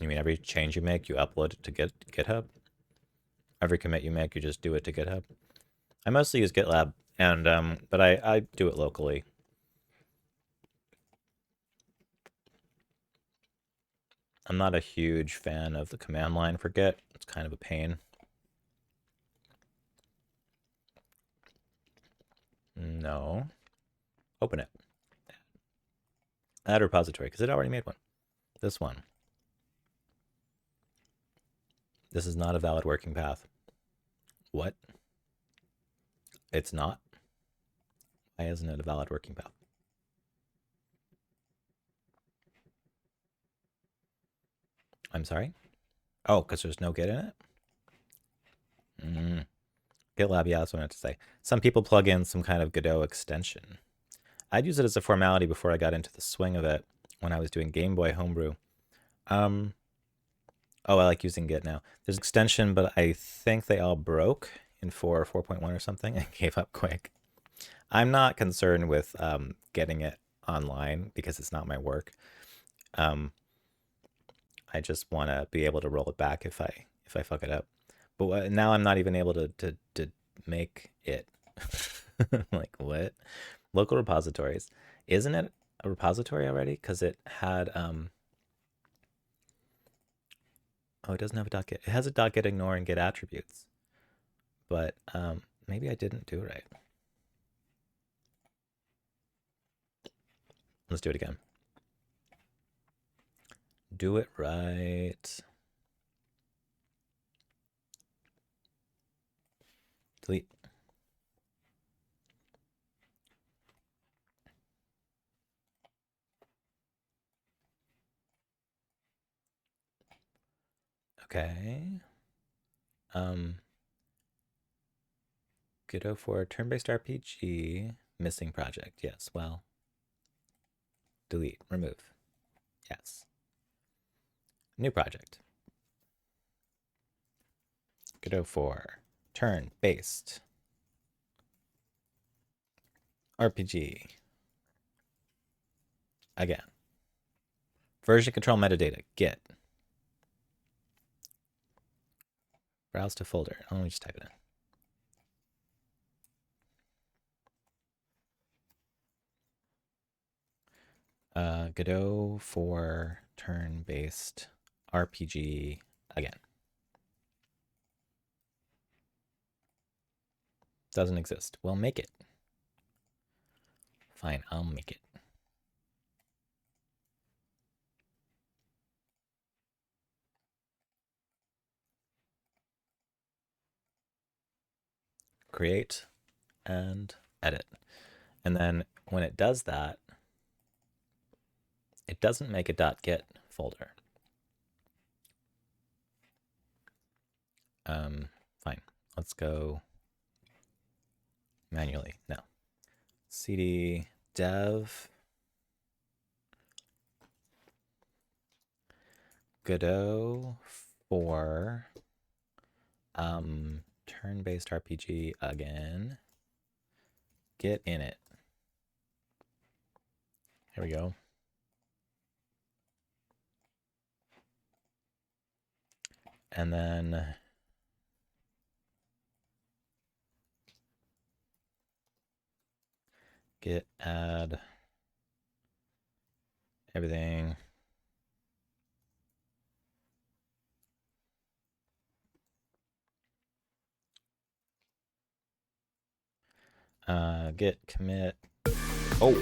mean every change you make, you upload it to GitHub? Every commit you make, you just do it to GitHub? I mostly use GitLab, and but I do it locally. I'm not a huge fan of the command line for Git. It's kind of a pain. No. Open it. Add repository, because it already made one. This one. This is not a valid working path. What? It's not? Why isn't it a valid working path? I'm sorry? Oh, because there's no Git in it? GitLab, yeah, that's what I meant to say. Some people plug in some kind of Godot extension. I'd use it as a formality before I got into the swing of it when I was doing Game Boy homebrew. Oh, I like using Git now. There's an extension, but I think they all broke in 4.1 or something and gave up quick. I'm not concerned with getting it online because it's not my work. I just want to be able to roll it back if I fuck it up. But now I'm not even able to make it. Like what? Local repositories. Isn't it a repository already? Because it had oh, it doesn't have a .git. It has a .git ignore and get attributes. But maybe I didn't do it right. Let's do it again. Do it right. Delete. Okay. Godot for turn-based RPG. Missing project. Yes. Well. Delete. Remove. Yes. New project. Godot for turn-based RPG. Again. Version control metadata. Git. Browse to folder. Let me just type it in. Godot for turn-based RPG again. Doesn't exist. Well, make it. Fine, I'll make it. Create and edit. And then when it does that, it doesn't make a .git folder. Fine. Let's go manually. No. cd dev Godot for turn-based RPG again. Get in it. Here we go. And then git add everything. Git commit. Oh.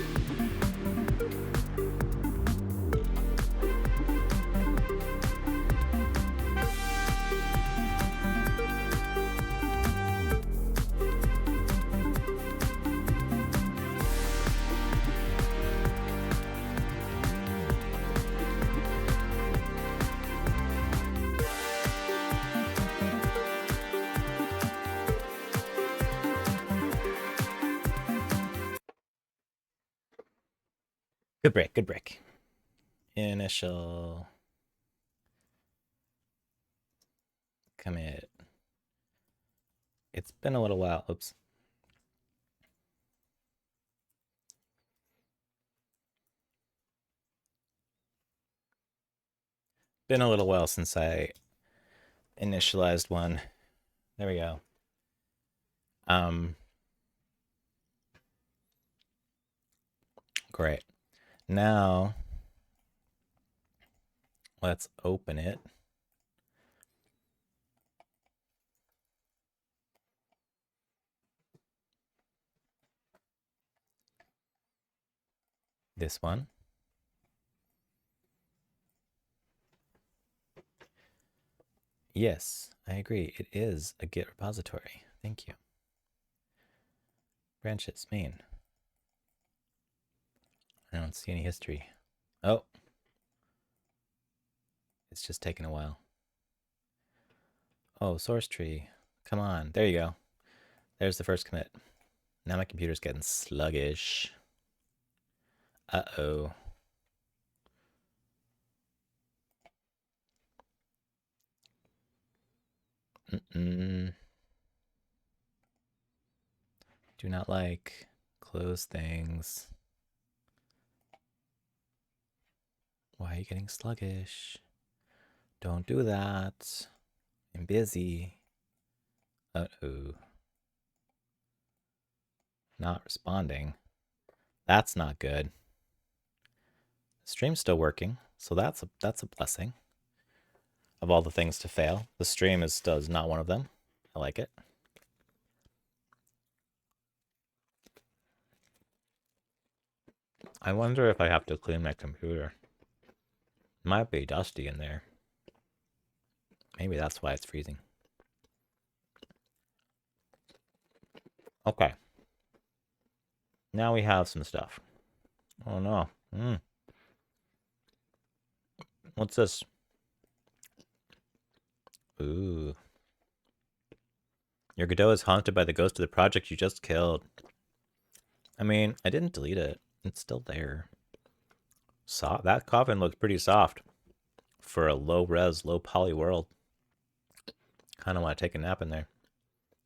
Good break, good break. Initial commit. It's been a little while. Oops. Been a little while since I initialized one. There we go. Great. Now let's open it. This one. Yes, I agree. It is a Git repository. Thank you. Branches, main. I don't see any history. Oh. It's just taking a while. Oh, source tree. Come on. There you go. There's the first commit. Now my computer's getting sluggish. Uh-oh. Do not like. Close things. Why are you getting sluggish? Don't do that. I'm busy. Uh-oh. Not responding. That's not good. The stream's still working, so that's a blessing. Of all the things to fail, the stream is not one of them. I like it. I wonder if I have to clean my computer. Might be dusty in there. Maybe that's why it's freezing. Okay. Now we have some stuff. Oh no. What's this? Ooh. Your Godot is haunted by the ghost of the project you just killed. I mean, I didn't delete it. It's still there. That coffin looks pretty soft for a low-res, low-poly world. Kind of want to take a nap in there.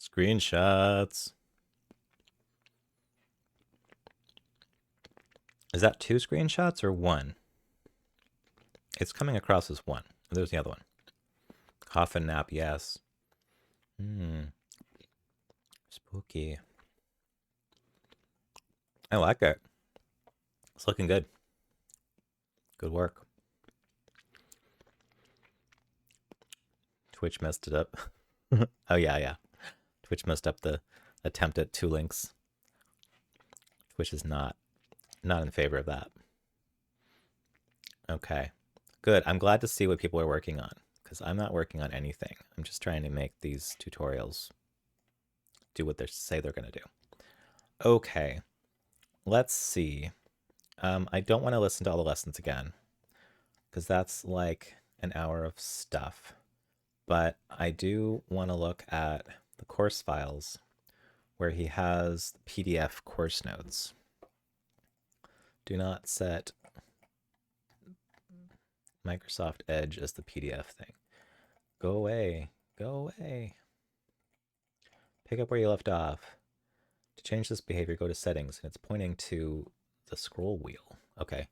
Screenshots. Is that 2 screenshots or 1? It's coming across as 1. There's the other one. Coffin nap, yes. Spooky. I like it. It's looking good. Good work. Twitch messed it up. Oh, yeah. Twitch messed up the attempt at 2 links. Twitch is not in favor of that. Okay. Good. I'm glad to see what people are working on, because I'm not working on anything. I'm just trying to make these tutorials do what they say they're going to do. Okay. Let's see. I don't want to listen to all the lessons again, because that's like an hour of stuff. But I do want to look at the course files where he has PDF course notes. Do not set Microsoft Edge as the PDF thing. Go away. Go away. Pick up where you left off. To change this behavior, go to settings, and it's pointing to the scroll wheel. Okay.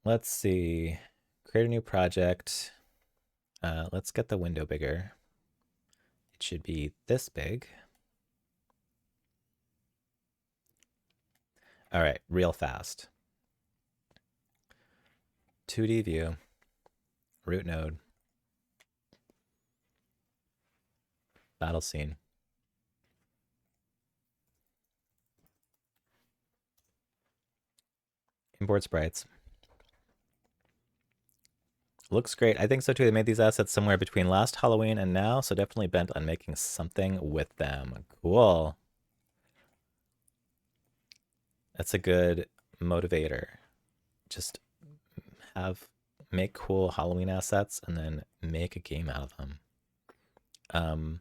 Let's see. Create a new project. Let's get the window bigger. It should be this big. All right, real fast. 2D view, root node, battle scene. Import sprites. Looks great. I think so too. They made these assets somewhere between last Halloween and now, so definitely bent on making something with them. Cool. That's a good motivator. Just make cool Halloween assets and then make a game out of them.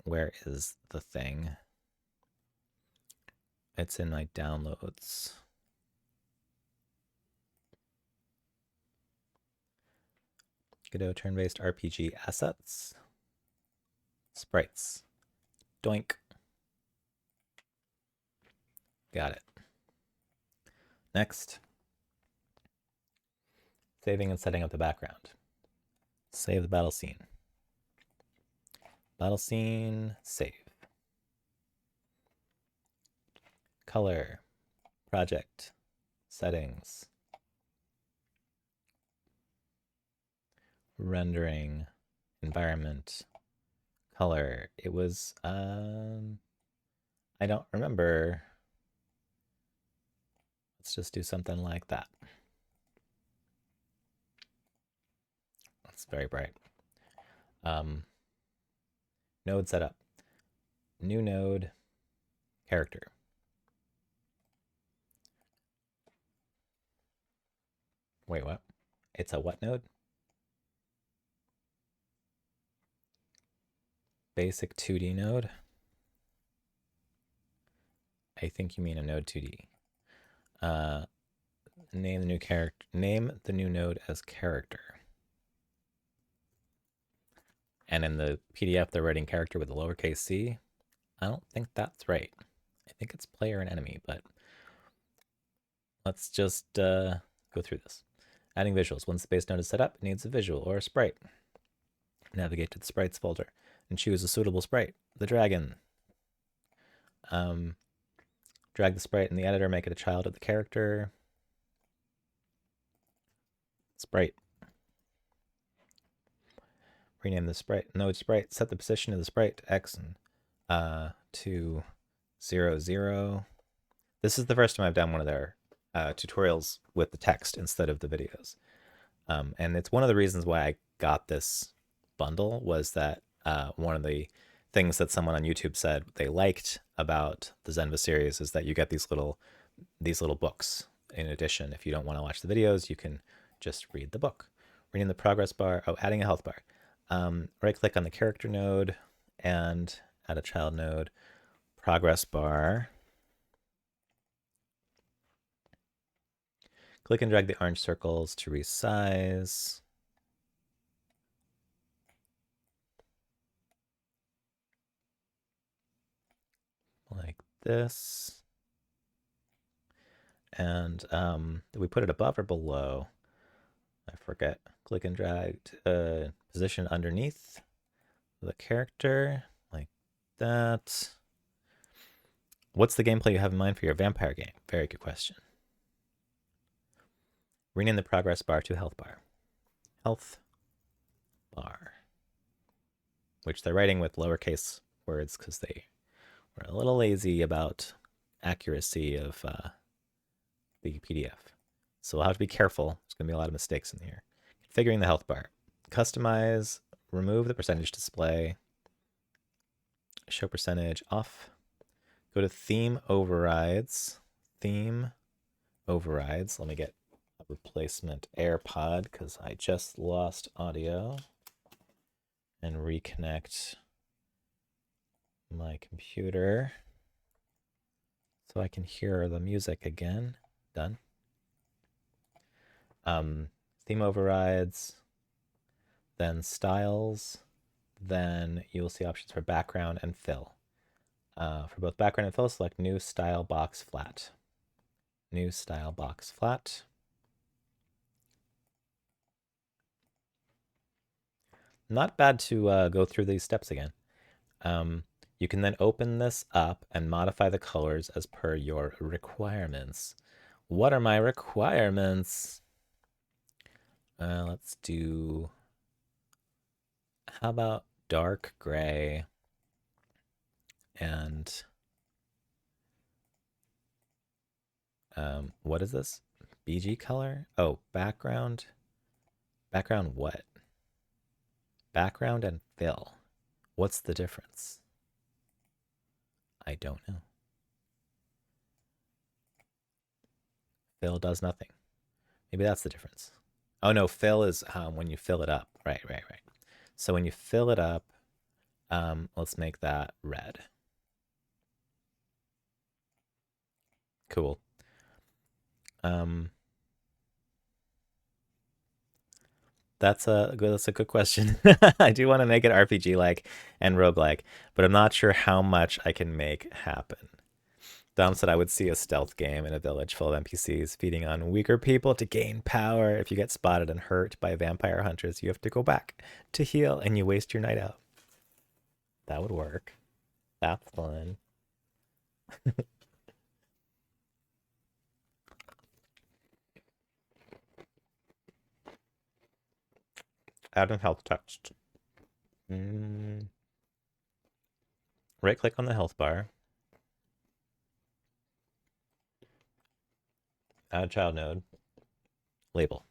Where is the thing? It's in my downloads. Godot turn-based RPG assets. Sprites. Doink. Got it. Next. Saving and setting up the background. Save the battle scene. Battle scene, save. Color, project, settings, rendering, environment, color. It was, I don't remember. Let's just do something like that. It's very bright. Node setup. New node, character. Wait, what? It's a what node? Basic 2D node. I think you mean a node 2D. Name the new character. Name the new node as character. And in the PDF, they're writing character with a lowercase c. I don't think that's right. I think it's player and enemy, but let's just go through this. Adding visuals. Once the base node is set up, it needs a visual or a sprite. Navigate to the sprites folder and choose a suitable sprite. The dragon. Drag the sprite in the editor, make it a child of the character. Sprite. Rename the sprite. Node sprite. Set the position of the sprite x to 0, 0. This is the first time I've done one of their tutorials with the text instead of the videos. And it's one of the reasons why I got this bundle was that one of the things that someone on YouTube said they liked about the Zenva series is that you get these little books. In addition, if you don't want to watch the videos, you can just read the book. Rename the progress bar. Oh, adding a health bar. Right click on the character node and add a child node. Progress bar. Click and drag the orange circles to resize. Like this. And did we put it above or below? I forget. Click and drag position underneath the character like that. What's the gameplay you have in mind for your vampire game? Very good question. Rename the progress bar to health bar. Health bar. Which they're writing with lowercase words because they were a little lazy about accuracy of the PDF. So we'll have to be careful. There's going to be a lot of mistakes in here. Configuring the health bar. Customize, remove the percentage display. Show percentage off. Go to theme overrides. Theme overrides. Let me get a replacement AirPod because I just lost audio. And reconnect my computer so I can hear the music again. Done. Theme overrides, then styles, then you'll see options for background and fill. For both background and fill, select new style box flat. New style box flat. Not bad to go through these steps again. You can then open this up and modify the colors as per your requirements. What are my requirements? Let's do, how about dark gray and What is this? BG color? Oh, background. Background what? Background and fill. What's the difference? I don't know. Fill does nothing. Maybe that's the difference. Oh no, fill is when you fill it up. Right. So when you fill it up, let's make that red. Cool. That's a good question. I do want to make it RPG like and roguelike, but I'm not sure how much I can make happen. Dom said I would see a stealth game in a village full of NPCs feeding on weaker people to gain power. If you get spotted and hurt by vampire hunters, you have to go back to heal and you waste your night out. That would work. That's fun. Add in health text. Right click on the health bar. Add child node. Label.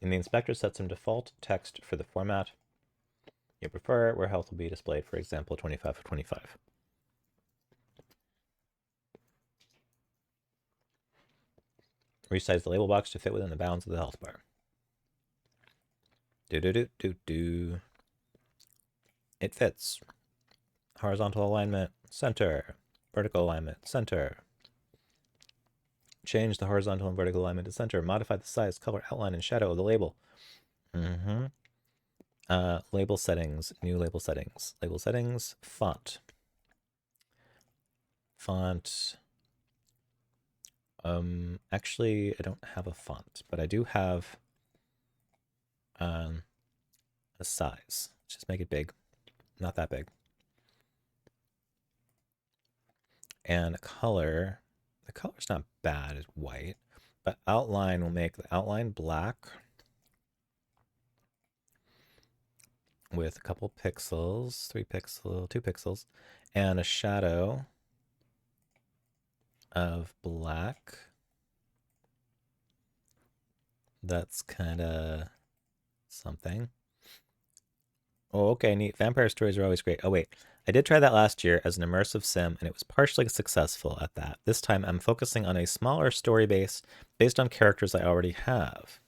In the inspector, set some default text for the format you prefer, where health will be displayed, for example, 25 of 25. Resize the label box to fit within the bounds of the health bar. Do. It fits. Horizontal alignment, center. Vertical alignment, center. Change the horizontal and vertical alignment to center. Modify the size, color, outline, and shadow of the label. Label settings, new label settings. Label settings, font. Font. Actually, I don't have a font, but I do have a size. Just make it big. Not that big. And color. The color's not bad, it's white. But outline will make the outline black with a couple pixels, 3 pixels, 2 pixels, and a shadow of black. That's kind of something. Oh, okay, neat. Vampire stories are always great. Oh, wait. I did try that last year as an immersive sim, and it was partially successful at that. This time, I'm focusing on a smaller story base based on characters I already have.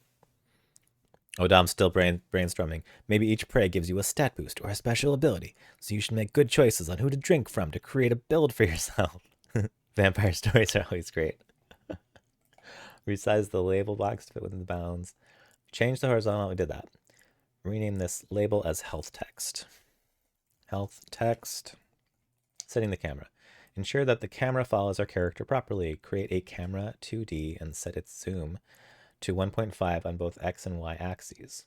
Oh, Dom's still brainstorming. Maybe each prey gives you a stat boost or a special ability, so you should make good choices on who to drink from to create a build for yourself. Vampire stories are always great. Resize the label box to fit within the bounds. Change the horizontal. We did that. Rename this label as health text. Health text. Setting the camera. Ensure that the camera follows our character properly. Create a camera 2D and set its zoom to 1.5 on both X and Y axes.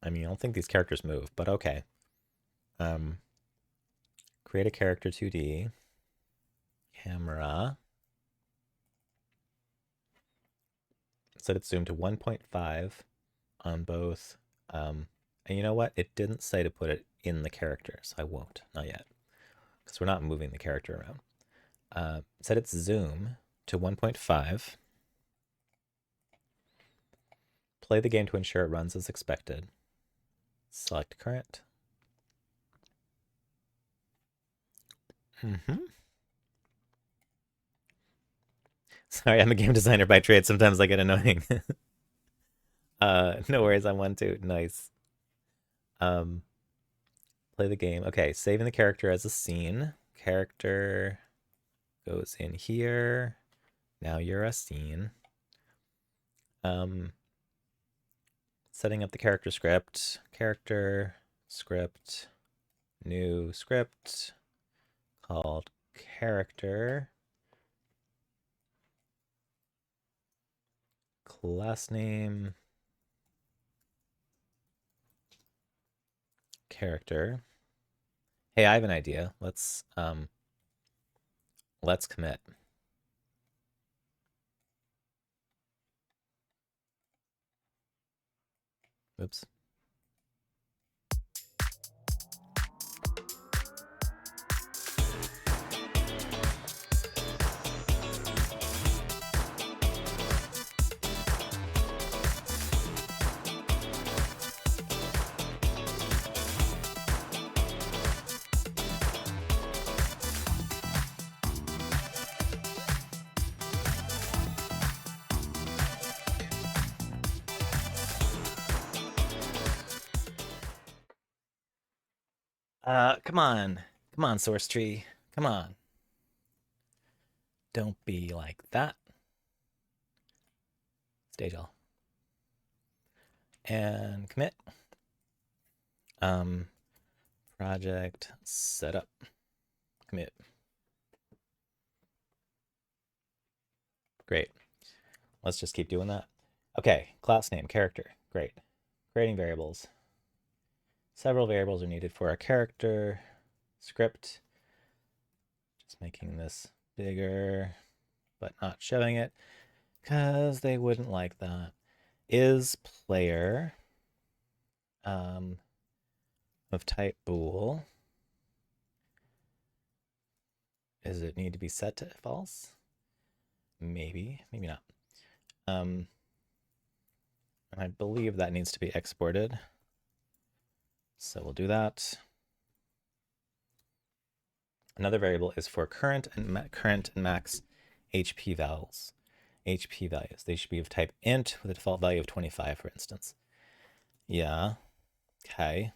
I mean, I don't think these characters move, but okay. Create a character 2D. Camera. Set its zoom to 1.5 on both. And you know what? It didn't say to put it in the character, so I won't. Not yet. Because we're not moving the character around. Set its zoom to 1.5. Play the game to ensure it runs as expected. Select current. Sorry, I'm a game designer by trade. Sometimes I get annoying. No worries, I'm one too. Nice. Play the game. Okay, saving the character as a scene. Character goes in here. Now you're a scene. Setting up the character script. Character script. New script called character. Class name. Character. Hey, I have an idea. Let's commit. Oops. Come on. Come on, source tree. Come on. Don't be like that. Stage all. And commit. Um, project setup. Commit. Great. Let's just keep doing that. Okay, class name, character. Great. Creating variables. Several variables are needed for a character. Script. Just making this bigger, but not showing it because they wouldn't like that. Is player of type bool. Does it need to be set to false? Maybe, maybe not. And I believe that needs to be exported. So we'll do that. Another variable is for current and max HP values. HP values. They should be of type int with a default value of 25, for instance. Yeah. Okay.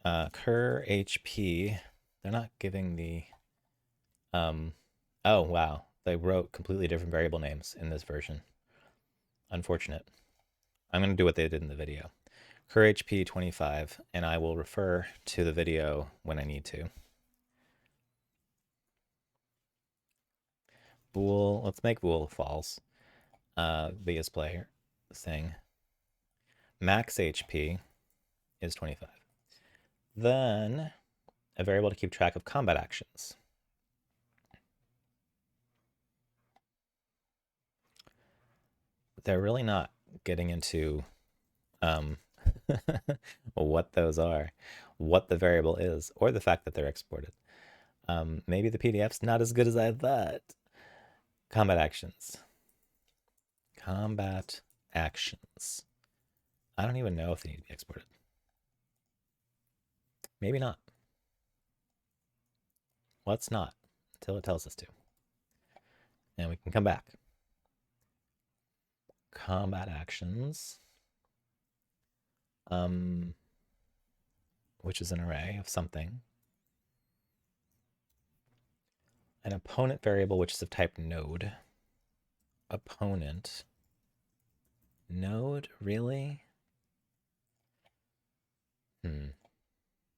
Cur HP. They're not giving the. Oh wow, they wrote completely different variable names in this version. Unfortunate. I'm gonna do what they did in the video. Cur HP 25, and I will refer to the video when I need to. Bool. Let's make bool false. The is player thing. Max HP is 25. Then a variable to keep track of combat actions. They're really not getting into what those are, what the variable is, or the fact that they're exported. Maybe the PDF's not as good as I thought. Combat actions. Combat actions. I don't even know if they need to be exported. Maybe not. Let's not until it tells us to. And we can come back. Combat actions. Which is an array of something. An opponent variable, which is of type node. Opponent. Node, really?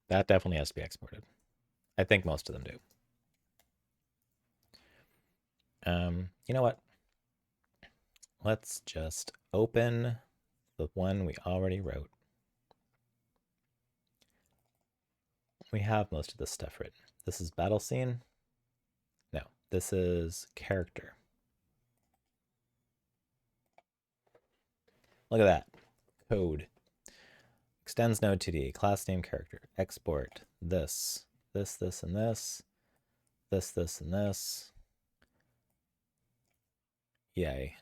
That definitely has to be exported. I think most of them do. You know what? Let's just open the one we already wrote. We have most of this stuff written. This is battle scene. No, this is character. Look at that. Code. Extends node 2D. Class name character. Export. This, and this. This, and this. Yay.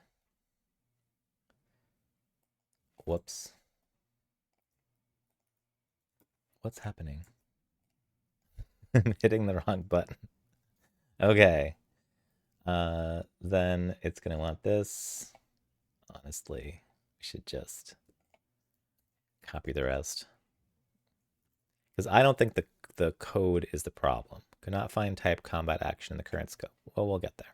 Whoops. What's happening? I'm hitting the wrong button. Okay. Then it's going to want this. Honestly, we should just copy the rest. Because I don't think the code is the problem. Could not find type combat action in the current scope. Well, we'll get there.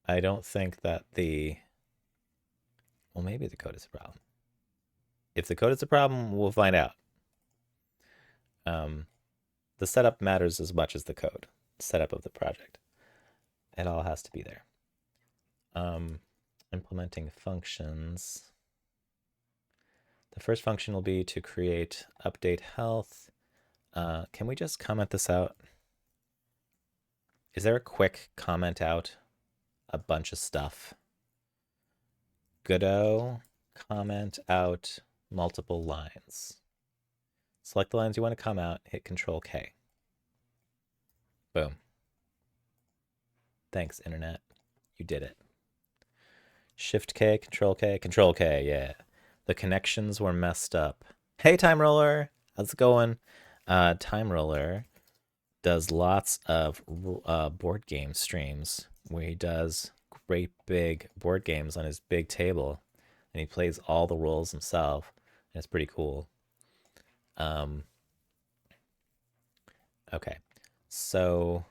I don't think that well, maybe the code is a problem. If the code is a problem, we'll find out. The setup matters as much as the code. Setup of the project. It all has to be there. Implementing functions. The first function will be to create update health. Can we just comment this out? Is there a quick comment out? A bunch of stuff. Godot, comment out multiple lines. Select the lines you want to comment out, hit Control K. Boom. Thanks, Internet. You did it. Shift K, Control K, Control K, yeah. The connections were messed up. Hey, Time Roller. How's it going? Time Roller does lots of board game streams where he does great big board games on his big table, and he plays all the roles himself, and it's pretty cool. Um, okay, so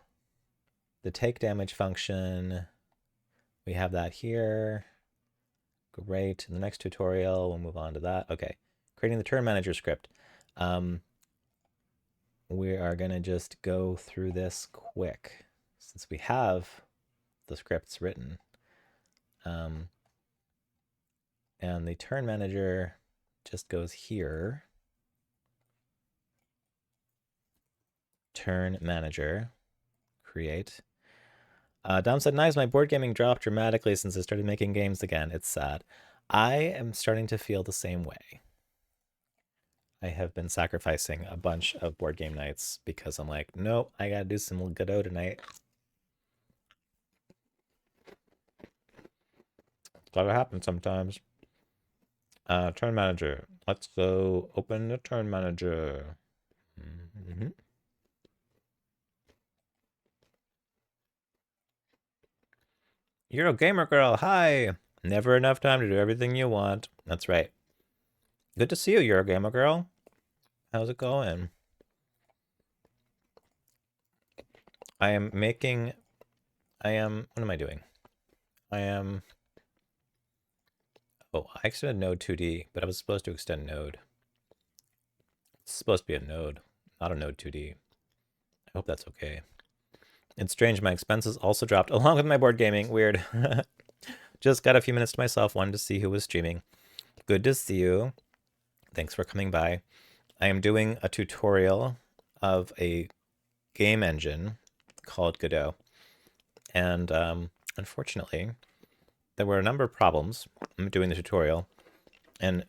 the take damage function, we have that here. Great. In the next tutorial, we'll move on to that. Okay, creating the turn manager script. Um, we are going to just go through this quick since we have the scripts written. And the turn manager just goes here. Turn manager, create. Dom said, nice, my board gaming dropped dramatically since I started making games again. It's sad. I am starting to feel the same way. I have been sacrificing a bunch of board game nights because I'm like, nope, I gotta do some Godot tonight. Gotta happen sometimes. Turn manager. Let's go open the turn manager. You're a gamer girl. Hi. Never enough time to do everything you want. That's right. Good to see you, you're a gamer girl. How's it going? I am making. What am I doing? I am. Oh, I extended Node 2D, but I was supposed to extend Node. It's supposed to be a Node, not a Node 2D. I hope that's okay. It's strange, my expenses also dropped along with my board gaming. Weird. Just got a few minutes to myself, wanted to see who was streaming. Good to see you. Thanks for coming by. I am doing a tutorial of a game engine called Godot. And unfortunately, there were a number of problems doing the tutorial, and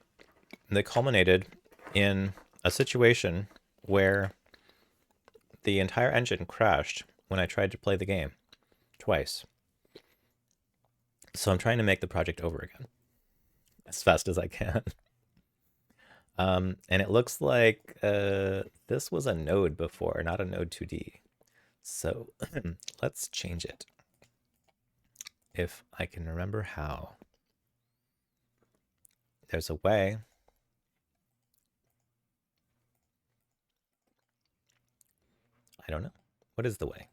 they culminated in a situation where the entire engine crashed when I tried to play the game twice. So I'm trying to make the project over again as fast as I can. And it looks like this was a node before, not a node 2D. So let's change it. If I can remember how. There's a way. I don't know. What is the way?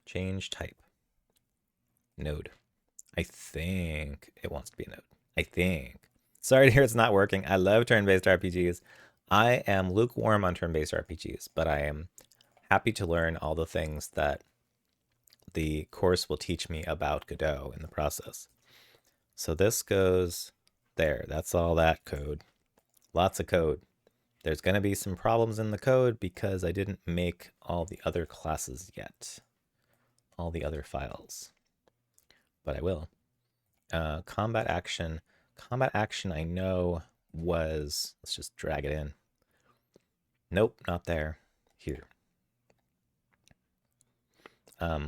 Change type. Node. I think it wants to be a node. I think. Sorry to hear it's not working. I love turn-based RPGs. I am lukewarm on turn-based RPGs, but I am happy to learn all the things that the course will teach me about Godot in the process. So this goes there. That's all that code. Lots of code. There's going to be some problems in the code because I didn't make all the other classes yet. All the other files. But I will. Combat action. Combat action I know was, let's just drag it in. Nope, not there. Here.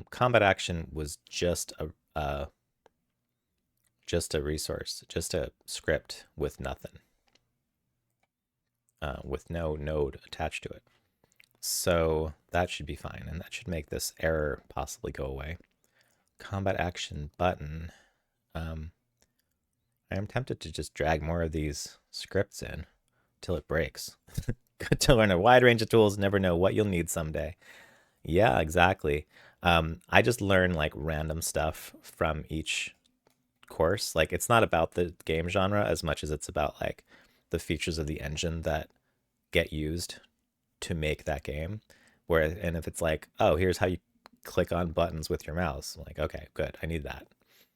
Combat action was just a resource, just a script with nothing, with no node attached to it. So that should be fine, and that should make this error possibly go away. Combat action button. I am tempted to just drag more of these scripts in till it breaks. Good to learn a wide range of tools, never know what you'll need someday. Yeah, exactly. I just learn like random stuff from each course. Like it's not about the game genre as much as it's about like the features of the engine that get used to make that game. And if it's like, oh, here's how you click on buttons with your mouse, I'm like, okay, good, I need that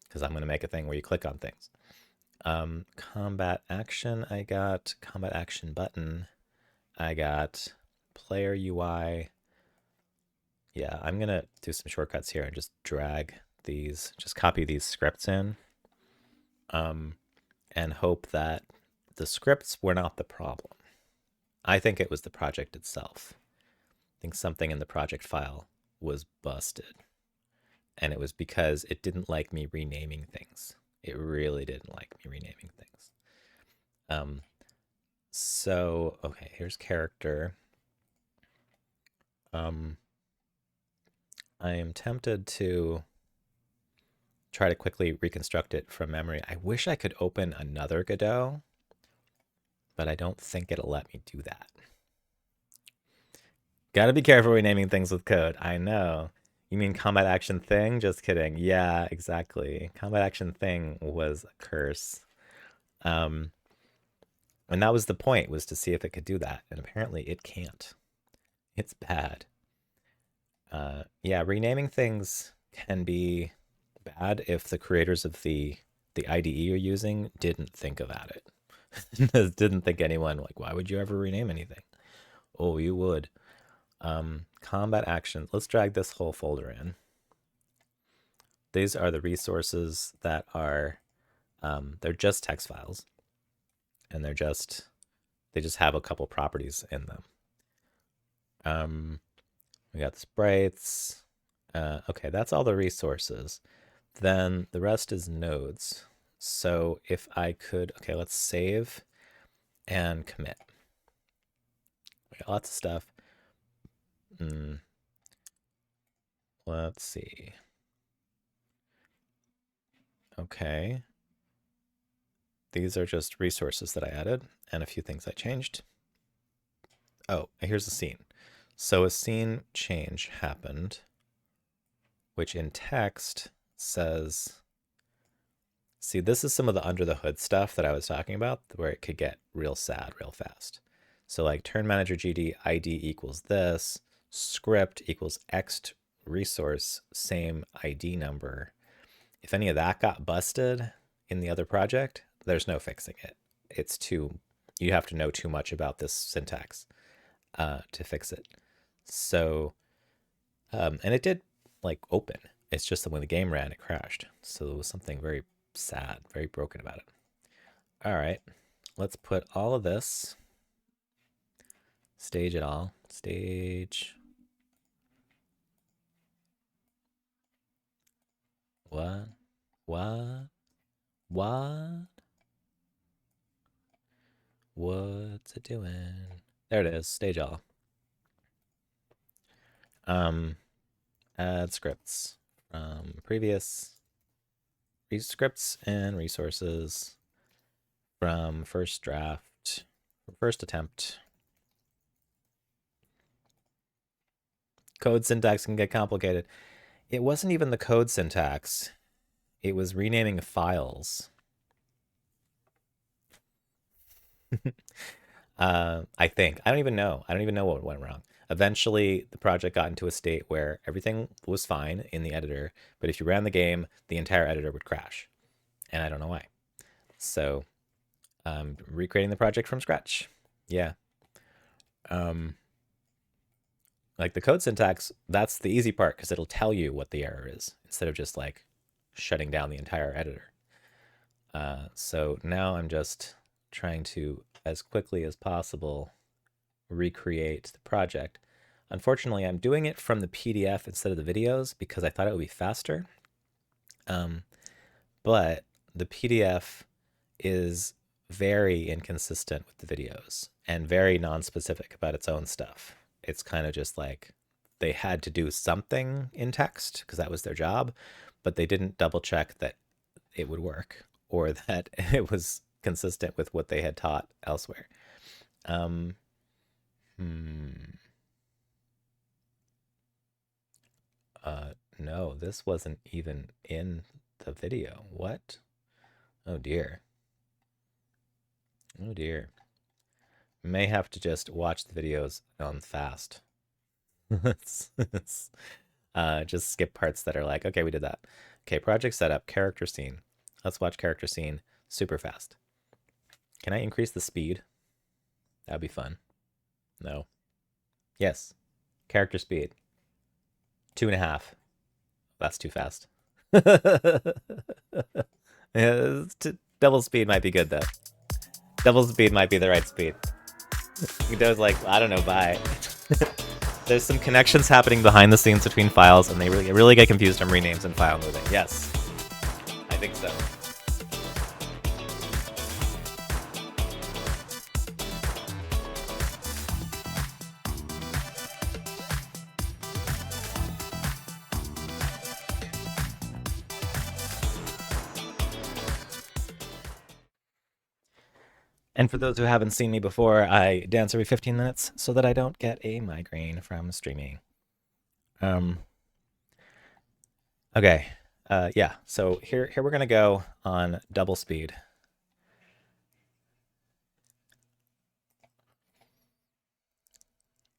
because I'm going to make a thing where you click on things. Combat action, I got combat action button. I got player UI. Yeah, I'm gonna do some shortcuts here and just drag these, just copy these scripts in, and hope that the scripts were not the problem. I think it was the project itself. I think something in the project file was busted, and it was because it didn't like me renaming things. It really didn't like me renaming things. So okay, here's character. I am tempted to try to quickly reconstruct it from memory. I wish I could open another Godot but I don't think it'll let me do that. Gotta be careful renaming things with code. I know. You mean combat action thing? Just kidding. Yeah, exactly. Combat action thing was a curse. And that was the point, was to see if it could do that. And apparently it can't. It's bad. Yeah, renaming things can be bad if the creators of the IDE you're using didn't think about it. Didn't think anyone, like, why would you ever rename anything? Oh, you would. Combat action. Let's drag this whole folder in. These are the resources that are, they're just text files. And they just have a couple properties in them. We got the sprites. Okay, that's all the resources. Then the rest is nodes. So if I could, okay, let's save and commit. We got lots of stuff. Let's see. Okay. These are just resources that I added and a few things I changed. Oh, here's the scene. So a scene change happened, which in text says, see, this is some of the under the hood stuff that I was talking about, where it could get real sad real fast. So like turn manager GD ID equals this, script equals X resource, same ID number. If any of that got busted in the other project, there's no fixing it. It's too, you have to know too much about this syntax to fix it. So, and it did like open. It's just that when the game ran, it crashed. So there was something very sad, very broken about it. All right, let's put all of this, stage it all, stage. What? What's it doing? There it is, stage all. Add scripts from previous scripts and resources from first draft, first attempt. Code syntax can get complicated. It wasn't even the code syntax. It was renaming files. I think. I don't even know. I don't even know what went wrong. Eventually, the project got into a state where everything was fine in the editor, but if you ran the game, the entire editor would crash. And I don't know why. So, recreating the project from scratch. Yeah. Like the code syntax, that's the easy part because it'll tell you what the error is instead of just like shutting down the entire editor. So now I'm just trying to, as quickly as possible, recreate the project. Unfortunately, I'm doing it from the PDF instead of the videos because I thought it would be faster. But the PDF is very inconsistent with the videos and very non-specific about its own stuff. It's kind of just like they had to do something in text because that was their job, but they didn't double check that it would work or that it was consistent with what they had taught elsewhere. No, this wasn't even in the video. What? Oh dear. Oh dear. May have to just watch the videos on fast. Just skip parts that are like, okay, we did that. Okay, project setup, character scene. Let's watch character scene super fast. Can I increase the speed? That'd be fun. No. Yes. Character speed. 2.5. That's too fast. Yeah, double speed might be good though. Double speed might be the right speed. Godot's like, I don't know, bye. There's some connections happening behind the scenes between files, and they really get confused on renames and file moving. Yes, I think so. And for those who haven't seen me before, I dance every 15 minutes so that I don't get a migraine from streaming. Um, okay. Yeah. So here we're gonna go on double speed.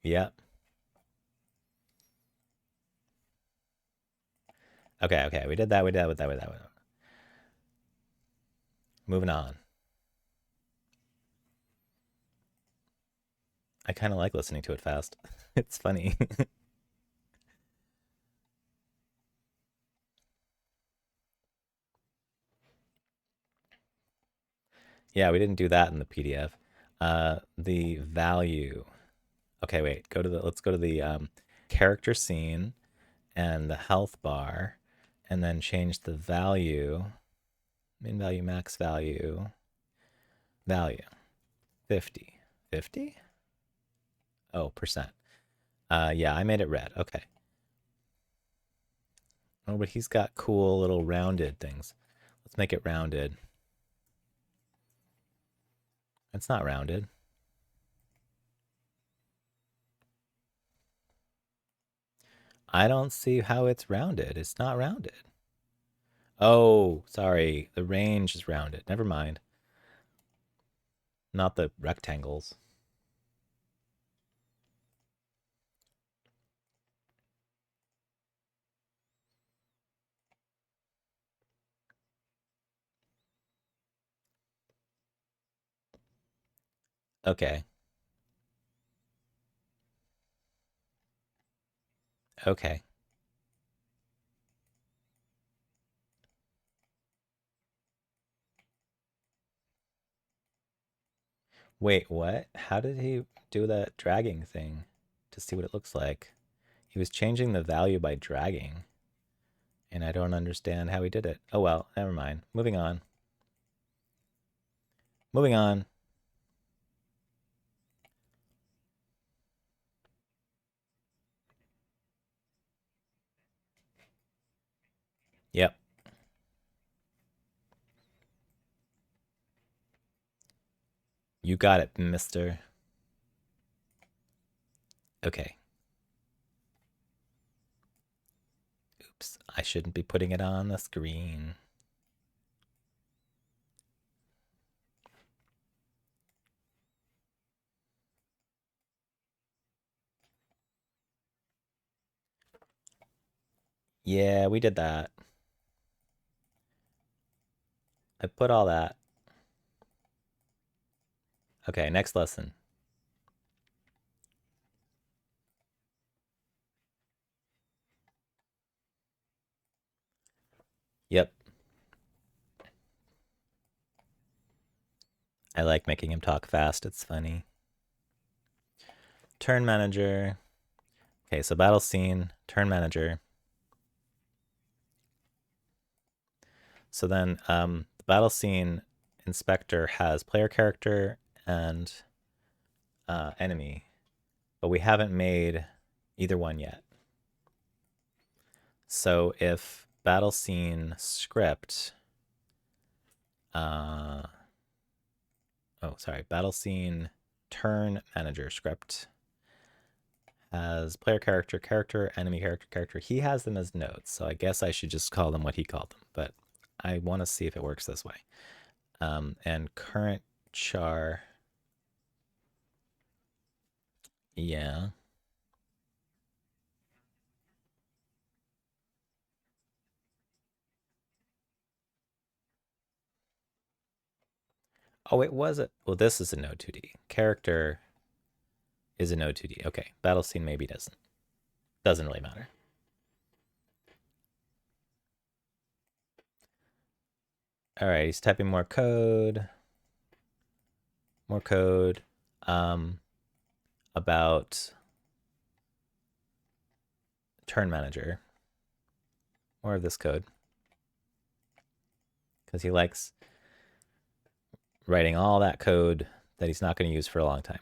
Yep. Okay. Okay. We did that. We did that. We did that. We did that. Moving on. I kind of like listening to it fast. It's funny. Yeah, we didn't do that in the PDF. The value. Okay, wait. Let's go to the character scene and the health bar, and then change the value, min value, max value, value, 50. 50? Oh, percent. Yeah, I made it red. Okay. Oh, but he's got cool little rounded things. Let's make it rounded. It's not rounded. I don't see how it's rounded. It's not rounded. Oh, sorry. The range is rounded. Never mind. Not the rectangles. Okay. Okay. Wait, what? How did he do that dragging thing to see what it looks like? He was changing the value by dragging, and I don't understand how he did it. Oh well, never mind. Moving on. Moving on. Yep. You got it, mister. Okay. Oops. I shouldn't be putting it on the screen. Yeah, we did that. I put all that. Okay, next lesson. Yep. I like making him talk fast. It's funny. Turn manager. Okay, so battle scene, turn manager. So then the battle scene inspector has player character and enemy, but we haven't made either one yet. So if battle scene script, oh, sorry, battle scene turn manager script has player character, character, enemy character, character. He has them as nodes, so I guess I should just call them what he called them, but I want to see if it works this way. And current char, yeah. Oh, it was a, well, this is a node 2D. Character is a node 2D. Okay, battle scene maybe doesn't. Doesn't really matter. All right, he's typing more code. More code about turn manager. More of this code. Because he likes writing all that code that he's not going to use for a long time.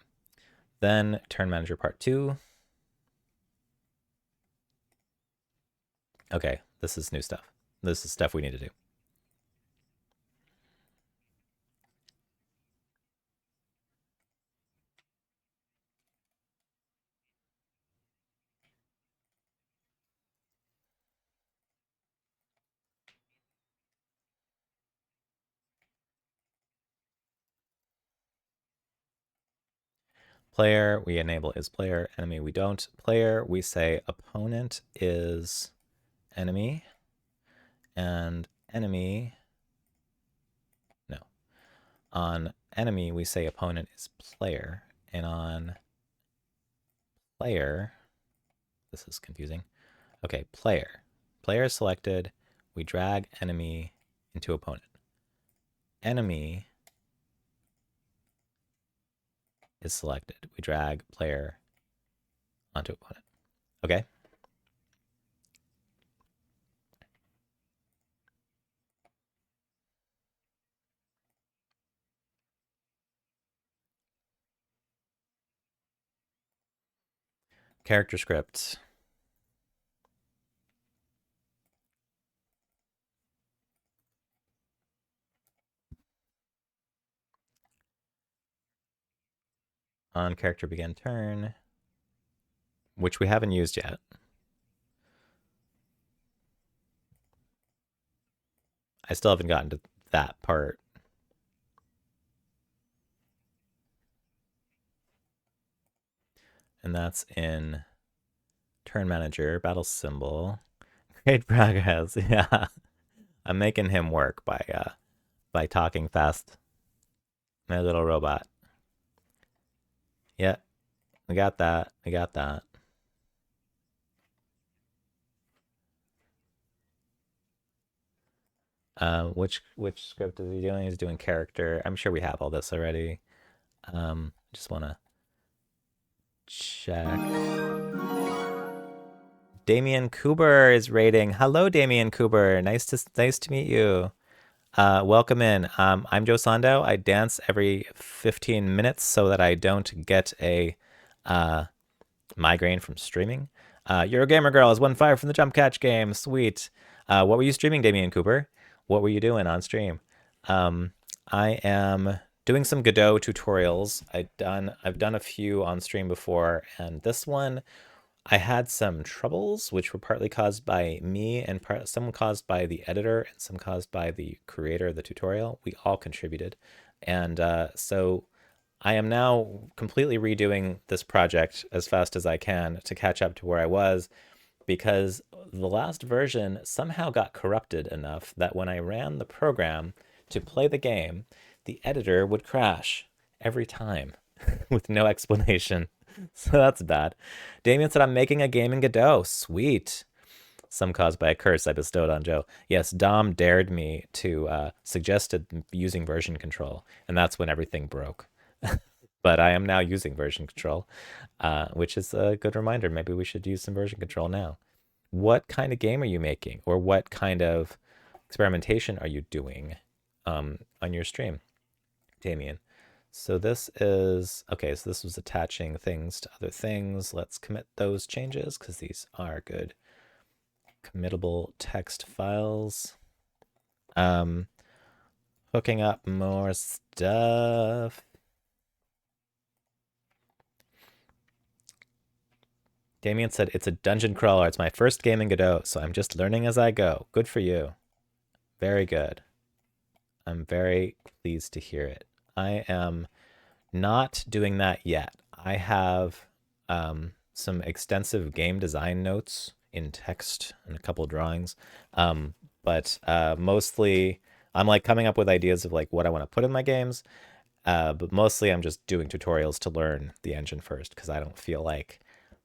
Then turn manager part 2. Okay, this is new stuff. This is stuff we need to do. Player, we enable is player. Enemy, we don't. Player, we say opponent is enemy. And enemy, no. On enemy, we say opponent is player. And on player, this is confusing. Okay, player. Player is selected. We drag enemy into opponent. Enemy is selected. We drag player onto opponent. Okay. Character scripts. On character begin turn, which we haven't used yet. I still haven't gotten to that part. And that's in turn manager, battle symbol. Great progress. Yeah. I'm making him work by talking fast. My little robot. Yeah. We got that. We got that. Which script is he doing? He's doing character. I'm sure we have all this already. Just want to check. Damien Kuber is rating. Hello, Damien Kuber. Nice to meet you. Welcome in. I'm Joe Sando. I dance every 15 minutes so that I don't get a migraine from streaming. You're a gamer girl is 1-5 from the Jump Catch game. Sweet. What were you streaming, Damien Cooper? What were you doing on stream? I am doing some Godot tutorials. I've done a few on stream before, and this one I had some troubles, which were partly caused by me and some caused by the editor and some caused by the creator of the tutorial. We all contributed. And so I am now completely redoing this project as fast as I can to catch up to where I was, because the last version somehow got corrupted enough that when I ran the program to play the game, the editor would crash every time with no explanation. So that's bad. Damien said, I'm making a game in Godot. Sweet. Some caused by a curse I bestowed on Joe. Yes, Dom dared me to suggested using version control, and that's when everything broke. But I am now using version control, which is a good reminder. Maybe we should use some version control now. What kind of game are you making, or what kind of experimentation are you doing on your stream, Damien? So this is, okay, so this was attaching things to other things. Let's commit those changes because these are good committable text files. Hooking up more stuff. Damien said, it's a dungeon crawler. It's my first game in Godot, so I'm just learning as I go. Good for you. Very good. I'm very pleased to hear it. I am not doing that yet. I have some extensive game design notes in text and a couple of drawings. But mostly I'm like coming up with ideas of like what I want to put in my games. But mostly I'm just doing tutorials to learn the engine first, because I don't feel like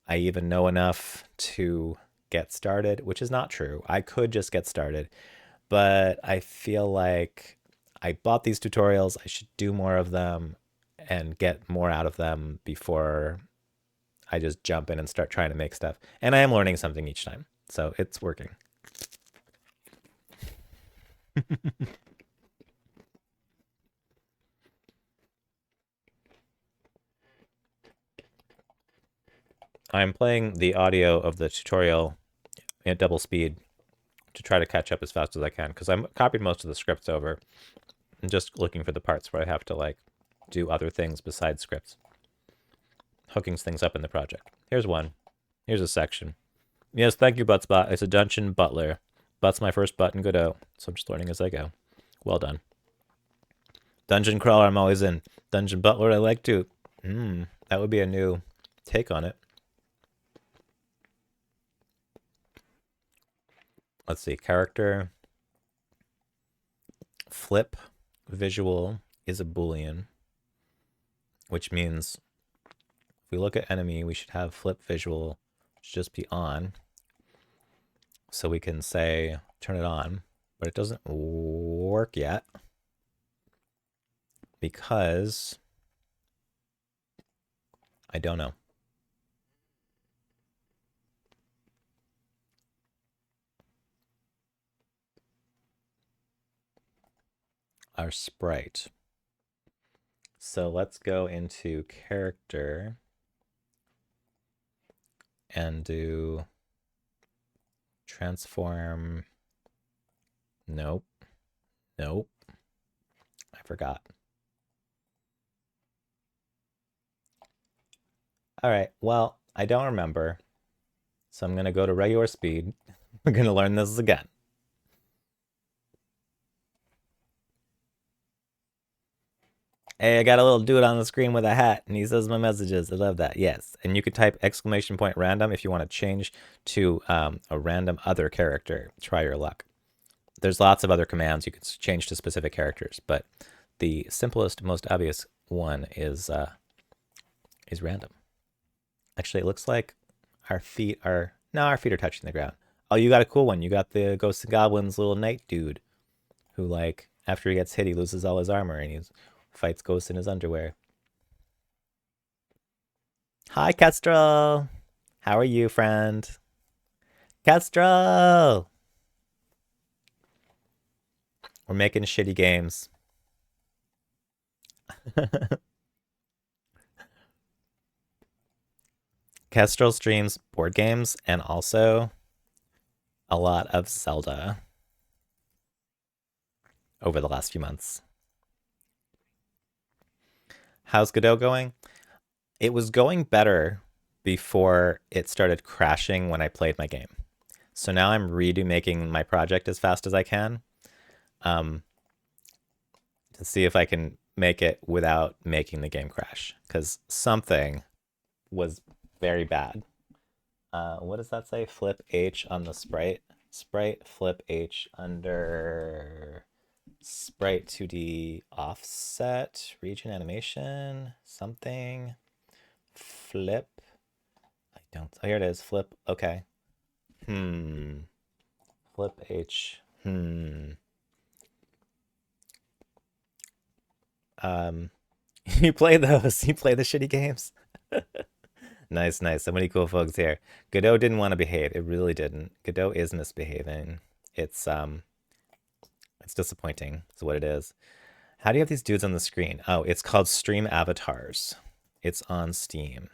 I even know enough to get started, which is not true. I could just get started, but I feel like I bought these tutorials. I should do more of them and get more out of them before I just jump in and start trying to make stuff. And I am learning something each time, so it's working. I'm playing the audio of the tutorial at double speed to try to catch up as fast as I can, because I'm copied most of the scripts over and just looking for the parts where I have to like do other things besides scripts. Hooking things up in the project. Here's one. Here's a section. Yes, thank you, Buttspot. It's a dungeon butler. Butt's my first butt in Godot, so I'm just learning as I go. Well done. Dungeon crawler, I'm always in. Dungeon butler, I like too. That would be a new take on it. Let's see, character flip visual is a Boolean, which means if we look at enemy, we should have flip visual should just be on. So we can say turn it on, but it doesn't work yet because I don't know. Our sprite. So let's go into character and do transform. Nope. Nope. I forgot. All right. Well, I don't remember. So I'm going to go to regular speed. We're going to learn this again. Hey, I got a little dude on the screen with a hat, and he says my messages. I love that. Yes. And you could type exclamation point random if you want to change to a random other character. Try your luck. There's lots of other commands you could change to specific characters, but the simplest, most obvious one is random. Actually, it looks like our feet are... No, our feet are touching the ground. Oh, you got a cool one. You got the Ghosts and Goblins little knight dude who, like, after he gets hit, he loses all his armor and he fights ghosts in his underwear. Hi, Kestrel. How are you, friend? Kestrel! We're making shitty games. Kestrel streams board games and also a lot of Zelda over the last few months. How's Godot going? It was going better before it started crashing when I played my game. So now I'm making my project as fast as I can to see if I can make it without making the game crash, because something was very bad. What does that say? Flip H on the sprite. Sprite flip H under sprite 2D offset region animation something flip. I don't. Oh, here it is. Flip. Okay. Flip H. You play those. You play the shitty games. Nice, nice. So many cool folks here. Godot didn't want to behave. It really didn't. Godot is misbehaving. It's disappointing. Is what it is. How do you have these dudes on the screen? Oh, it's called Stream Avatars. It's on Steam.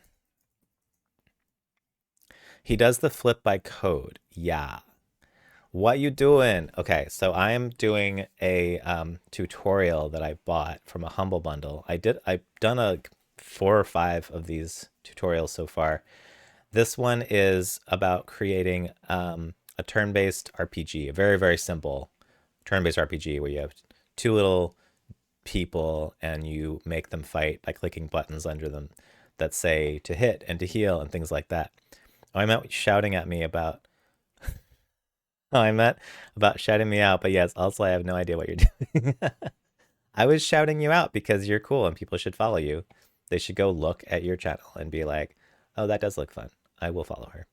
He does the flip by code. Yeah. What you doing? Okay, so I am doing a tutorial that I bought from a Humble Bundle. I've done 4 or 5 of these tutorials so far. This one is about creating a turn-based RPG, a very, very simple turn-based RPG where you have 2 little people and you make them fight by clicking buttons under them that say to hit and to heal and things like that. Oh, I meant shouting at me about... Oh, I meant about shouting me out, but yes, also I have no idea what you're doing. I was shouting you out because you're cool and people should follow you. They should go look at your channel and be like, oh, that does look fun. I will follow her.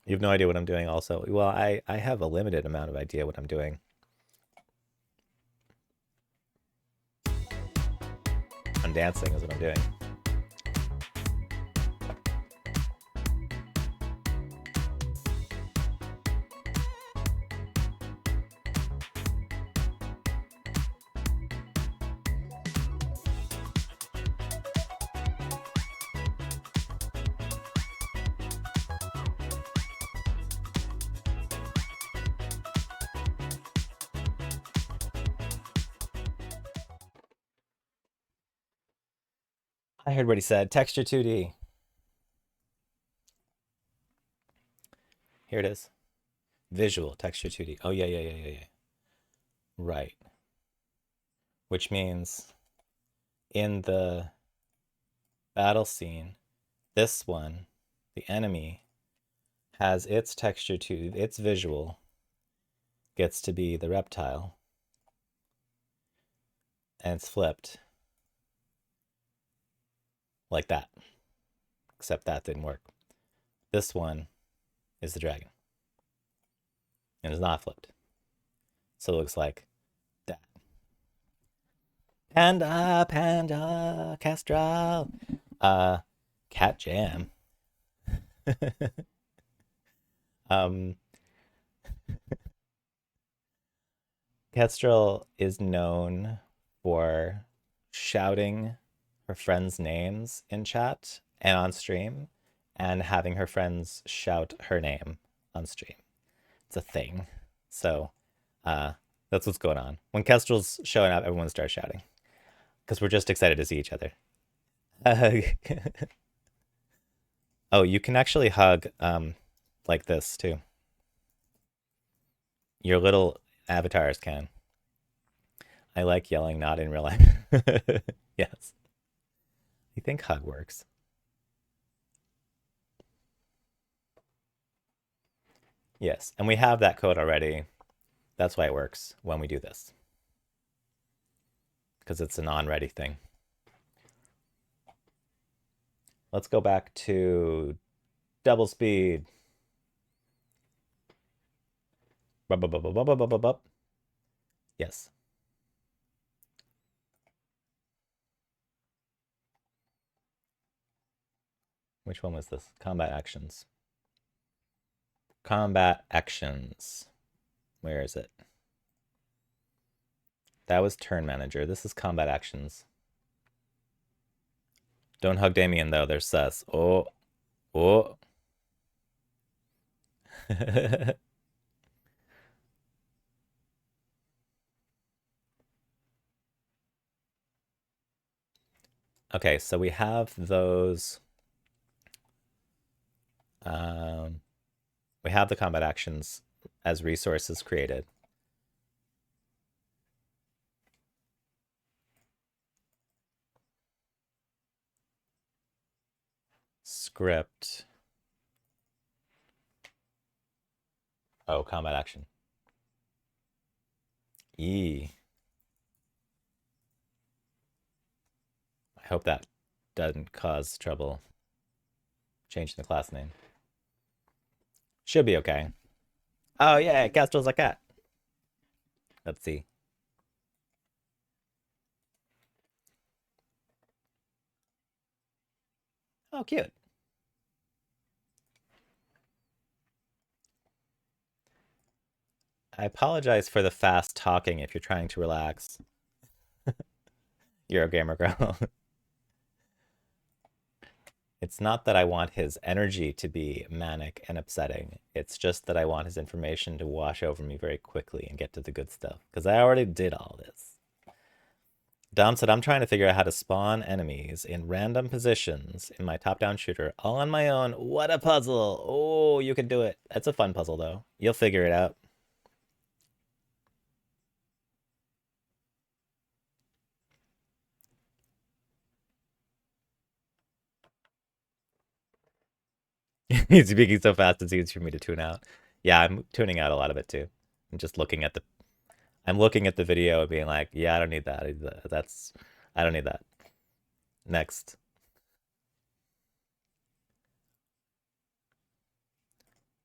You have no idea what I'm doing also. Well, I have a limited amount of idea what I'm doing. I'm dancing is what I'm doing. I heard what he said. Texture 2D. Here it is. Visual, texture 2D. Oh, yeah. Right. Which means in the Battle scene. This one, the enemy, has its texture to its visual gets to be the reptile, and it's flipped like that. Except that didn't work. This one is the dragon, and it's not flipped. So it looks like that. Panda, panda, Castral. Cat Jam. um, Kestrel is known for shouting her friends' names in chat and on stream, and having her friends shout her name on stream. It's a thing. So, uh, that's what's going on. When Kestrel's showing up, everyone starts shouting because we're just excited to see each other. Oh, you can actually hug like this too. Your little avatars can. I like yelling, not in real life. Yes. I think hug works. Yes, and we have that code already. That's why it works when we do this. Because it's a non-ready thing. Let's go back to double speed. Yes. Which one was this? Combat actions. Combat actions. Where is it? That was turn manager. This is combat actions. Don't hug Damien though. They're sus. Oh. Oh. Okay, so we have those. We have the combat actions as resources created. Script. Oh, combat action. E. I hope that doesn't cause trouble changing the class name. Should be okay. Oh yeah, Castrol's a cat. Let's see. Oh, cute. I apologize for the fast talking if you're trying to relax. You're a gamer girl. It's not that I want his energy to be manic and upsetting. It's just that I want his information to wash over me very quickly and get to the good stuff. Because I already did all this. Dom said, I'm trying to figure out how to spawn enemies in random positions in my top-down shooter all on my own. What a puzzle. Oh, you can do it. It's a fun puzzle, though. You'll figure it out. He's speaking so fast it's easy for me to tune out. Yeah, I'm tuning out a lot of it, too. I'm just looking at the... I'm looking at the video and being like, yeah, I don't need that. That's... I don't need that. Next.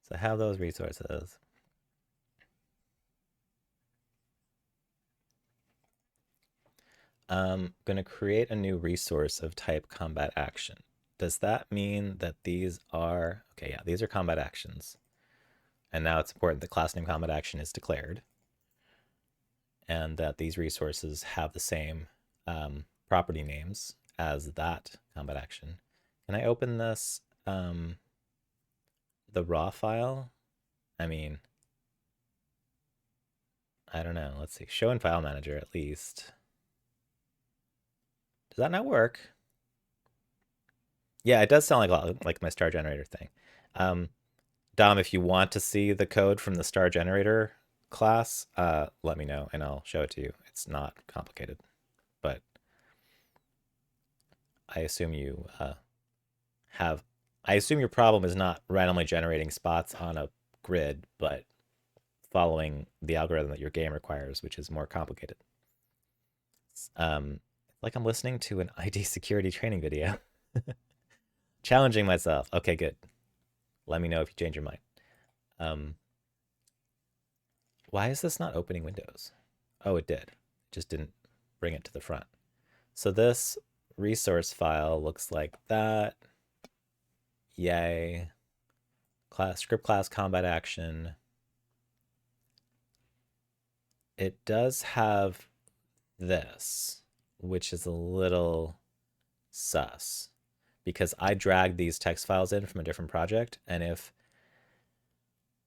So have those resources. Going to create a new resource of type combat action. Does that mean that these are... Okay, yeah, these are combat actions. And now it's important that class name combat action is declared. And that these resources have the same property names as that combat action. Can I open this, the raw file? I mean, I don't know. Let's see. Show in file manager at least. Does that not work? Yeah, it does sound like my star generator thing. Dom, if you want to see the code from the star generator class, let me know and I'll show it to you. It's not complicated, but I assume you have. I assume your problem is not randomly generating spots on a grid, but following the algorithm that your game requires, which is more complicated. Um, like I'm listening to an ID security training video, challenging myself. Okay, good. Let me know if you change your mind. Um, why is this not opening Windows? Oh, it did. It just didn't bring it to the front. So this resource file looks like that. Yay. Class script class combat action. It does have this, which is a little sus because I dragged these text files in from a different project, and if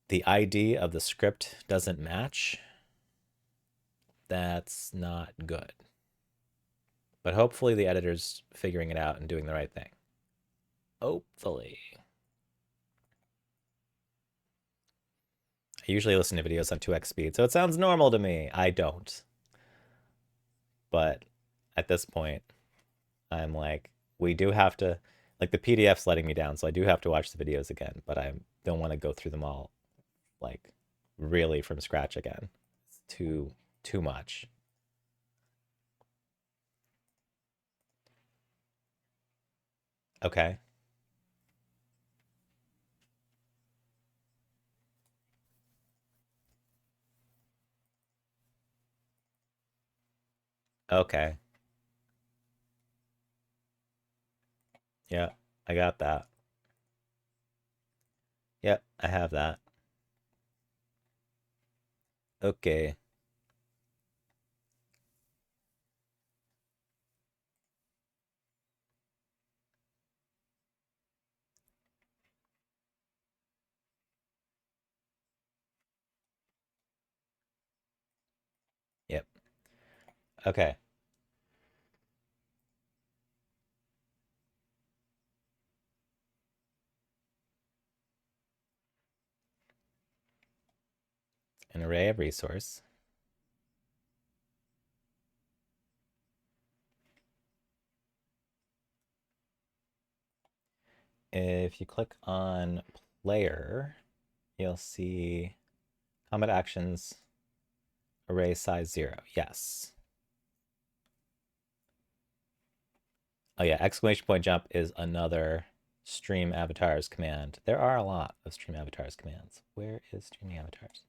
the ID of the script doesn't match, that's not good. But hopefully the editor's figuring it out and doing the right thing. Hopefully. I usually listen to videos on 2x speed, so it sounds normal to me. I don't. But at this point, I'm like, we do have to, like the PDF's letting me down, so I do have to watch the videos again, but I don't want to go through them all like really from scratch again. It's too much. Okay. Okay. Yeah, I got that. Yep, I have that. Okay. Yep. Okay. An array of resource. If you click on player, you'll see combat actions array size 0. Yes. Oh yeah, exclamation point jump is another stream avatars command. There are a lot of stream avatars commands. Where is streaming avatars?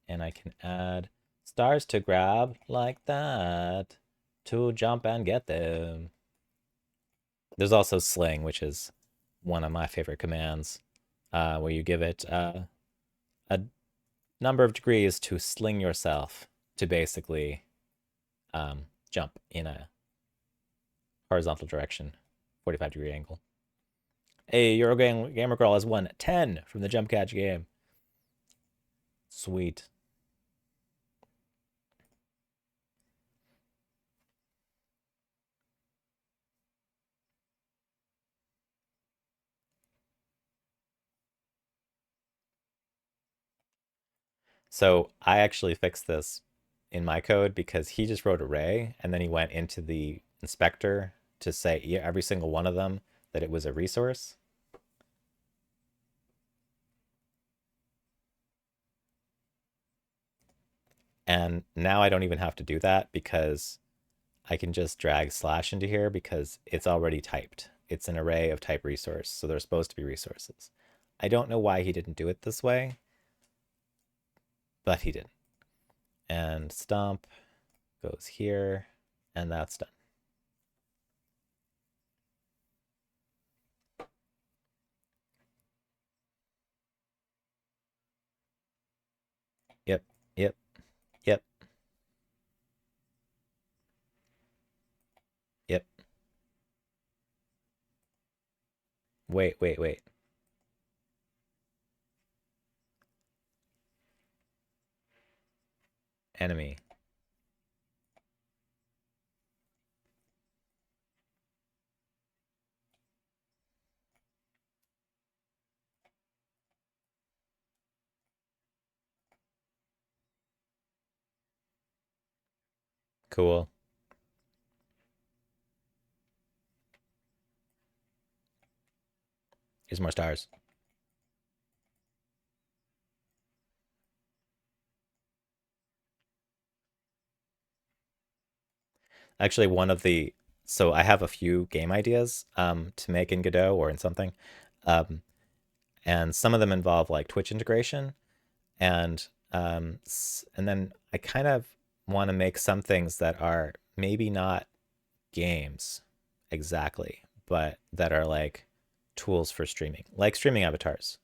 And I can add stars to grab like that to jump and get them. There's also sling, which is one of my favorite commands, where you give it a number of degrees to sling yourself to basically jump in a horizontal direction, 45-degree angle. Hey, Gamer Girl has won 10 from the jump catch game. Sweet. So I actually fixed this in my code because he just wrote array and then he went into the inspector to say every single one of them that it was a resource. And now I don't even have to do that because I can just drag slash into here because it's already typed. It's an array of type resource, so they're supposed to be resources. I don't know why he didn't do it this way, but he did. And stomp goes here, and that's done. Yep, yep, yep, yep. Wait, wait, wait. Enemy. Cool. Here's more stars. Actually, so I have a few game ideas to make in Godot or in something. Um, and some of them involve like Twitch integration, and and then I kind of want to make some things that are maybe not games exactly, but that are like tools for streaming, like streaming avatars.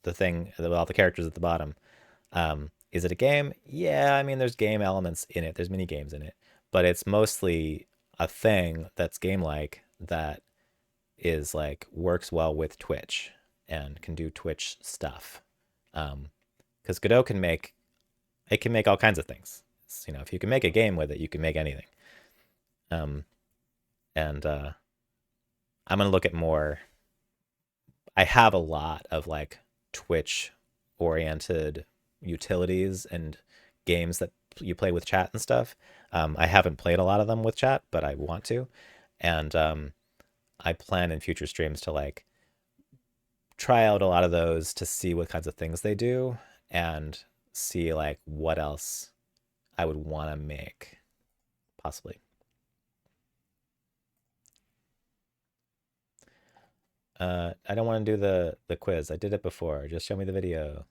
The thing with all the characters at the bottom. Is it a game? Yeah, I mean, there's game elements in it. There's mini games in it, but it's mostly a thing that's game-like that is like works well with Twitch and can do Twitch stuff. Because Godot can make all kinds of things. If you can make a game with it, you can make anything. Um, and I'm gonna look at more. I have a lot of like Twitch oriented utilities and games that you play with chat and stuff. I haven't played a lot of them with chat, but I want to. And I plan in future streams to like try out a lot of those to see what kinds of things they do and see like what else I would want to make, possibly. I don't want to do the quiz. I did it before. Just show me the video.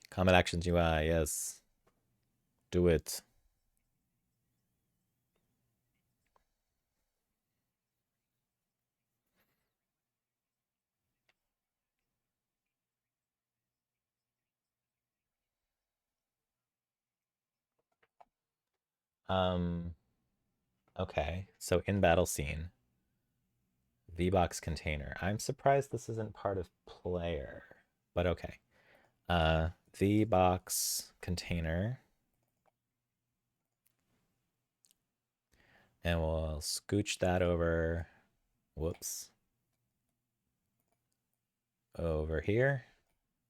Common Actions UI, yes. Do it. Um, okay. So in battle scene, VBox container. I'm surprised this isn't part of player, but okay. VBox container. And we'll scooch that over. Whoops. Over here.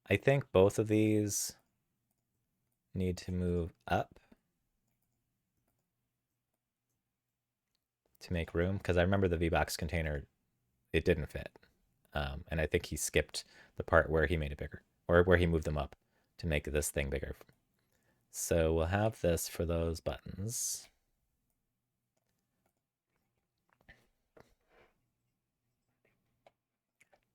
I think both of these need to move up to make room, because I remember the VBox container, it didn't fit. And I think he skipped the part where he made it bigger, or where he moved them up to make this thing bigger. So we'll have this for those buttons.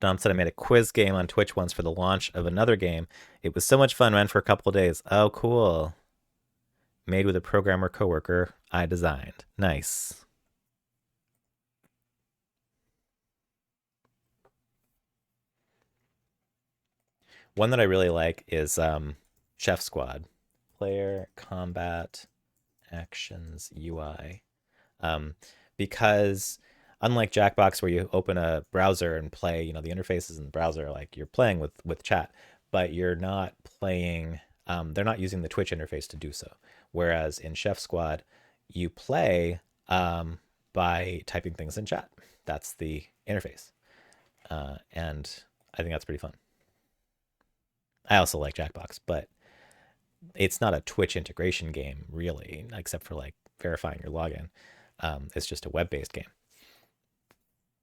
Dom said I made a quiz game on Twitch once for the launch of another game. It was so much fun, ran for a couple of days. Oh, cool. Made with a programmer coworker I designed. Nice. One that I really like is Chef Squad. Player Combat Actions UI. Because unlike Jackbox, where you open a browser and play, the interfaces in the browser, like you're playing with chat, but you're not playing. They're not using the Twitch interface to do so. Whereas in Chef Squad, you play by typing things in chat. That's the interface, and I think that's pretty fun. I also like Jackbox, but it's not a Twitch integration game really, except for like verifying your login. It's just a web-based game.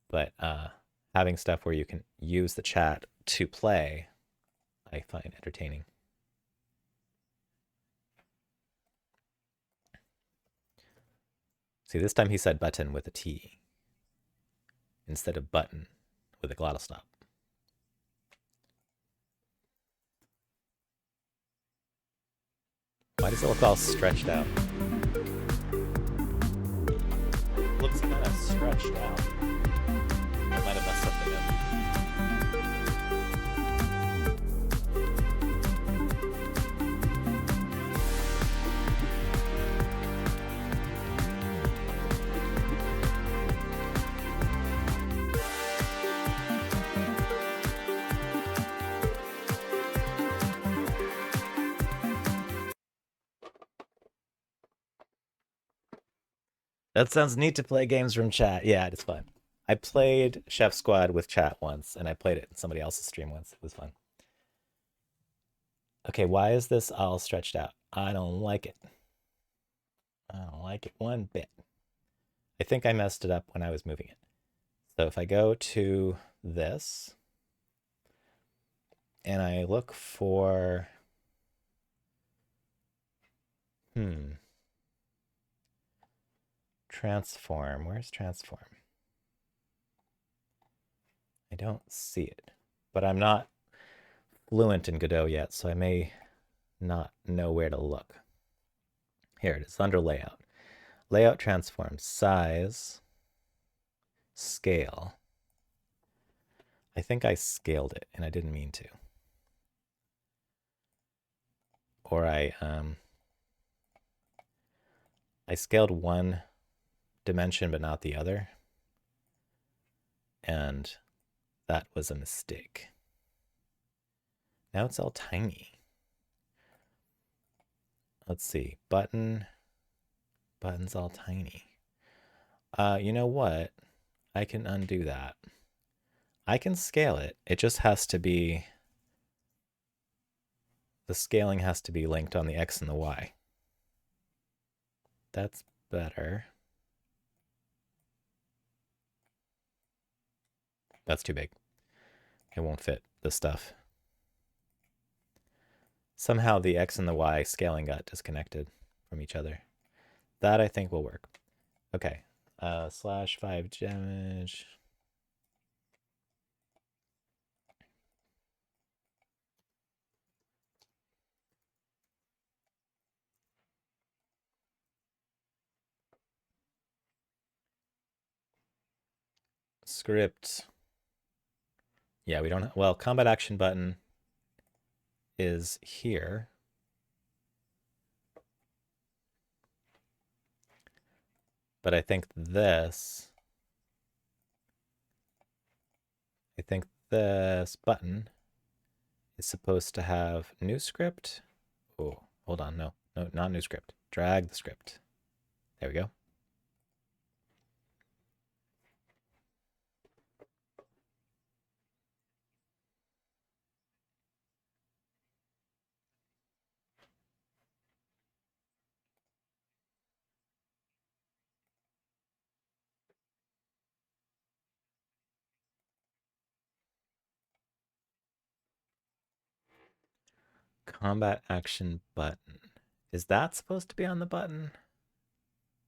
But having stuff where you can use the chat to play, I find entertaining. See, this time he said button with a T instead of button with a glottal stop. Why does it look all stretched out? It looks kind of stretched out. I might have messed something up. That sounds neat to play games from chat. Yeah, it's fun. I played Chef Squad with chat once, and I played it in somebody else's stream once. It was fun. Okay, why is this all stretched out? I don't like it. I don't like it one bit. I think I messed it up when I was moving it. So if I go to this and I look for, transform. Where's transform? I don't see it, but I'm not fluent in Godot yet, so I may not know where to look. Here it is, under layout. Layout transform, size, scale. I think I scaled it and I didn't mean to. Or I scaled one dimension but not the other. And that was a mistake. Now it's all tiny. Let's see. Button's all tiny. You know what? I can undo that. I can scale it. It just has to be, the scaling has to be linked on the X and the Y. That's better. That's too big. It won't fit the stuff. Somehow the X and the Y scaling got disconnected from each other. That I think will work. Okay. /5 damage. Script. Yeah, we don't, well, combat action button is here. But I think this button is supposed to have new script. Oh, hold on. No, not new script. Drag the script. There we go. Combat action button. Is that supposed to be on the button?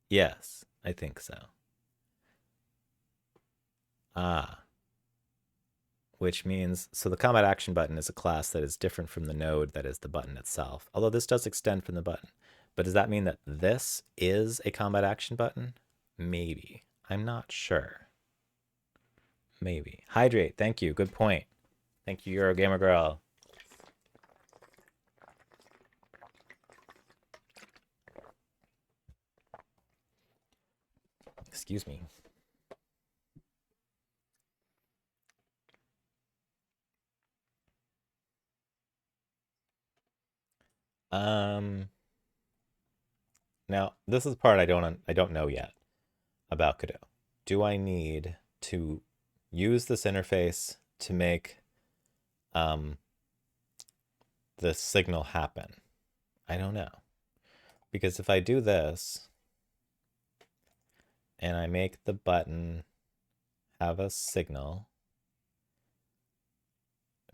Yes, I think so. Ah. Which means, so the combat action button is a class that is different from the node that is the button itself. Although this does extend from the button. But does that mean that this is a combat action button? Maybe. I'm not sure. Maybe. Hydrate, thank you. Good point. Thank you, Eurogamer Girl. Excuse me. Now this is the part I don't know yet about Godot. Do I need to use this interface to make the signal happen? I don't know. Because if I do this and I make the button have a signal,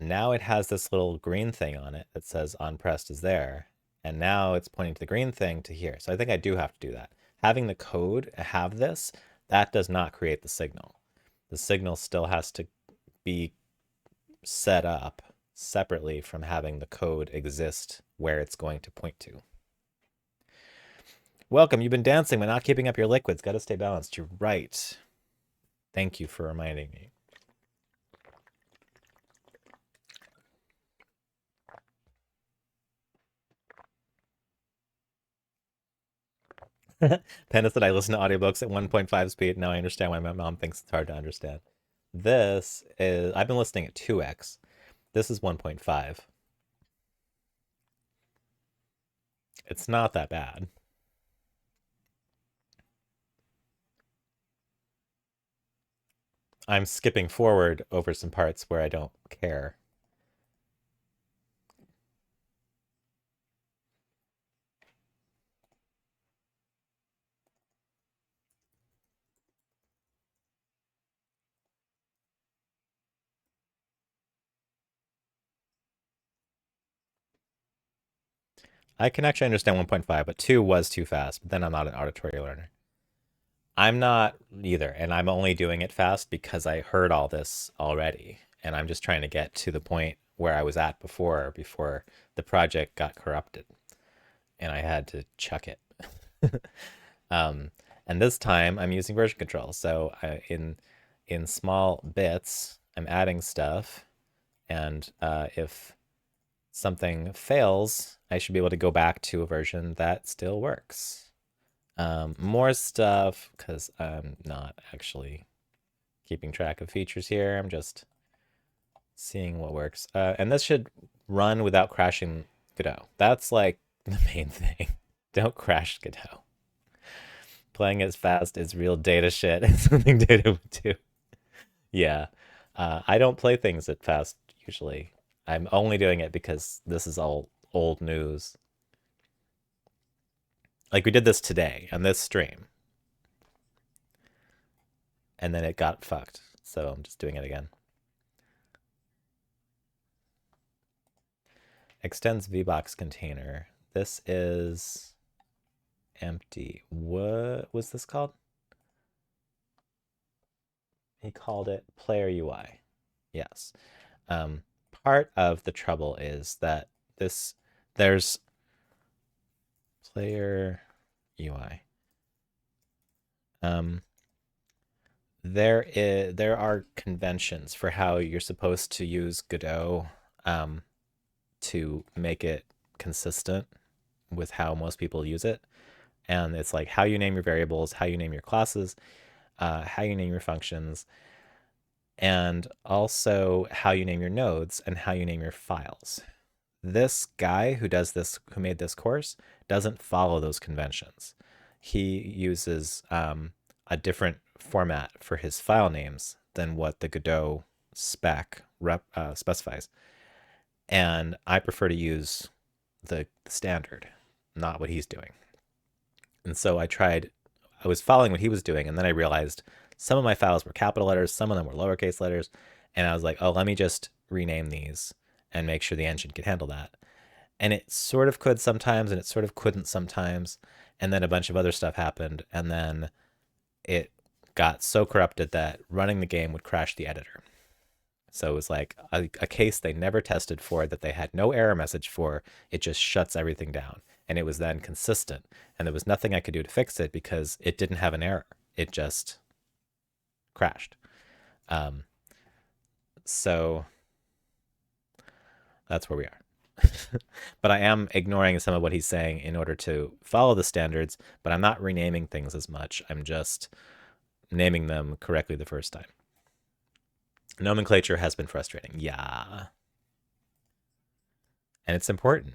now it has this little green thing on it that says onPressed is there. And now it's pointing to the green thing to here. So I think I do have to do that. Having the code have this, that does not create the signal. The signal still has to be set up separately from having the code exist where it's going to point to. Welcome, you've been dancing but not keeping up your liquids. Got to stay balanced. You're right. Thank you for reminding me. Panda said I listen to audiobooks at 1.5 speed. Now I understand why my mom thinks it's hard to understand. This is, I've been listening at 2x. This is 1.5. It's not that bad. I'm skipping forward over some parts where I don't care. I can actually understand 1.5, but 2 was too fast. But then I'm not an auditory learner. I'm not either, and I'm only doing it fast because I heard all this already, and I'm just trying to get to the point where I was at before the project got corrupted, and I had to chuck it. Um, and this time I'm using version control. So in small bits, I'm adding stuff, and if something fails, I should be able to go back to a version that still works. More stuff because I'm not actually keeping track of features here. I'm just seeing what works. And this should run without crashing Godot. That's like the main thing. Don't crash Godot. Playing as fast is real data shit. It's something data would do. Yeah. I don't play things at fast usually. I'm only doing it because this is all old news. Like we did this today on this stream, and then it got fucked. So I'm just doing it again. Extends VBox container. This is empty. What was this called? He called it player UI. Yes. Part of the trouble is that there's player UI. Um, there are conventions for how you're supposed to use Godot to make it consistent with how most people use it. And it's like how you name your variables, how you name your classes, how you name your functions, and also how you name your nodes and how you name your files. This guy who made this course, doesn't follow those conventions. He uses a different format for his file names than what the Godot specifies. And I prefer to use the standard, not what he's doing. And so I was following what he was doing, and then I realized some of my files were capital letters, some of them were lowercase letters, and I was like, oh, let me just rename these and make sure the engine can handle that. And it sort of could sometimes, and it sort of couldn't sometimes. And then a bunch of other stuff happened, and then it got so corrupted that running the game would crash the editor. So it was like a case they never tested for, that they had no error message for. It just shuts everything down. And it was then consistent. And there was nothing I could do to fix it because it didn't have an error. It just crashed. Um, so that's where we are. But I am ignoring some of what he's saying in order to follow the standards, but I'm not renaming things as much. I'm just naming them correctly the first time. Nomenclature has been frustrating. Yeah. And it's important.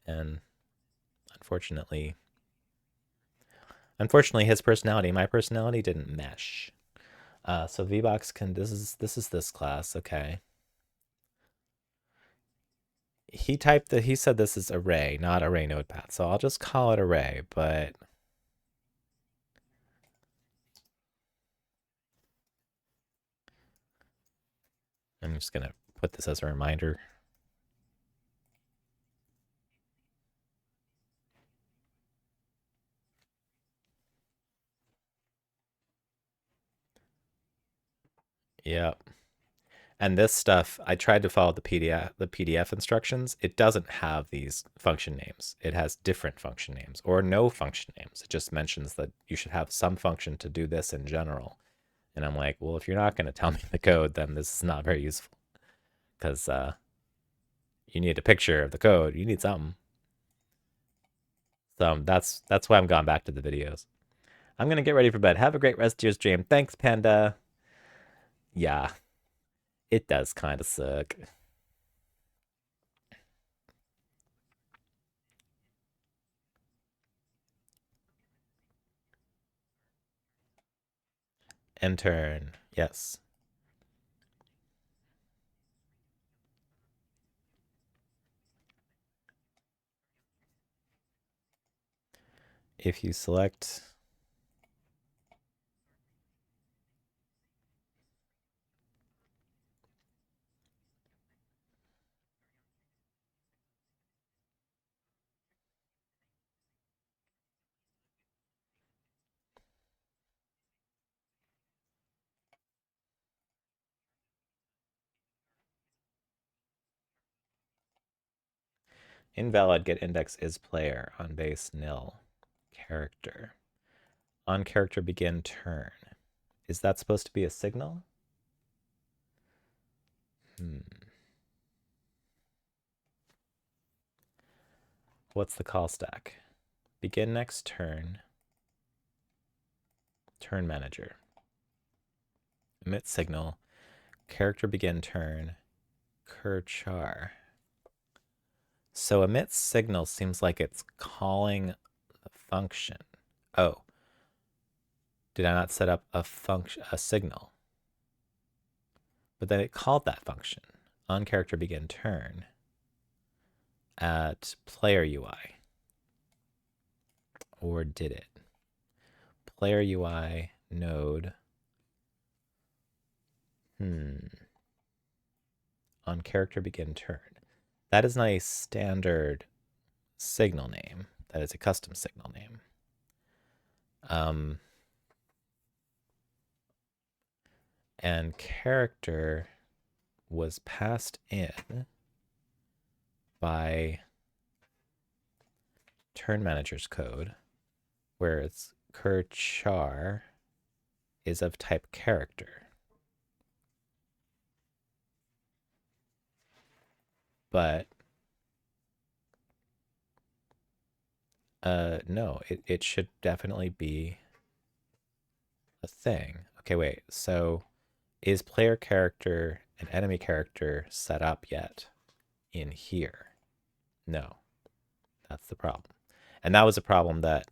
And unfortunately, his personality, my personality didn't mesh. So VBox can this class, okay. He said this is array, not array node path. So I'll just call it array, but I'm just gonna put this as a reminder. Yep. And this stuff, I tried to follow the PDF instructions. It doesn't have these function names. It has different function names or no function names. It just mentions that you should have some function to do this in general. And I'm like, well, if you're not going to tell me the code, then this is not very useful, because you need a picture of the code. You need something. So that's why I'm going back to the videos. I'm gonna get ready for bed. Have a great rest of your stream. Thanks, Panda. Yeah, it does kind of suck. Intern. Yes. If you select Invalid get index is player on base nil. Character. On character begin turn. Is that supposed to be a signal? What's the call stack? Begin next turn. Turn manager. Emit signal. Character begin turn. Cur char. So emit signal seems like it's calling the function. Oh. Did I not set up a signal? But then it called that function. On character begin turn at player UI. Or did it? Player UI node. On character begin turn. That is not a standard signal name. That is a custom signal name. And character was passed in by turn manager's code, where its cur char is of type character. But no, it should definitely be a thing. Okay, wait. So is player character and enemy character set up yet in here? No. That's the problem. And that was a problem that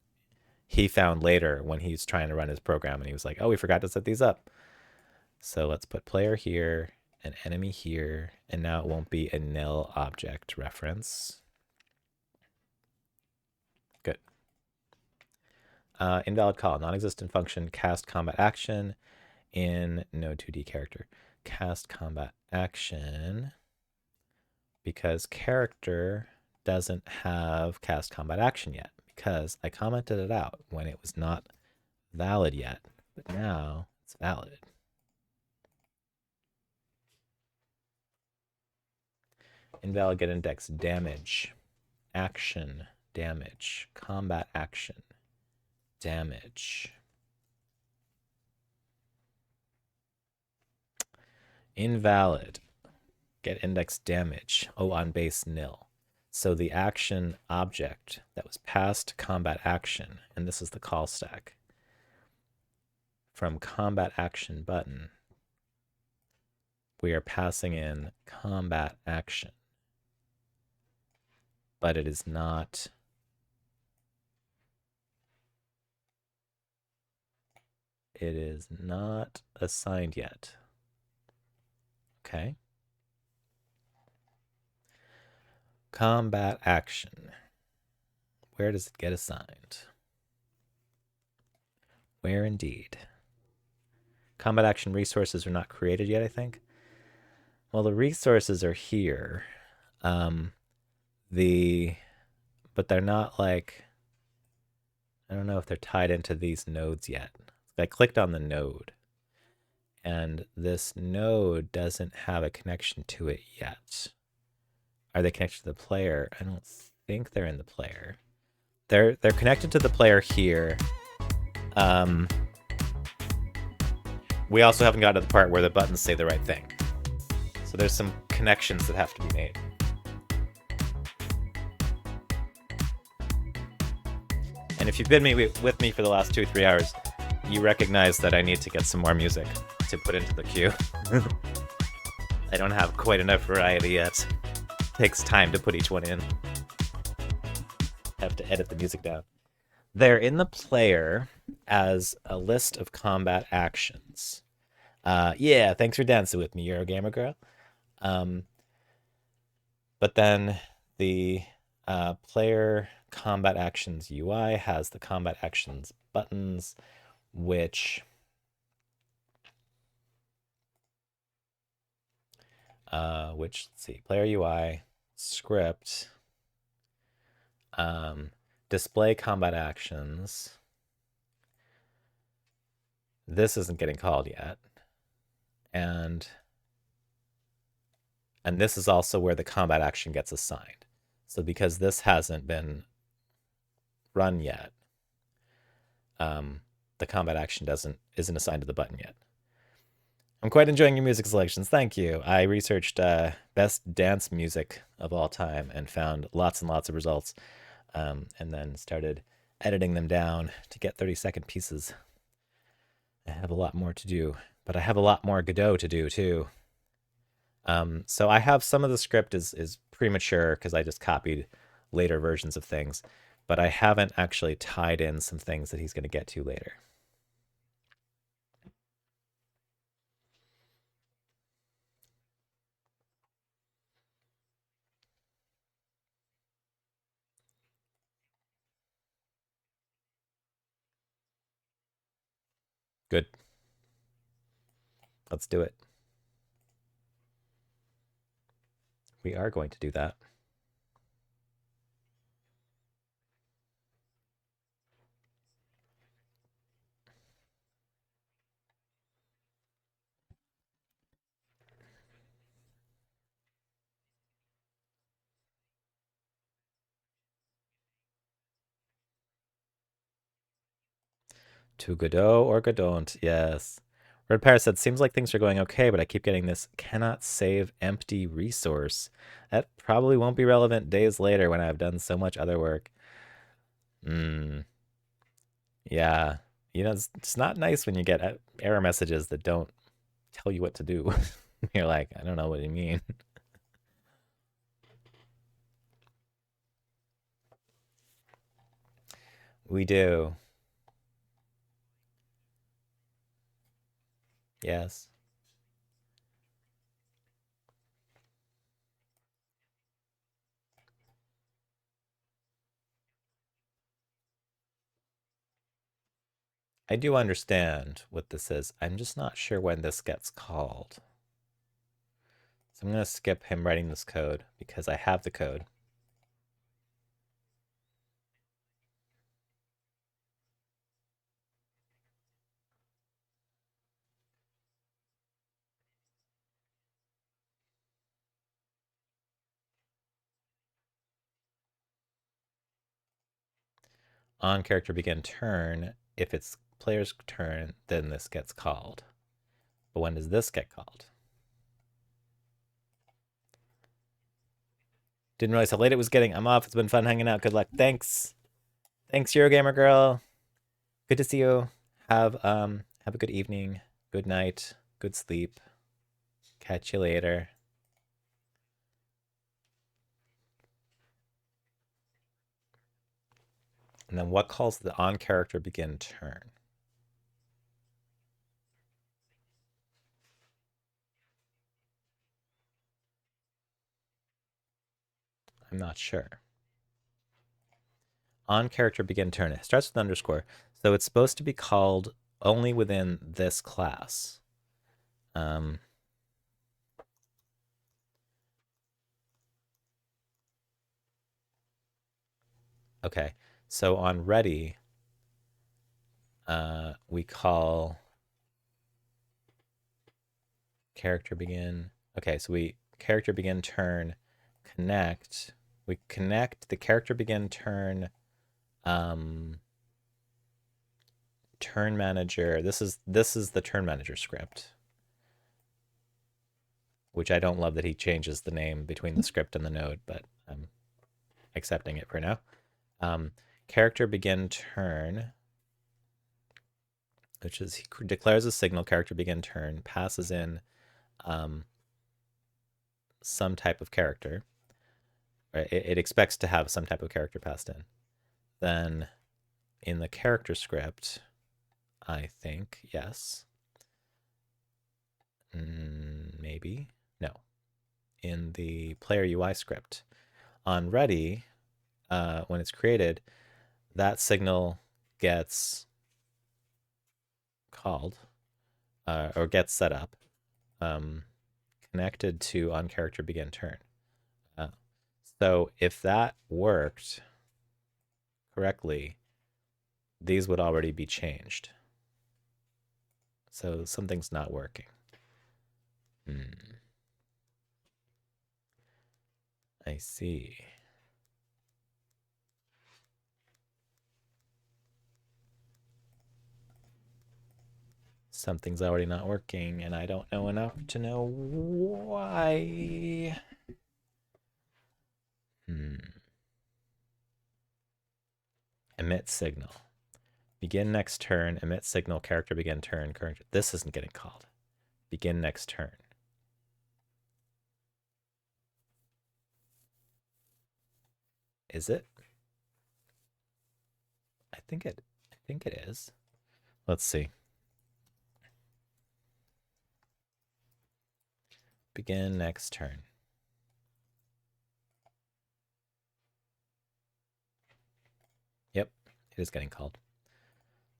he found later when he's trying to run his program, and he was like, oh, we forgot to set these up. So let's put player here and enemy here, and now it won't be a nil object reference. Good. Invalid call, non-existent function, cast combat action in no 2D character. Cast combat action, because character doesn't have cast combat action yet, because I commented it out when it was not valid yet, but now it's valid. Invalid get index damage, action, damage, combat action, damage. Invalid get index damage, on base nil. So the action object that was passed combat action, and this is the call stack, from combat action button, we are passing in combat action. But it is not assigned yet. Okay. Combat action. Where does it get assigned? Where indeed? Combat action resources are not created yet, I think. Well, the resources are here. But they're not like, I don't know if they're tied into these nodes yet. I clicked on the node, and this node doesn't have a connection to it yet. Are they connected to the player? I don't think they're in the player. They're connected to the player here. We also haven't got to the part where the buttons say the right thing. So there's some connections that have to be made. And if you've been with me for the last 2-3 hours, you recognize that I need to get some more music to put into the queue. I don't have quite enough variety yet. It takes time to put each one in. Have to edit the music down. They're in the player as a list of combat actions. Yeah, thanks for dancing with me, Eurogamer girl. But then the player combat actions UI has the combat actions buttons, which let's see, player UI script, display combat actions. This isn't getting called yet, and this is also where the combat action gets assigned. So because this hasn't been run yet, um, the combat action isn't assigned to the button yet. I'm quite enjoying your music selections. Thank you. I researched best dance music of all time and found lots and lots of results, and then started editing them down to get 30-second pieces. I have a lot more to do, but I have a lot more Godot to do too. So I have some of the script is premature because I just copied later versions of things, but I haven't actually tied in some things that he's going to get to later. Good. Let's do it. We are going to do that. To Godot or Godot, yes. Red Paris said, seems like things are going okay, but I keep getting this cannot save empty resource. That probably won't be relevant days later when I've done so much other work. Hmm. Yeah. It's not nice when you get error messages that don't tell you what to do. You're like, I don't know what you mean. We do. Yes. I do understand what this is. I'm just not sure when this gets called. So I'm going to skip him writing this code because I have the code. On character begin turn, if it's player's turn, then this gets called. But when does this get called? Didn't realize how late it was getting. I'm off. It's been fun hanging out. Good luck. Thanks. Thanks, Eurogamer girl. Good to see you. Have a good evening. Good night. Good sleep. Catch you later. And then what calls the on character begin turn? I'm not sure. On character begin turn. It starts with underscore. So it's supposed to be called only within this class. Okay. So on ready, we call character begin. Okay, so we character begin turn connect. We connect the character begin turn turn manager. This is the turn manager script, which I don't love that he changes the name between the script and the node, but I'm accepting it for now. Character begin turn, which is he declares a signal character begin turn, passes in some type of character. Right? It expects to have some type of character passed in. Then in the character script, I think, yes. Maybe. No. In the player UI script. On ready, when it's created, that signal gets called or gets set up, connected to on character begin turn. So if that worked correctly, these would already be changed. So something's not working. I see. Something's already not working, and I don't know enough to know why. Emit signal. Begin next turn, emit signal, character begin turn, current. This isn't getting called. Begin next turn. Is it? I think it is. Let's see. Begin next turn. Yep, it is getting called.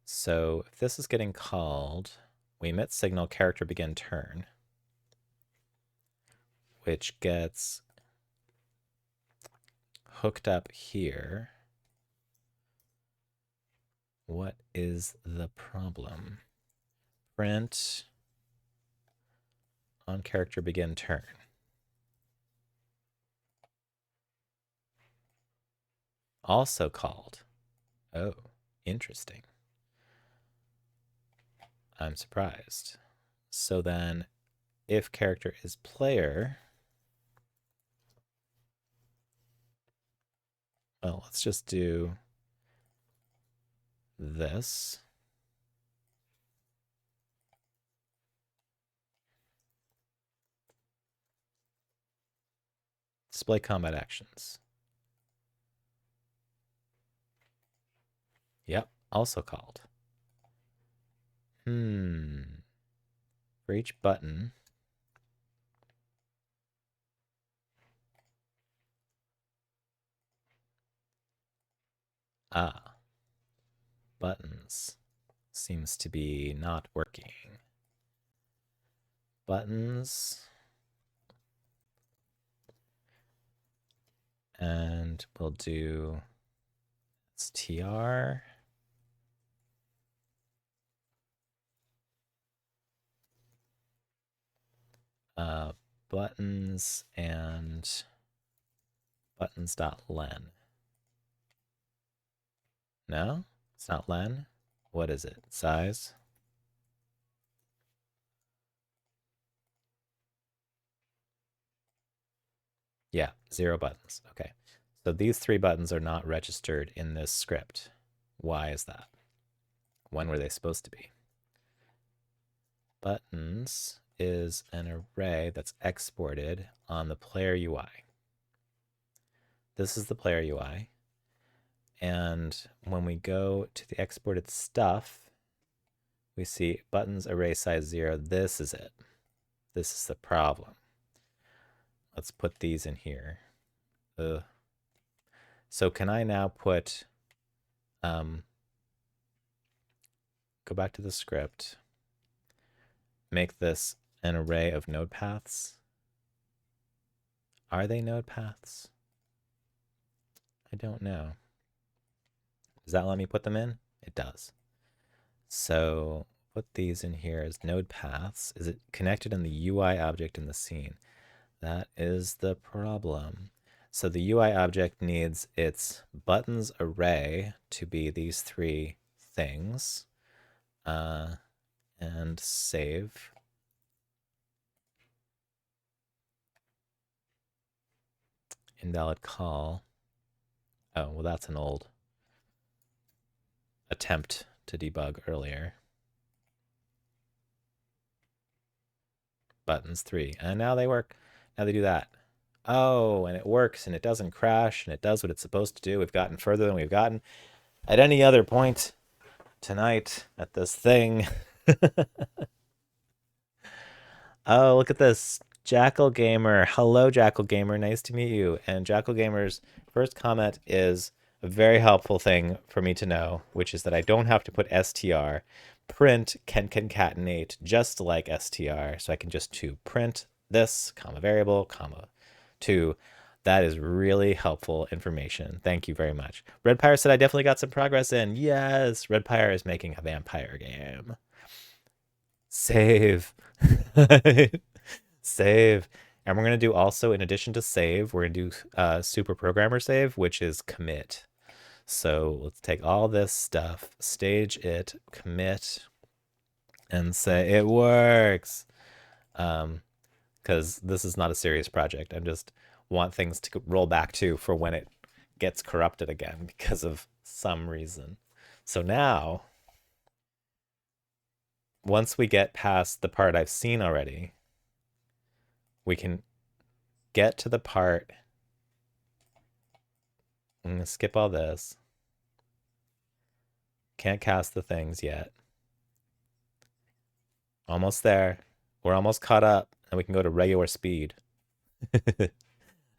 So if this is getting called, we emit signal, character begin turn, which gets hooked up here. What is the problem? Print on character begin turn. Also called. Oh, interesting. I'm surprised. So then, if character is player, well, let's just do this. Display combat actions. Yep, also called. For each button, buttons seems to be not working. Buttons, and we'll do str. Buttons and buttons.len. No, it's not len. What is it? Size? Yeah, 0 buttons. Okay. So these 3 buttons are not registered in this script. Why is that? When were they supposed to be? Buttons is an array that's exported on the player UI. This is the player UI. And when we go to the exported stuff, we see buttons array size 0. This is it. This is the problem. Let's put these in here. So can I now put, go back to the script, make this an array of node paths? Are they node paths? I don't know. Does that let me put them in? It does. So put these in here as node paths. Is it connected in the UI object in the scene? That is the problem. So the UI object needs its buttons array to be these 3 things. And save. Invalid call. Oh, well, that's an old attempt to debug earlier. Buttons 3. And now they work. Now they do that. Oh, and it works, and it doesn't crash, and it does what it's supposed to do. We've gotten further than we've gotten at any other point tonight at this thing. Oh, look at this. Jackal Gamer. Hello, Jackal Gamer. Nice to meet you. And Jackal Gamer's first comment is a very helpful thing for me to know, which is that I don't have to put str. Print can concatenate just like str. So I can just print this, comma variable, comma 2. That is really helpful information. Thank you very much. Red Pyre said I definitely got some progress in. Yes, Red Pyre is making a vampire game. Save. Save. And we're going to do also, in addition to save, we're going to do super programmer save, which is commit. So let's take all this stuff, stage it, commit, and say it works. Because this is not a serious project. I just want things to roll back to for when it gets corrupted again because of some reason. So now, once we get past the part I've seen already, we can get to the part. I'm going to skip all this. Can't cast the things yet. Almost there. We're almost caught up, and we can go to regular speed.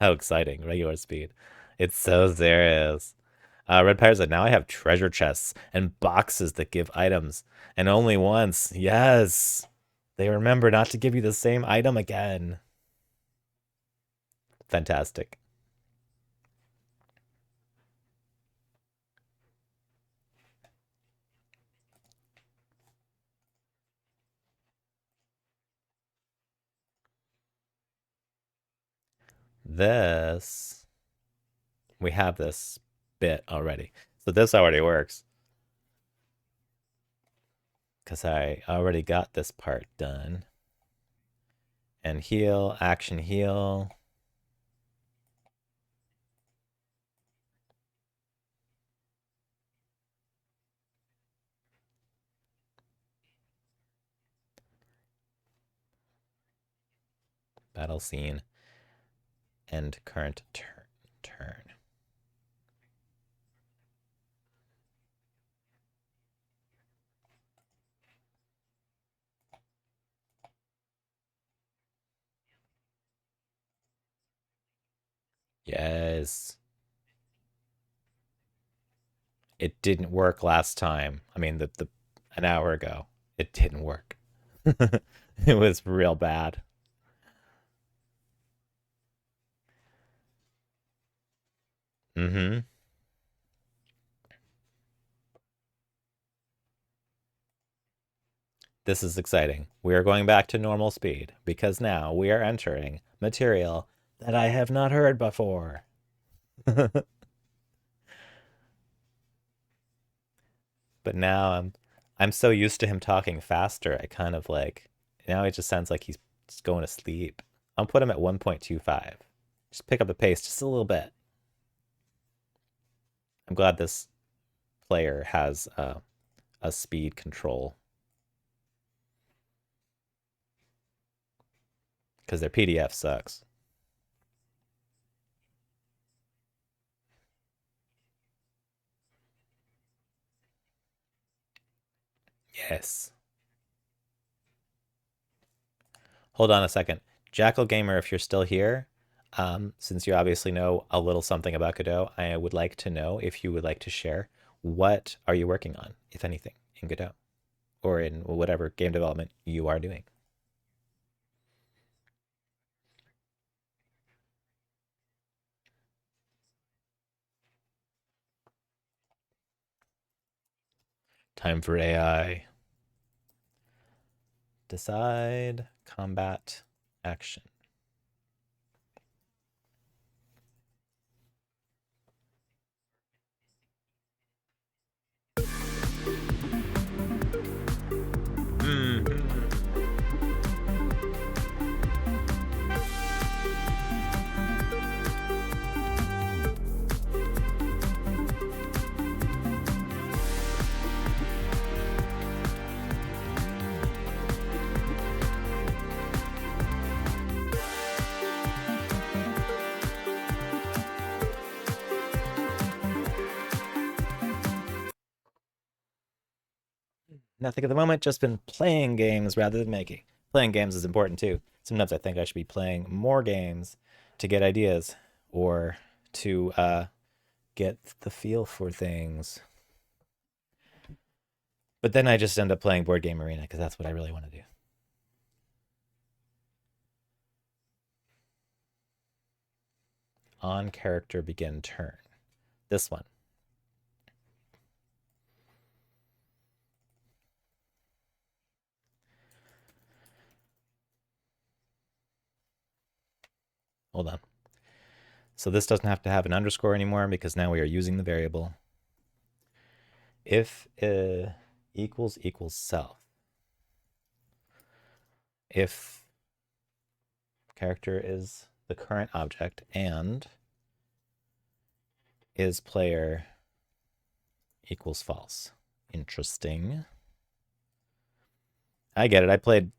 How exciting, regular speed. It's so serious. Red Pyre said, now I have treasure chests and boxes that give items. And only once. Yes. They remember not to give you the same item again. Fantastic. This, we have this bit already. So this already works. Because I already got this part done. And heal, action heal. Battle scene. End current turn. Yes. It didn't work last time. I mean, the an hour ago. It didn't work. It was real bad. Mm-hmm. This is exciting. We are going back to normal speed because now we are entering material that I have not heard before. But now I'm so used to him talking faster. I kind of like now it just sounds like he's just going to sleep. I'll put him at 1.25. Just pick up the pace just a little bit. I'm glad this player has a speed control because their PDF sucks. Yes. Hold on a second. Jackal Gamer, if you're still here, since you obviously know a little something about Godot, I would like to know if you would like to share what are you working on, if anything, in Godot or in whatever game development you are doing. Time for AI. Decide combat action. Mm. Nothing at the moment, just been playing games rather than making. Playing games is important too. Sometimes I think I should be playing more games to get ideas or to get the feel for things. But then I just end up playing Board Game Arena because that's what I really want to do. On character begin turn. This one. Hold on. So this doesn't have to have an underscore anymore because now we are using the variable. If equals self. if character is the current object and is player equals false. Interesting. I get it. I played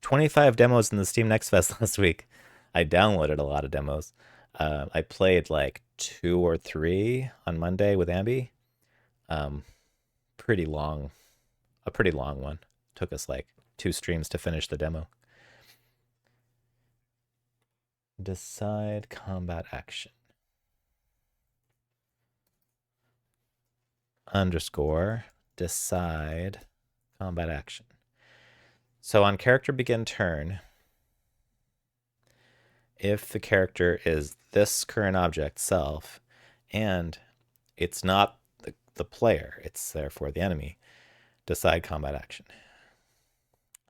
25 demos in the Steam Next Fest last week. I downloaded a lot of demos. I played like 2 or 3 on Monday with Ambi. Um, pretty long, a pretty long one. Took us like 2 streams to finish the demo. Decide combat action. Underscore decide combat action. So on character begin turn, if the character is this current object self and it's not the player, it's therefore the enemy, decide combat action.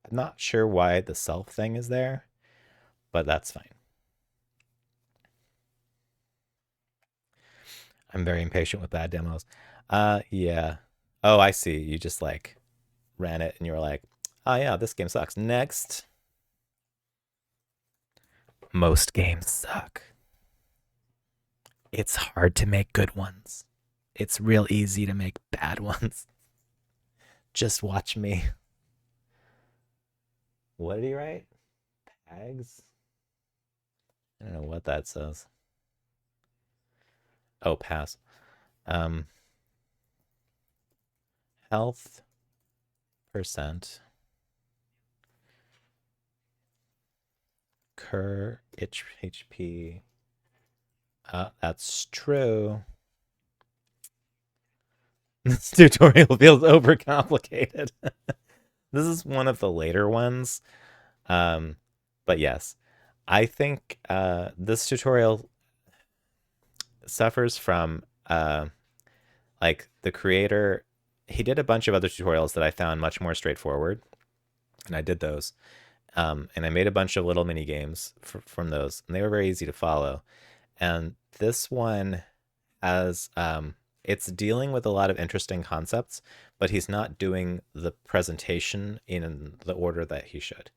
I'm not sure why the self thing is there, but that's fine. I'm very impatient with bad demos. Yeah. Oh, I see. You just like ran it and you were like, oh yeah, this game sucks. Next. Most games suck. It's hard to make good ones. It's real easy to make bad ones. Just watch me. What did he write? Tags? I don't know what that says. Oh, pass. Um, health percent. Cur HP. That's true. This tutorial feels overcomplicated. This is one of the later ones. But yes, I think this tutorial suffers from like the creator. He did a bunch of other tutorials that I found much more straightforward, and I did those. And I made a bunch of little mini games from those, and they were very easy to follow. And this one has it's dealing with a lot of interesting concepts, but he's not doing the presentation in the order that he should.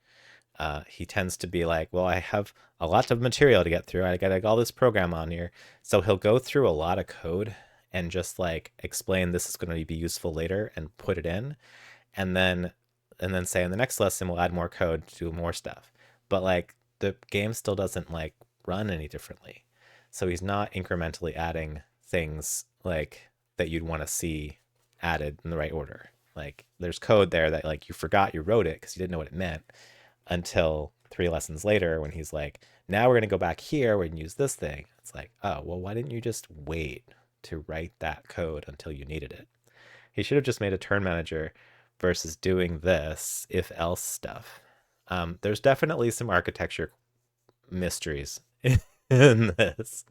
He tends to be like, well, I have a lot of material to get through. I got like, all this program on here. So he'll go through a lot of code and just like explain this is going to be useful later and put it in. And then say in the next lesson, we'll add more code to do more stuff. But like the game still doesn't like run any differently. So he's not incrementally adding things like that you'd want to see added in the right order. Like there's code there that like you forgot you wrote it because you didn't know what it meant until 3 lessons later when he's like, now we're going to go back here, we're going to use this thing. It's like, oh, well, why didn't you just wait to write that code until you needed it? He should have just made a turn manager versus doing this if else stuff. There's definitely some architecture mysteries in this.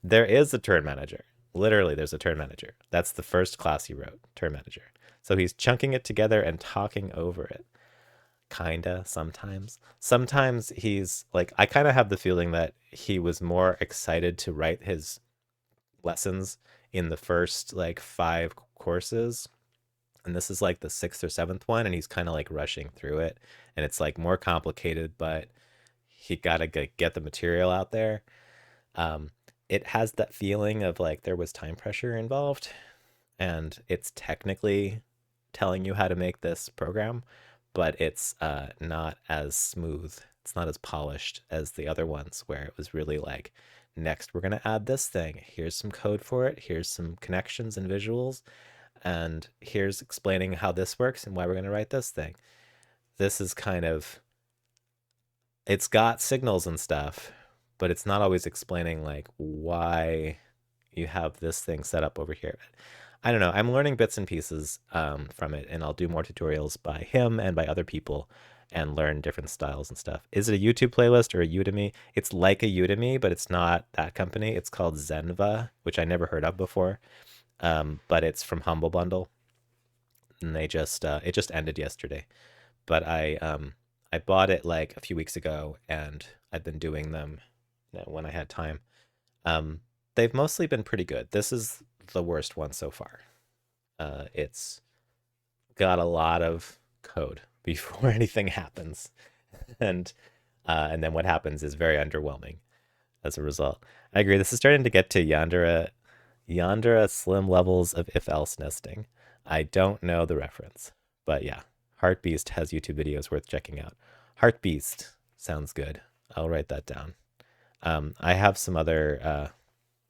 There is a turn manager. Literally, there's a turn manager. That's the first class he wrote, turn manager. So he's chunking it together and talking over it. Kinda, sometimes. Sometimes he's like, I kind of have the feeling that he was more excited to write his lessons in the first like 5 courses, and this is like the 6th or 7th one, and he's kind of like rushing through it, and it's like more complicated, but he gotta get the material out there. It has that feeling of like there was time pressure involved, and it's technically telling you how to make this program, but it's not as smooth. It's not as polished as the other ones where it was really like, next we're going to add this thing. Here's some code for it. Here's some connections and visuals. And here's explaining how this works and why we're going to write this thing. This is kind of, it's got signals and stuff, but it's not always explaining like why you have this thing set up over here. I don't know. I'm learning bits and pieces from it, and I'll do more tutorials by him and by other people and learn different styles and stuff. Is it a YouTube playlist or a Udemy? It's like a Udemy, but it's not that company. It's called Zenva, which I never heard of before, but it's from Humble Bundle, and they just it just ended yesterday. But I bought it like a few weeks ago, and I've been doing them when I had time. Um, they've mostly been pretty good. This is the worst one so far. It's got a lot of code before anything happens, and and then what happens is very underwhelming as a result. I agree. This is starting to get to Yandere slim levels of if else nesting. I don't know the reference, but yeah, Heartbeast has YouTube videos worth checking out. Heartbeast sounds good. I'll write that down. I have some other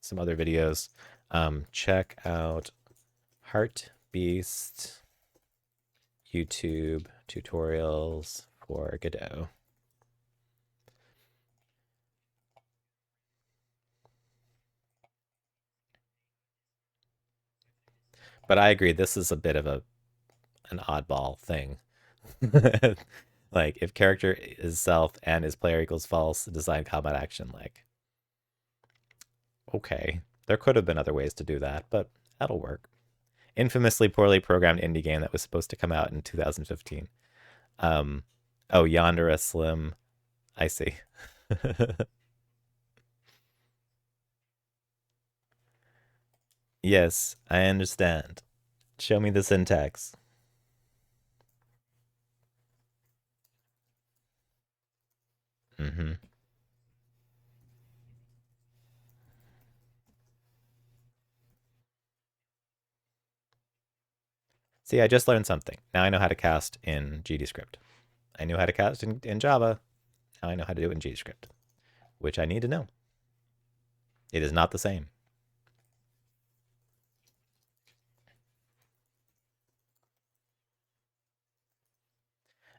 videos. Check out Heartbeast YouTube tutorials for Godot. But I agree, this is a bit of a an oddball thing. Like if character is self and is player equals false, design combat action, like okay. There could have been other ways to do that, but that'll work. Infamously poorly programmed indie game that was supposed to come out in 2015. Um oh, Yonder a Slim. I see. Yes, I understand. Show me the syntax. Hmm. See, I just learned something. Now I know how to cast in GDScript. I knew how to cast in Java. Now I know how to do it in GDScript, which I need to know. It is not the same.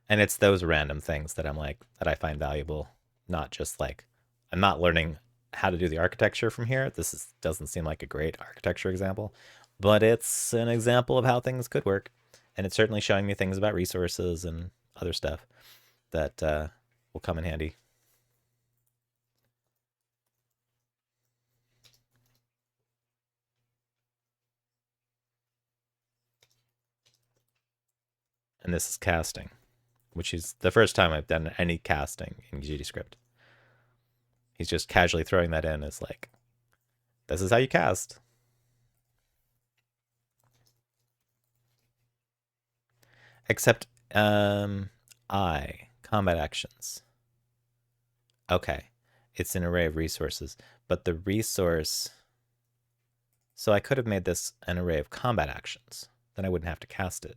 And it's those random things that I'm like, that I find valuable, not just like, I'm not learning how to do the architecture from here. Doesn't seem like a great architecture example, but it's an example of how things could work. And it's certainly showing me things about resources and other stuff that will come in handy. And this is casting, which is the first time I've done any casting in GDScript. He's just casually throwing that in as like, this is how you cast. Except I combat actions. Okay. It's an array of resources, but the resource, so I could have made this an array of combat actions. Then I wouldn't have to cast it.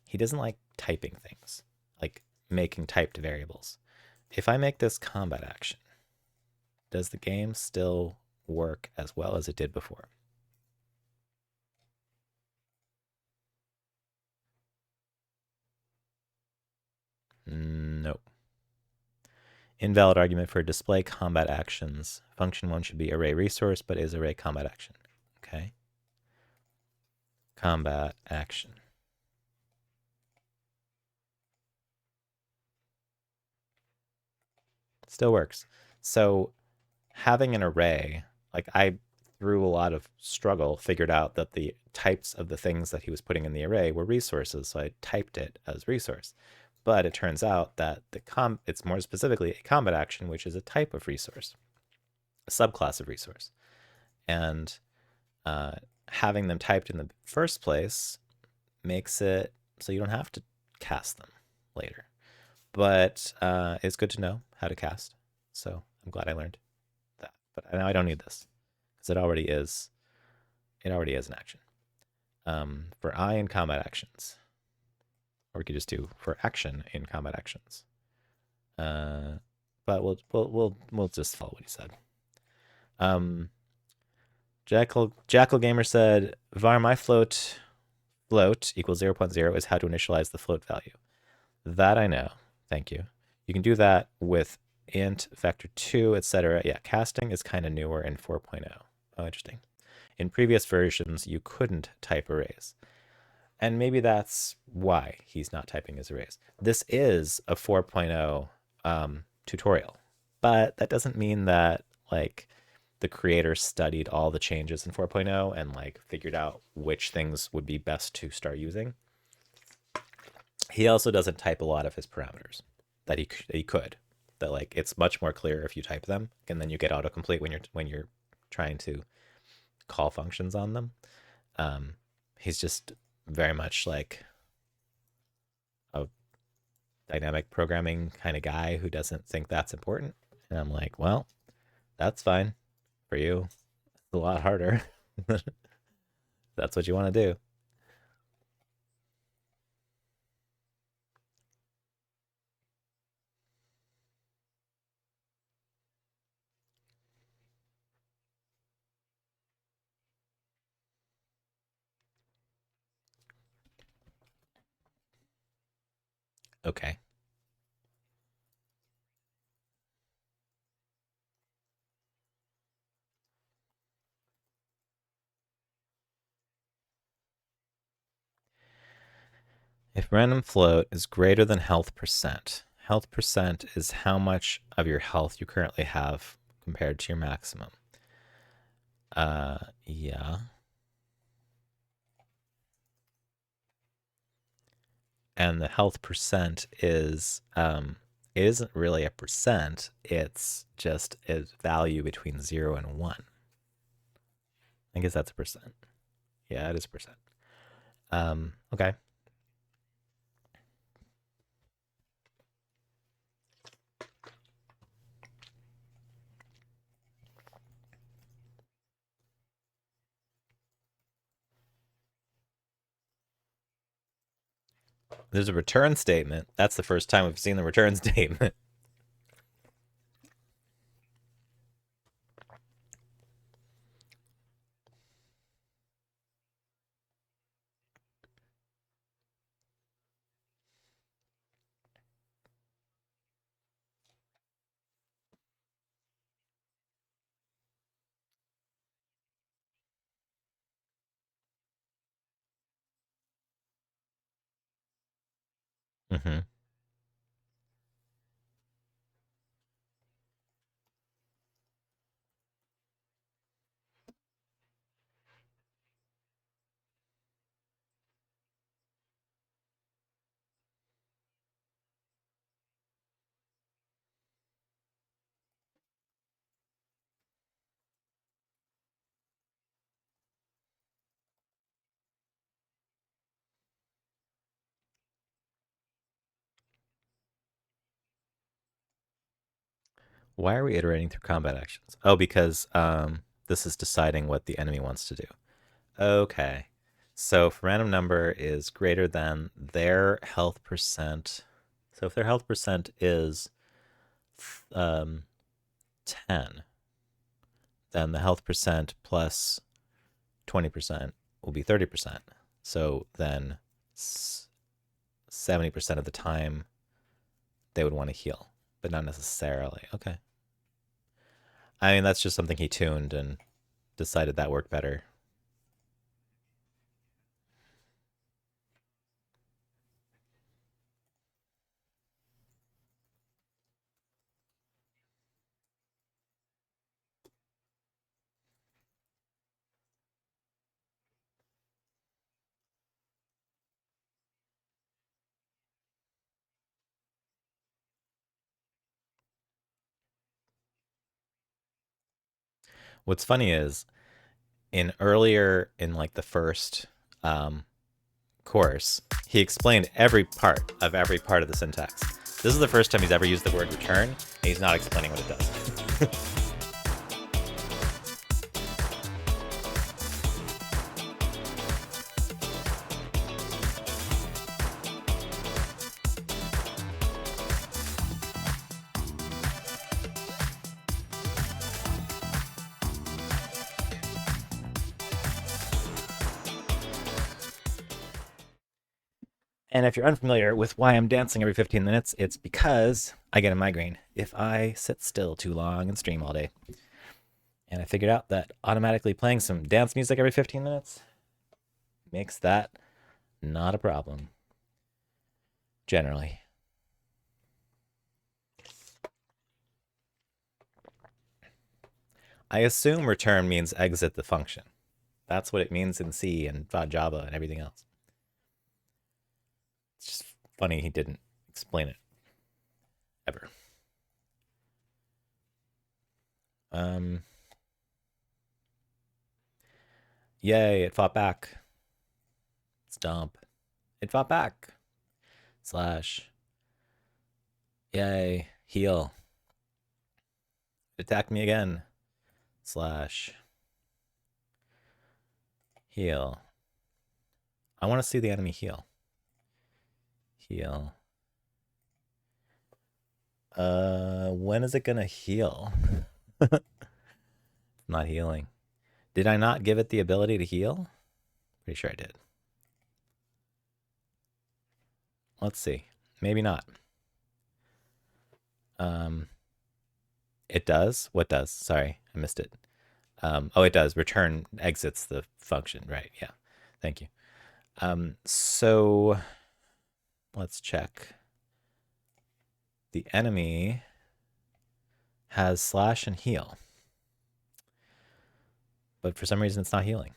He doesn't like typing things, like making typed variables. If I make this combat action, does the game still work as well as it did before? No. Invalid argument for display combat actions. Function 1 should be array resource, but is array combat action. Okay. Combat action. Still works. So having an array, like I, through a lot of struggle, figured out that the types of the things that he was putting in the array were resources. So I typed it as resource. But it turns out that it's more specifically a combat action, which is a type of resource, a subclass of resource. And uh, having them typed in the first place makes it so you don't have to cast them later. But it's good to know how to cast. So I'm glad I learned that. But now I don't need this because it already is an action. For I in combat actions, or we could just do for action in combat actions. But we'll just follow what he said. Jackal Gamer said var my float equals 0.0 is how to initialize the float value. That I know. Thank you. You can do that with int, vector 2, etc. Yeah, casting is kind of newer in 4.0. Oh, interesting. In previous versions, you couldn't type arrays. And maybe that's why he's not typing his arrays. This is a 4.0 tutorial, but that doesn't mean that like the creator studied all the changes in 4.0 and like figured out which things would be best to start using. He also doesn't type a lot of his parameters that he could. That like it's much more clear if you type them, and then you get autocomplete when you're trying to call functions on them. He's just very much like a dynamic programming kind of guy who doesn't think that's important. And I'm like, well, that's fine for you. It's a lot harder. That's what you want to do. Okay. If random float is greater than health percent is how much of your health you currently have compared to your maximum. Yeah. And the health percent is it isn't really a percent, it's just a value between 0 and 1. I guess that's a percent. Yeah, it is a percent. Okay. There's a return statement. That's the first time we've seen the return statement. Mm-hmm. Why are we iterating through combat actions? Oh, because this is deciding what the enemy wants to do. Okay. So if random number is greater than their health percent, so if their health percent is um, 10, then the health percent plus 20% will be 30%. So then 70% of the time they would want to heal, but not necessarily. Okay. I mean, that's just something he tuned and decided that worked better. What's funny is in like the first um, course, he explained every part of the syntax. This is the first time he's ever used the word return, and he's not explaining what it does. And if you're unfamiliar with why I'm dancing every 15 minutes, it's because I get a migraine if I sit still too long and stream all day. And I figured out that automatically playing some dance music every 15 minutes makes that not a problem, generally. I assume return means exit the function. That's what it means in C and Java and everything else. It's just funny he didn't explain it ever. Um, Yay, it fought back. Stomp. It fought back. Slash. Yay. Heal. Attack me again. Slash. Heal. I want to see the enemy heal. Heal. When is it gonna heal? Not healing. Did I not give it the ability to heal? Pretty sure I did. Let's see. Maybe not. It does? What does? Sorry, I missed it. Oh, it does. Return exits the function. Right, yeah. Thank you. So let's check. The enemy has slash and heal. But for some reason it's not healing.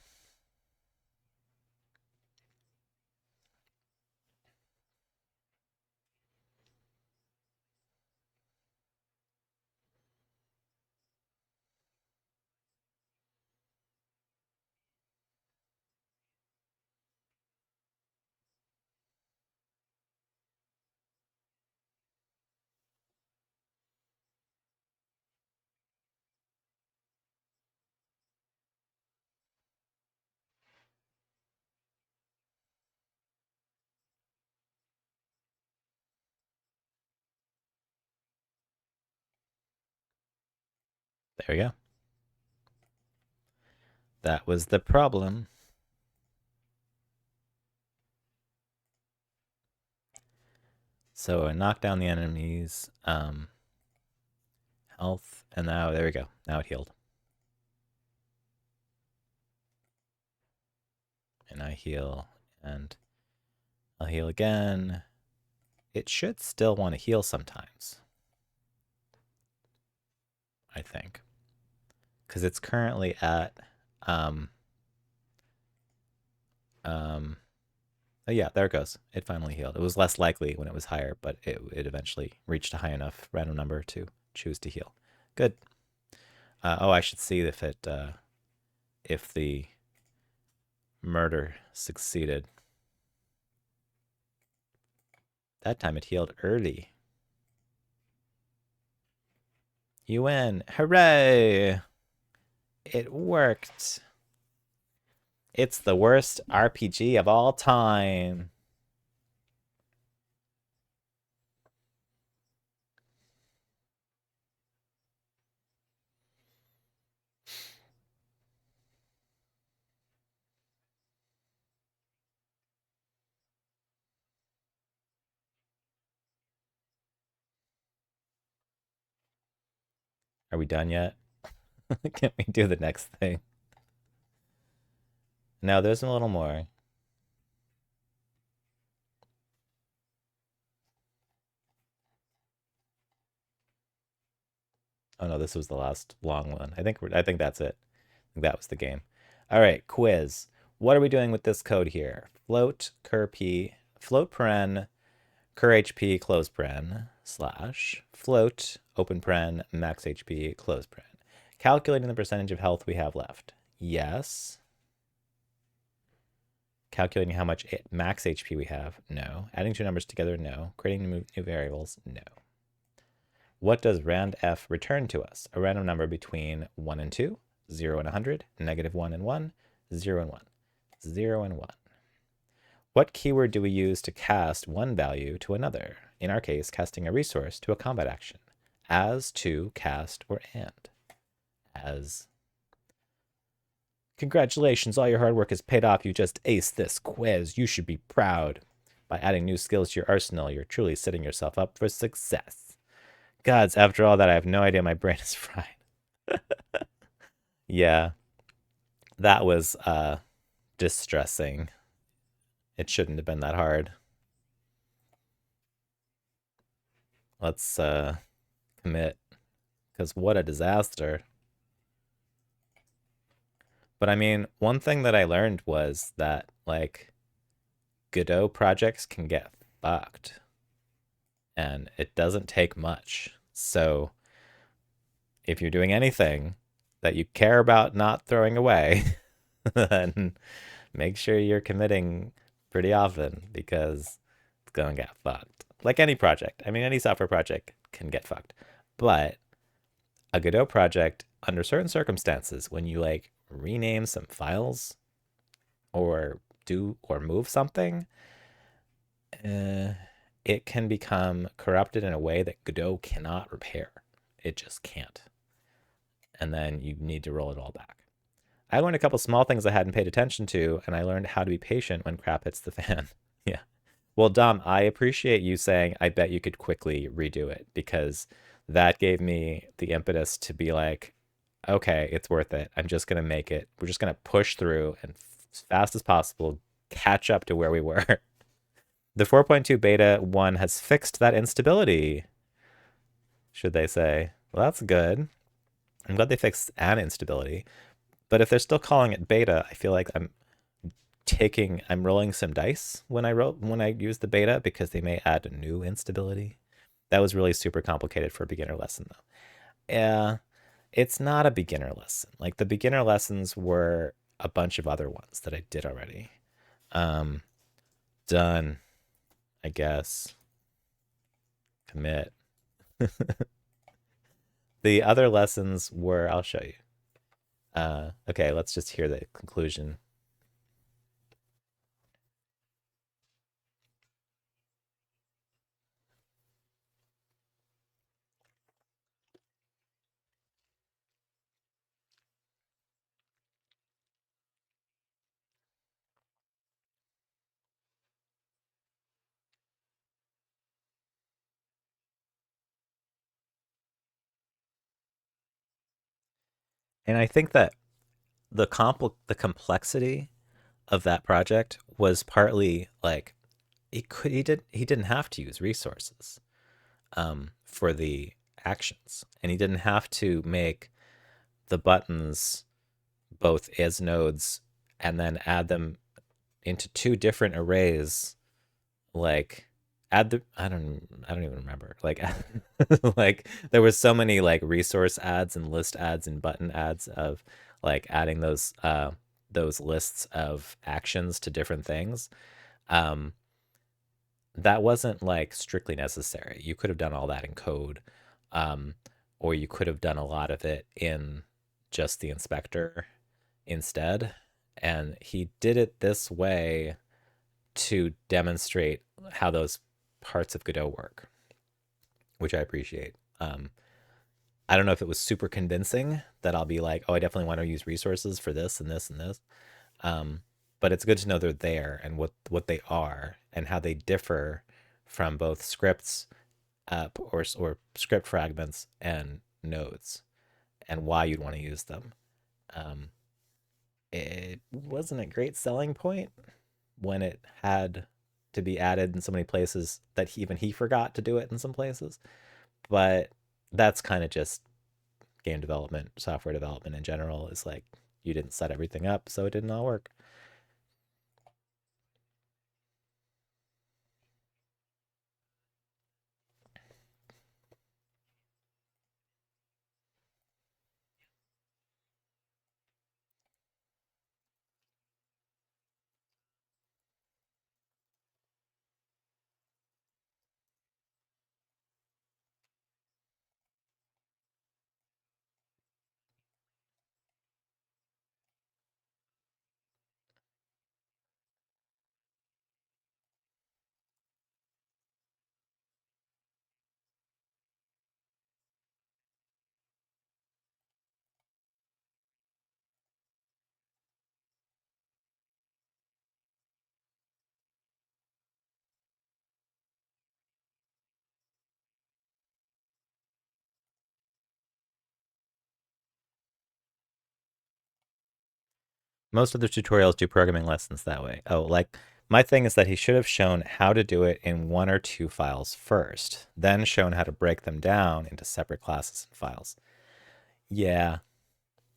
There we go. That was the problem. So I knocked down the enemy's health, and now there we go. Now it healed. And I heal, and I'll heal again. It should still want to heal sometimes, I think, because it's currently at oh yeah, there it goes. It finally healed. It was less likely when it was higher, but it eventually reached a high enough random number to choose to heal. Good. Oh, I should see if the murder succeeded. That time it healed early. You win. Hooray! It worked. It's the worst RPG of all time. Are we done yet? Can we do the next thing? No, there's a little more. Oh no, this was the last long one. I think that's it. I think that was the game. All right, quiz. What are we doing with this code here? Float cur p float paren cur HP close paren slash float open paren max HP close paren. Calculating the percentage of health we have left. Yes. Calculating how much max HP we have. No. Adding two numbers together. No. Creating new variables. No. What does randf return to us? A random number between 1 and 2, 0 and 100, -1 and 1, 0 and 1, 0 and 1. What keyword do we use to cast one value to another? In our case, casting a resource to a combat action. As, to, cast, or and. As. Congratulations, all your hard work has paid off. You just aced this quiz. You should be proud. By adding new skills to your arsenal, you're truly setting yourself up for success. Gods, after all that, I have no idea. My brain is fried. Yeah, that was distressing. It shouldn't have been that hard. Let's commit, because what a disaster. But I mean, one thing that I learned was that, like, Godot projects can get fucked. And it doesn't take much. So if you're doing anything that you care about not throwing away, then make sure you're committing pretty often, because it's gonna get fucked. like any project. I mean, any software project can get fucked. But a Godot project, under certain circumstances, when you like rename some files or do or move something, uh, it can become corrupted in a way that Godot cannot repair. It just can't. And then you need to roll it all back. I learned a couple small things I hadn't paid attention to, and I learned how to be patient when crap hits the fan. Yeah. Well, Dom, I appreciate you saying I bet you could quickly redo it because that gave me the impetus to be like, okay, it's worth it. I'm just going to make it. We're just going to push through and as fast as possible catch up to where we were. The 4.2 beta 1 has fixed that instability, should they say. Well, that's good. I'm glad they fixed an instability. But if they're still calling it beta, I feel like I'm rolling some dice when I use the beta because they may add a new instability. That was really super complicated for a beginner lesson though. Yeah, it's not a beginner lesson. Like the beginner lessons were a bunch of other ones that I did already. Um, done, I guess. Commit. The other lessons were, I'll show you. Okay, let's just hear the conclusion. And I think that the complexity of that project was partly like he didn't have to use resources for the actions, and he didn't have to make the buttons both as nodes and then add them into two different arrays. Like add the I don't even remember. Like like there was so many like resource ads and list ads and button ads of like adding those lists of actions to different things. Um, that wasn't like strictly necessary. You could have done all that in code, um, or you could have done a lot of it in just the inspector instead. And he did it this way to demonstrate how those parts of Godot work, which I appreciate. I don't know if it was super convincing that I'll be like, oh, I definitely want to use resources for this and this and this. Um, but it's good to know they're there and what they are and how they differ from both scripts or script fragments and nodes and why you'd want to use them. Um, it wasn't a great selling point when it had to be added in so many places that even he forgot to do it in some places. But that's kind of just game development, software development in general is like you didn't set everything up, so it didn't all work. Most of the tutorials do programming lessons that way. Oh, like my thing is that he should have shown how to do it in one or two files first, then shown how to break them down into separate classes and files. Yeah,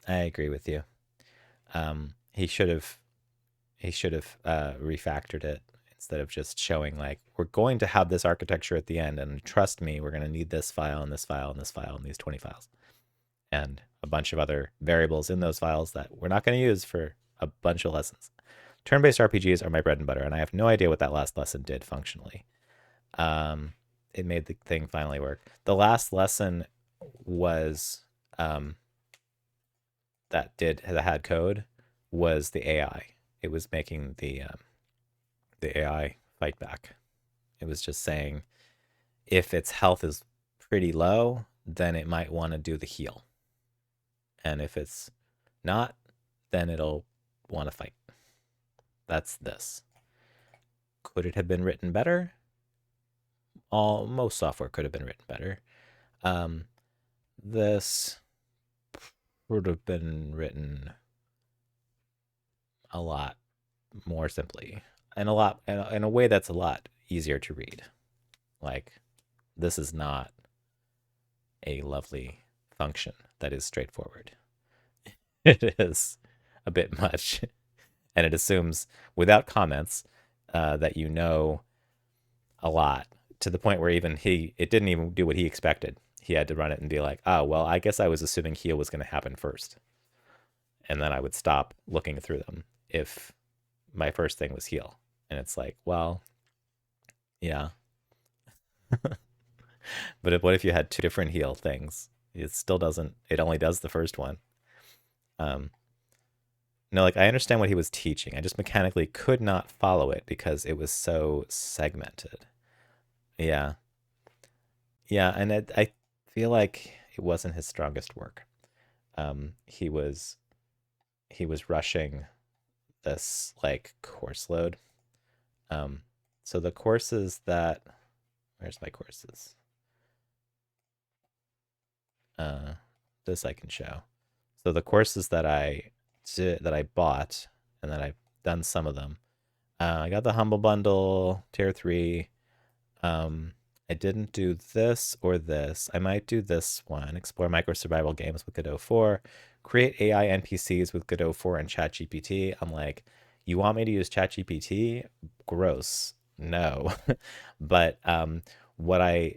I agree with you. He should have refactored it instead of just showing like we're going to have this architecture at the end, and trust me, we're going to need this file and this file and this file and these 20 files and a bunch of other variables in those files that we're not going to use for a bunch of lessons. Turn-based RPGs are my bread and butter, and I have no idea what that last lesson did functionally. Um, it made the thing finally work. The last lesson was um, that had code was the AI. It was making the AI fight back. It was just saying if its health is pretty low, then it might want to do the heal, and if it's not, then it'll want to fight. That's this. Could it have been written better? Most software could have been written better. Um, this would have been written a lot more simply, and a lot in a way that's a lot easier to read. Like, this is not a lovely function that is straightforward. It is a bit much, and it assumes without comments that you know a lot, to the point where even it didn't even do what he expected. He had to run it and be like, oh, well, I guess I was assuming heal was going to happen first. And then I would stop looking through them if my first thing was heal. And it's like, well, yeah. But what if you had two different heal things? It still doesn't, it only does the first one. Um, no, like I understand what he was teaching. I just mechanically could not follow it because it was so segmented. Yeah. Yeah. And I feel like it wasn't his strongest work. He was rushing this like course load. Um, so the courses that where's my courses? Uh, this I can show. So the courses that I bought and that I've done some of them. I got the Humble Bundle Tier 3. Um, I didn't do this or this. I might do this one. Explore micro survival games with Godot 4. Create AI NPCs with Godot 4 and ChatGPT. I'm like, you want me to use ChatGPT? Gross. No. But what I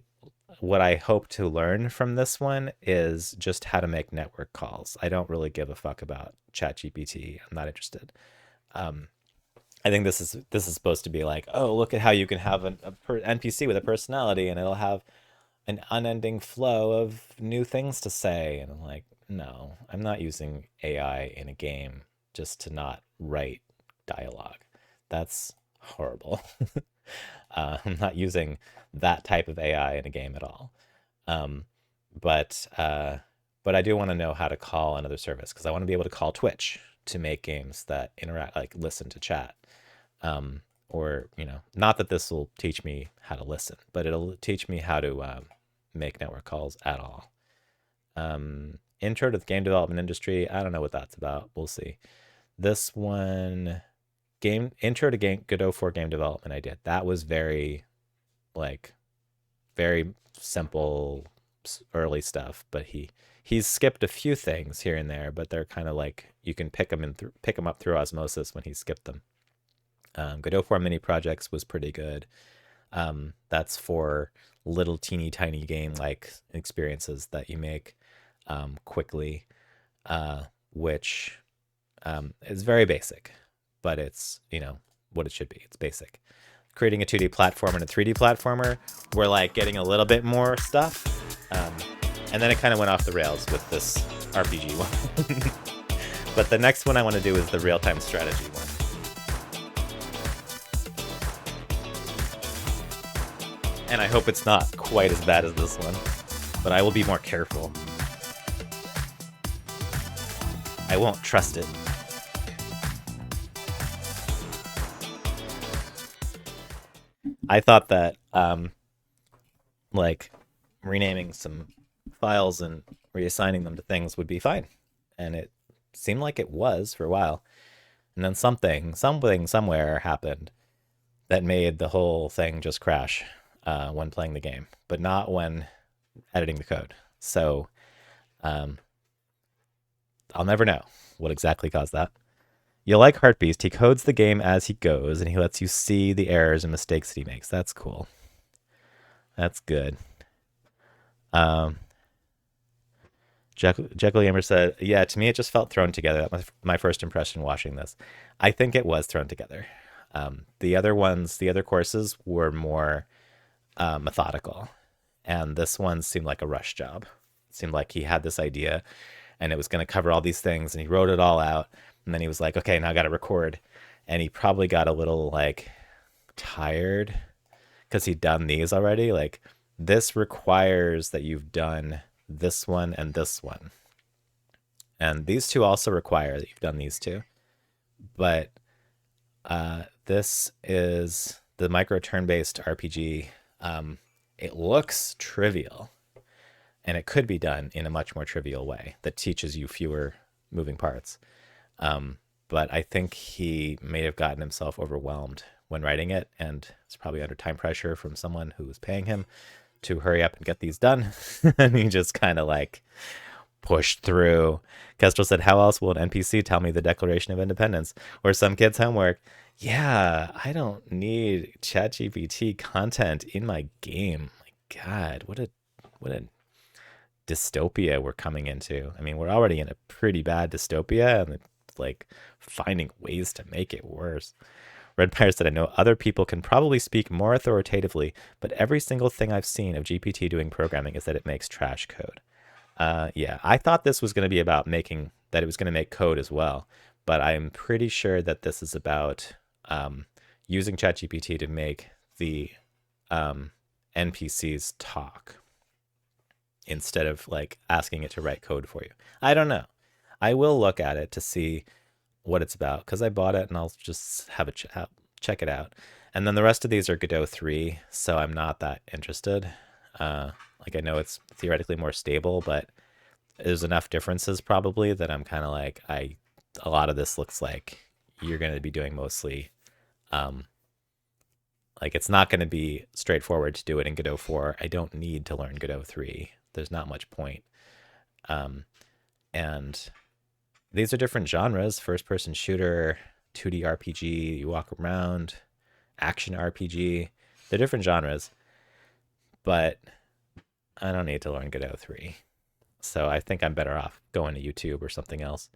what I hope to learn from this one is just how to make network calls. I don't really give a fuck about ChatGPT. I'm not interested. Um, I think this is supposed to be like, oh, look at how you can have NPC with a personality, and it'll have an unending flow of new things to say. And I'm like, no, I'm not using AI in a game just to not write dialogue. That's horrible. I'm not using that type of AI in a game at all. Um, but but I do want to know how to call another service because I want to be able to call Twitch to make games that interact, like listen to chat. Or not that this will teach me how to listen, but it'll teach me how to make network calls at all. Intro to the game development industry. I don't know what that's about. We'll see. This one, game intro to game Godot 4 game development. I did. That was very like very simple early stuff, but he's skipped a few things here and there, but they're kind of like you can pick them up through osmosis when he skipped them. Godot 4 mini projects was pretty good. That's for little teeny tiny game like experiences that you make quickly, which is very basic, but it's what it should be. It's basic. Creating a 2D platform and a 3D platformer, we're like getting a little bit more stuff, and then it kind of went off the rails with this RPG one. But the next one I want to do is the real-time strategy one. And I hope it's not quite as bad as this one, but I will be more careful. I won't trust it. I thought that like renaming some files and reassigning them to things would be fine, and it seemed like it was for a while. And then something somewhere happened that made the whole thing just crash when playing the game, but not when editing the code. So I'll never know what exactly caused that. You like Heartbeast. He codes the game as he goes, and he lets you see the errors and mistakes that he makes. That's cool. That's good. Um, Jekyll Yammer said, yeah, to me it just felt thrown together. That was my first impression watching this. I think it was thrown together. The other courses were more methodical, and this one seemed like a rush job. It seemed like he had this idea, and it was going to cover all these things, and he wrote it all out, and then he was like, okay, now I got to record, and he probably got a little like tired because he'd done these already. Like, this requires that you've done this one and this one, and these two also require that you've done these two. But this is the micro turn-based RPG. It looks trivial, and it could be done in a much more trivial way that teaches you fewer moving parts. But I think he may have gotten himself overwhelmed when writing it, and it's probably under time pressure from someone who was paying him to hurry up and get these done. And he just kind of like pushed through. Kestrel said, how else will an NPC tell me the Declaration of Independence or some kid's homework? Yeah, I don't need ChatGPT content in my game. My God, what a dystopia we're coming into. I mean, we're already in a pretty bad dystopia, and it's like finding ways to make it worse. Red Pyre said, I know other people can probably speak more authoritatively, but every single thing I've seen of GPT doing programming is that it makes trash code. Yeah, I thought this was going to be about making, that it was going to make code as well, but I'm pretty sure that this is about using ChatGPT to make the NPCs talk instead of like asking it to write code for you. I don't know. I will look at it to see what it's about because I bought it, and I'll just have a check it out. And then the rest of these are Godot 3, so I'm not that interested. Like, I know it's theoretically more stable, but there's enough differences probably that I'm kind of like, a lot of this looks like you're going to be doing mostly, like, it's not going to be straightforward to do it in Godot 4. I don't need to learn Godot 3. There's not much point. And these are different genres: first-person shooter, 2D RPG, you walk around, action RPG. They're different genres, but I don't need to learn Godot 3. So I think I'm better off going to YouTube or something else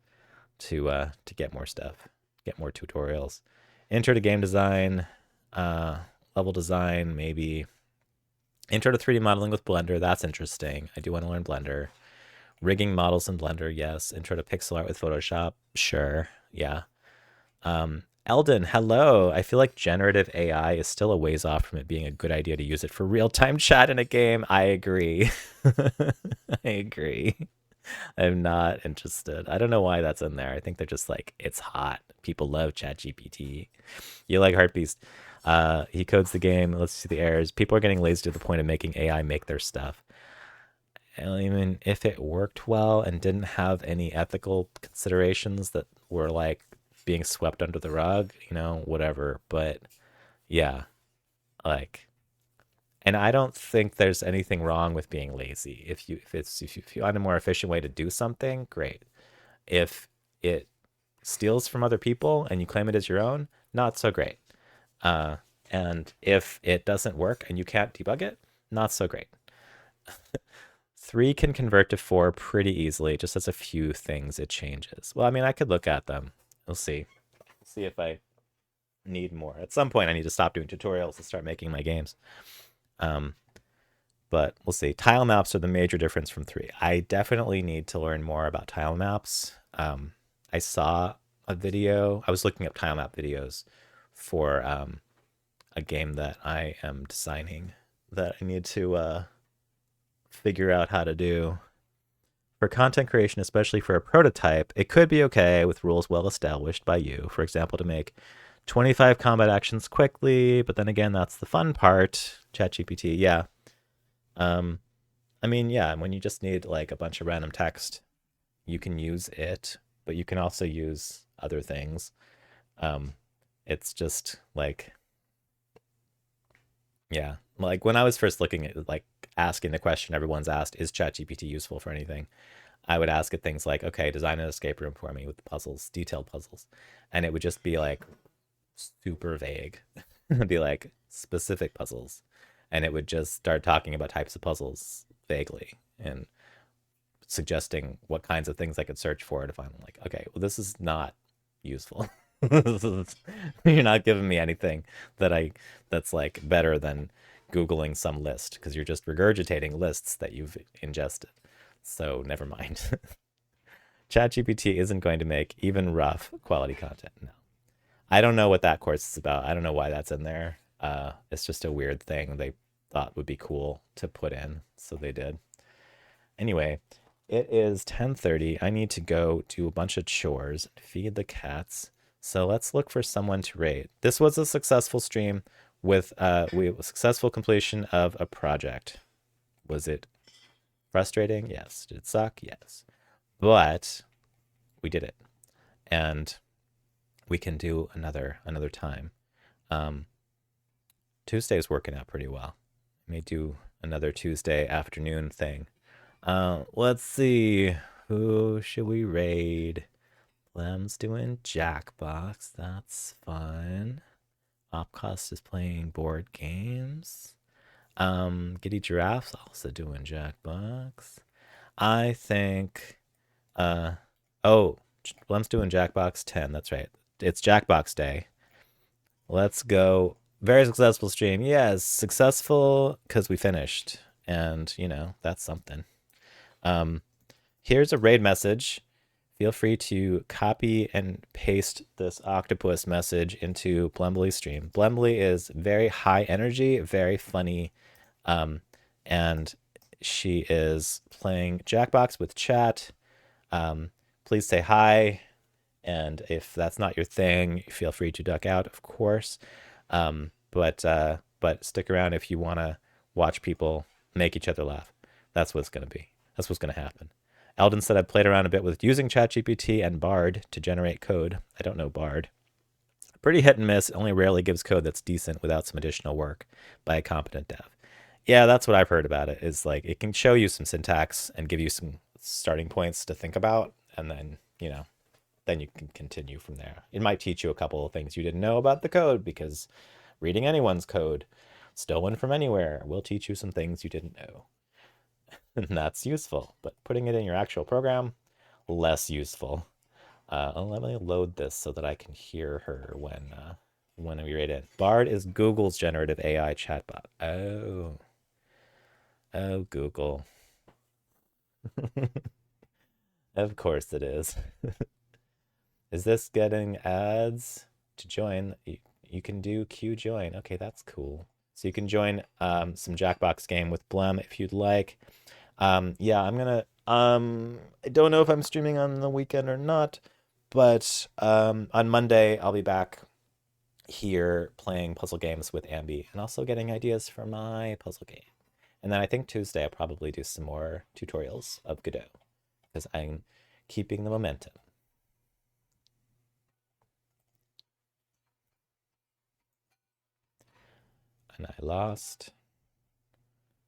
to get more stuff, get more tutorials. Intro to game design, level design, maybe. Intro to 3D modeling with Blender, that's interesting. I do want to learn Blender. Rigging models in Blender, yes. Intro to pixel art with Photoshop, sure, yeah. Eldon, hello. I feel like generative AI is still a ways off from it being a good idea to use it for real-time chat in a game. I agree. I agree. I'm not interested. I don't know why that's in there. I think they're just like, it's hot. People love ChatGPT. You like Heartbeast. He codes the game. Let's see the errors. People are getting lazy to the point of making AI make their stuff. I mean, if it worked well and didn't have any ethical considerations that were like being swept under the rug, you know, whatever. But yeah, like, and I don't think there's anything wrong with being lazy. If you find a more efficient way to do something, great. If it steals from other people and you claim it as your own, not so great. And if it doesn't work and you can't debug it, not so great. 3 can convert to 4 pretty easily, just as a few things it changes. Well, I mean, I could look at them. We'll see. See if I need more. At some point, I need to stop doing tutorials and start making my games. But we'll see. Tile maps are the major difference from 3. I definitely need to learn more about tile maps. I saw a video. I was looking up tile map videos for a game that I am designing that I need to figure out how to do. For content creation, especially for a prototype, it could be okay with rules well established by you. For example, to make 25 combat actions quickly, but then again, that's the fun part. ChatGPT, yeah. I mean, yeah, when you just need like a bunch of random text, you can use it, but you can also use other things. It's just like, yeah, like when I was first looking at like asking the question everyone's asked, is ChatGPT useful for anything? I would ask it things like, okay, design an escape room for me with puzzles, detailed puzzles. And it would just be like super vague. It'd be like specific puzzles. And it would just start talking about types of puzzles vaguely and suggesting what kinds of things I could search for to find them. Like, okay, well, this is not useful. You're not giving me anything that's like better than Googling some list because you're just regurgitating lists that you've ingested. So never mind. ChatGPT isn't going to make even rough quality content. No. I don't know what that course is about. I don't know why that's in there. It's just a weird thing they thought would be cool to put in, so they did. Anyway, it is 10:30. I need to go do a bunch of chores, feed the cats. So let's look for someone to rate. This was a successful stream with successful completion of a project. Was it frustrating? Yes. Did it suck? Yes. But we did it. And we can do another time. Um, Tuesday's working out pretty well. May do another Tuesday afternoon thing. Let's see. Who should we raid? Lem's doing Jackbox. That's fun. Opcost is playing board games. Giddy Giraffe's also doing Jackbox. I think. Uh, oh, Lem's doing Jackbox 10. That's right. It's Jackbox Day. Let's go. Very successful stream. Yes, successful because we finished. And, that's something. Here's a raid message. Feel free to copy and paste this octopus message into Blembly's stream. Blembly is very high energy, very funny, and she is playing Jackbox with chat. Please say hi, and if that's not your thing, feel free to duck out, of course. But stick around if you want to watch people make each other laugh. That's what's gonna be. That's what's gonna happen. Eldon said I played around a bit with using ChatGPT and Bard to generate code. I don't know Bard. Pretty hit and miss. It only rarely gives code that's decent without some additional work by a competent dev. Yeah, that's what I've heard about it. Is like it can show you some syntax and give you some starting points to think about, and then then you can continue from there. It might teach you a couple of things you didn't know about the code because reading anyone's code, stolen from anywhere, will teach you some things you didn't know. And that's useful, but putting it in your actual program, less useful. Let me load this so that I can hear her when we read it. Bard is Google's generative AI chatbot. Oh, Google. Of course it is. Is this getting ads to join? You can do Q join. Okay, that's cool. So you can join some Jackbox game with Blem if you'd like. Yeah, I'm gonna I don't know if I'm streaming on the weekend or not, but on Monday I'll be back here playing puzzle games with Ambi and also getting ideas for my puzzle game. And then I think Tuesday I'll probably do some more tutorials of Godot because I'm keeping the momentum. And I lost